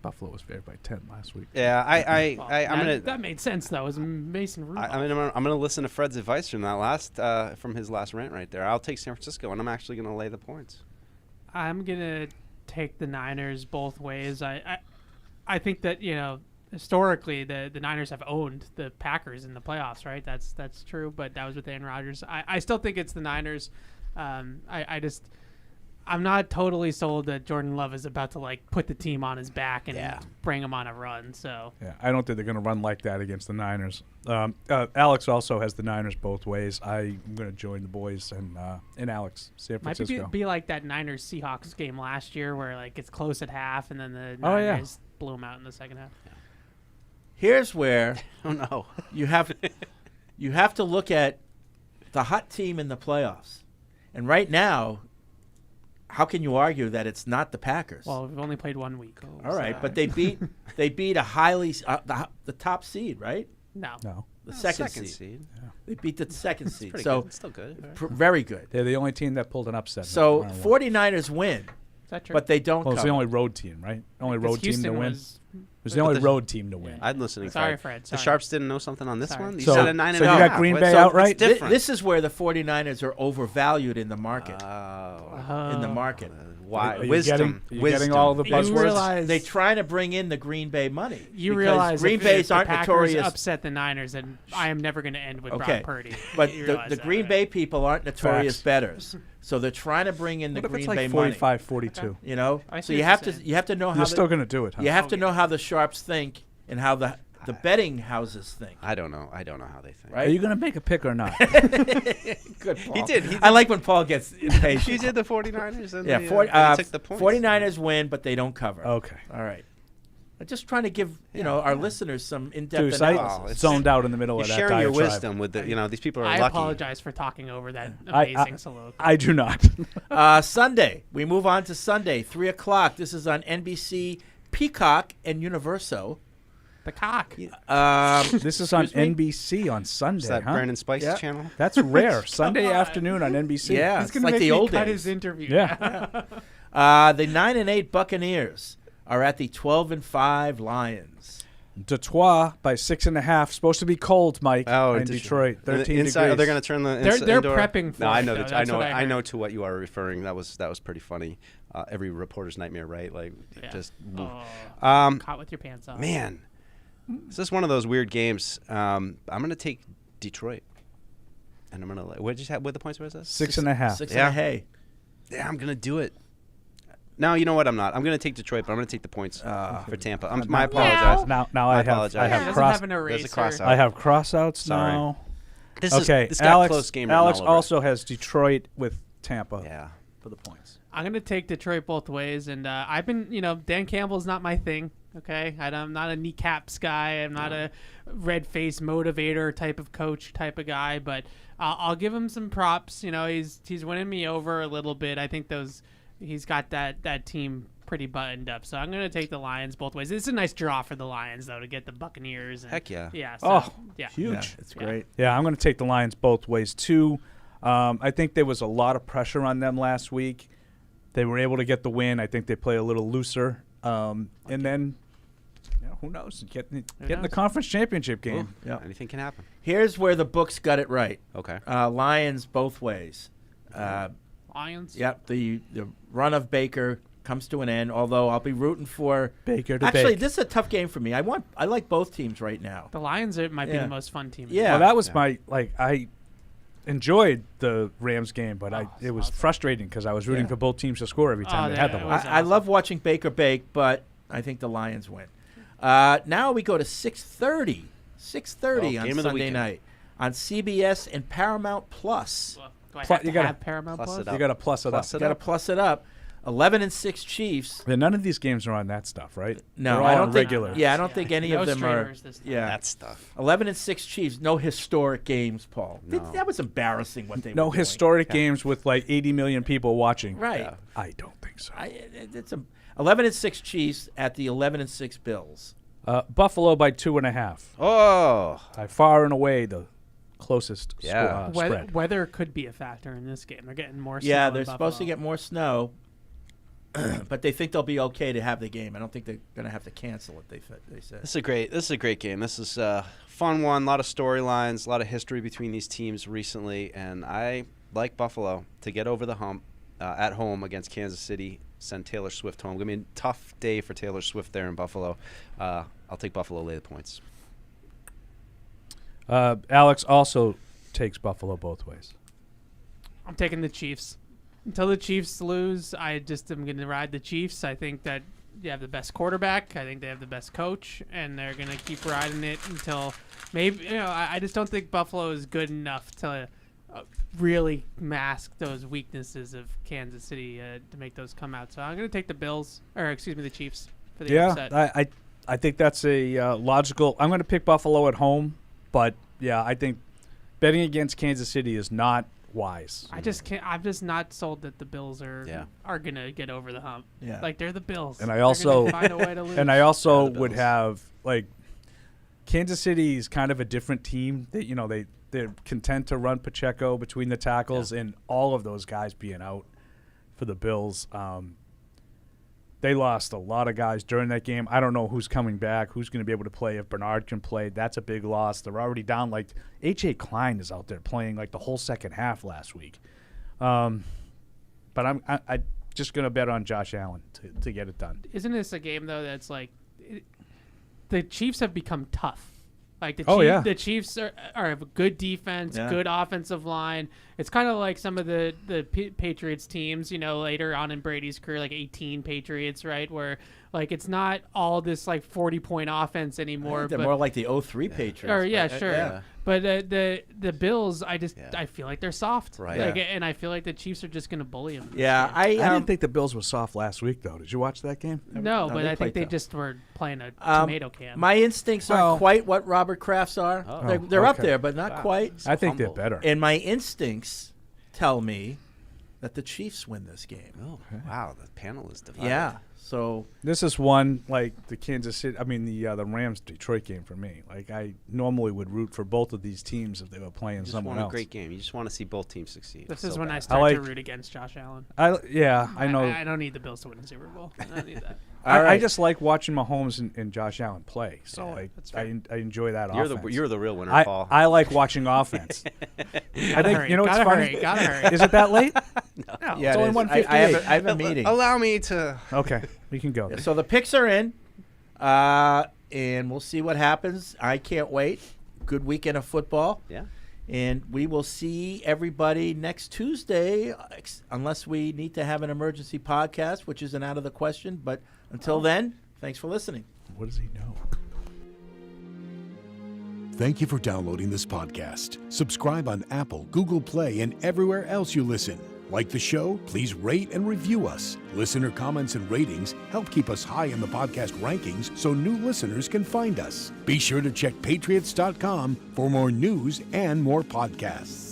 Buffalo was favored by 10 last week. Yeah, I'm gonna. That made sense though. It was Mason Rudolph. I'm gonna listen to Fred's advice from that from his last rant right there. I'll take San Francisco, and I'm actually gonna lay the points. I'm gonna take the Niners both ways. I think that historically the Niners have owned the Packers in the playoffs, right? That's true, but that was with Aaron Rodgers. I still think it's the Niners. I'm not totally sold that Jordan Love is about to put the team on his back and bring him on a run. So yeah, I don't think they're going to run like that against the Niners. Alex also has the Niners both ways. I'm going to join the boys and Alex. San Francisco. Might be like that Niners Seahawks game last year where it's close at half and then the Niners blew them out in the second half. Yeah. Here's where you have to look at the hot team in the playoffs, and right now. How can you argue that it's not the Packers? Well, we've only played 1 week. All right, but they beat a highly the top seed, right? No. The second seed. Yeah. They beat the second seed. Pretty so good. It's still good. Very good. They're the only team that pulled an upset. So 49ers win. Is that true? But they don't. Well, it's the only road team, right? Only road team to win. It was the only road team to win. I'm listening. Sorry, Fred. The Sharps didn't know something on this one. You so, said a 9.5. So you got Green Bay outright. This is where the 49ers are overvalued in the market. In the market. Why? Wisdom. You're getting all the buzzwords. They're trying to bring in the Green Bay money. You realize Green Bay's aren't Packers notorious. Upset the Niners, and I am never going to end with Brock Purdy. But the Green Bay people aren't notorious bettors, so they're trying to bring in the Green Bay money. 45-42. You know, so you have to know how. You're still going to do it. Huh? You have to know how the Sharps think and how the betting houses think. I don't know how they think. Right? Are you going to make a pick or not? Good, Paul. He did. I like when Paul gets impatient. You did the 49ers. And yeah, he took the points. 49ers win, but they don't cover. Okay. All right. I'm just trying to give our listeners some in-depth analysis. I zoned out in the middle of that sharing diatribe. your wisdom with these people are lucky. I apologize for talking over that amazing soliloquy. I do not. Sunday. We move on to Sunday, 3 o'clock. This is on NBC, Peacock, and Universo. The cock. This is on NBC on Sunday. Is that Brandon Spike's channel? That's rare. Sunday afternoon on NBC. Yeah, he's gonna like make the me old cut days. his interview. Yeah. The 9-8 Buccaneers are at the 12-5 Lions. Detroit by 6.5. Supposed to be cold, Mike. In Detroit, 13 inside, degrees. They're going to turn the They're indoor. prepping for No, I it, know. though. I know to what you are referring. That was pretty funny. Every reporter's nightmare, right? Caught with your pants off. Man, this is one of those weird games. I'm going to take Detroit, and I'm going to. What did you have? What the points was that? 6.5. 6.5. Yeah, I'm going to do it. No, you know what? I'm not. I'm going to take Detroit, but I'm going to take the points for Tampa. I apologize. Now I apologize. have There's a cross out. I have crossouts now. This Alex, got a close game. Alex also has Detroit with Tampa. Yeah. For the points. I'm going to take Detroit both ways, and I've been, Dan Campbell's not my thing. Okay, I'm not a kneecaps guy. I'm not a red face motivator type of coach type of guy, but I'll give him some props. He's winning me over a little bit. I think he's got that team pretty buttoned up. So I'm going to take the Lions both ways. It's a nice draw for the Lions, though, to get the Buccaneers. And, heck yeah. Yeah. So, huge. Yeah, it's great. Yeah, I'm going to take the Lions both ways, too. I think there was a lot of pressure on them last week. They were able to get the win. I think they play a little looser. And then, who knows? Get in the conference championship game. Yeah. Anything can happen. Here's where the books got it right. Okay. Lions both ways. Lions? Yep. The run of Baker comes to an end, although I'll be rooting for Baker to Actually, bake. this is a tough game for me. I like both teams right now. The Lions might be the most fun team. Yeah. Well, that was I enjoyed the Rams game, but it was frustrating because I was rooting for both teams to score every time they had the ball. I love watching Baker bake, but I think the Lions win. Now we go to 6:30 on Sunday night on CBS and Paramount Plus. Do I have to have Paramount Plus? You got to plus it up. Got to plus it up. 11-6 Chiefs. And none of these games are on that stuff, right? No, They're all I don't on think. regular. Yeah, I don't think any No of them are. streamers this time. Yeah, That stuff. 11-6 Chiefs. No historic games, Paul. No. That was embarrassing. What they No were doing. historic games with like 80 million people watching. Right. Yeah. I don't think so. It's a 11-6 Chiefs at the 11-6 Bills. Buffalo by 2.5. Oh, By far and away the closest Yeah. spread. Weather could be a factor in this game. They're getting more snow. Yeah, in they're supposed to Buffalo. get more snow, but they think they'll be okay to have the game. I don't think they're going to have to cancel it. They said. This is a great game. This is a fun one. A lot of storylines, a lot of history between these teams recently, and I like Buffalo to get over the hump at home against Kansas City. Send Taylor Swift home. Gonna be a tough day for Taylor Swift there in Buffalo. I'll take Buffalo, lay the points. Alex also takes Buffalo both ways. I'm taking the Chiefs. Until the Chiefs lose, I just am going to ride the Chiefs. I think that they have the best quarterback. I think they have the best coach, and they're going to keep riding it until maybe. I just don't think Buffalo is good enough to really mask those weaknesses of Kansas City to make those come out. So I'm going to take the Bills, or excuse me, the Chiefs for the upset. I think that's a logical. I'm going to pick Buffalo at home, but yeah, I think betting against Kansas City is not wise. I just can't. I'm just not sold that the Bills are gonna get over the hump. Yeah, like they're the Bills. And I They're also gonna find a way to lose. and I also would have like Kansas City is kind of a different team. They're content to run Pacheco between the tackles, and all of those guys being out for the Bills. They lost a lot of guys during that game. I don't know who's coming back, who's going to be able to play. If Bernard can play, that's a big loss. They're already down. Like H.A. Klein is out there playing like the whole second half last week. But I'm just going to bet on Josh Allen to get it done. Isn't this a game though that's like the Chiefs have become tough? Like the Chiefs are have a good defense, good offensive line. It's kind of like some of the Patriots teams, later on in Brady's career, like 18 Patriots, right? Where like it's not all this like 40-point offense anymore. They're more like the 03 Patriots. Or sure. Yeah. But the Bills, I feel like they're soft, Right? Like, and I feel like the Chiefs are just going to bully them. Yeah, I didn't think the Bills were soft last week, though. Did you watch that game? No, but I think they just were playing a tomato can. My instincts aren't quite what Robert Kraft's are. They're up there, but not quite. I think they're better. And my instincts tell me that the Chiefs win this game. Oh, wow, the panel is divided. Yeah. So this is one like the the Rams Detroit game for me. Like I normally would root for both of these teams if they were playing someone else. A great game. You just want to see both teams succeed. This is when I start to root against Josh Allen. I know. I don't need the Bills to win the Super Bowl. I don't need that. I just like watching Mahomes and Josh Allen play. So I enjoy that offense. You're the real winner, Paul. I like watching offense. I think you know what's funny. Gotta hurry. Is it that late? No. Yeah, it's only 1:58. I have a meeting. Allow me to. Okay, we can go. So the picks are in, and we'll see what happens. I can't wait. Good weekend of football. Yeah. And we will see everybody next Tuesday, unless we need to have an emergency podcast, which isn't out of the question. But until then, thanks for listening. What does he know? Thank you for downloading this podcast. Subscribe on Apple, Google Play, and everywhere else you listen. Like the show? Please rate and review us. Listener comments and ratings help keep us high in the podcast rankings so new listeners can find us. Be sure to check Patriots.com for more news and more podcasts.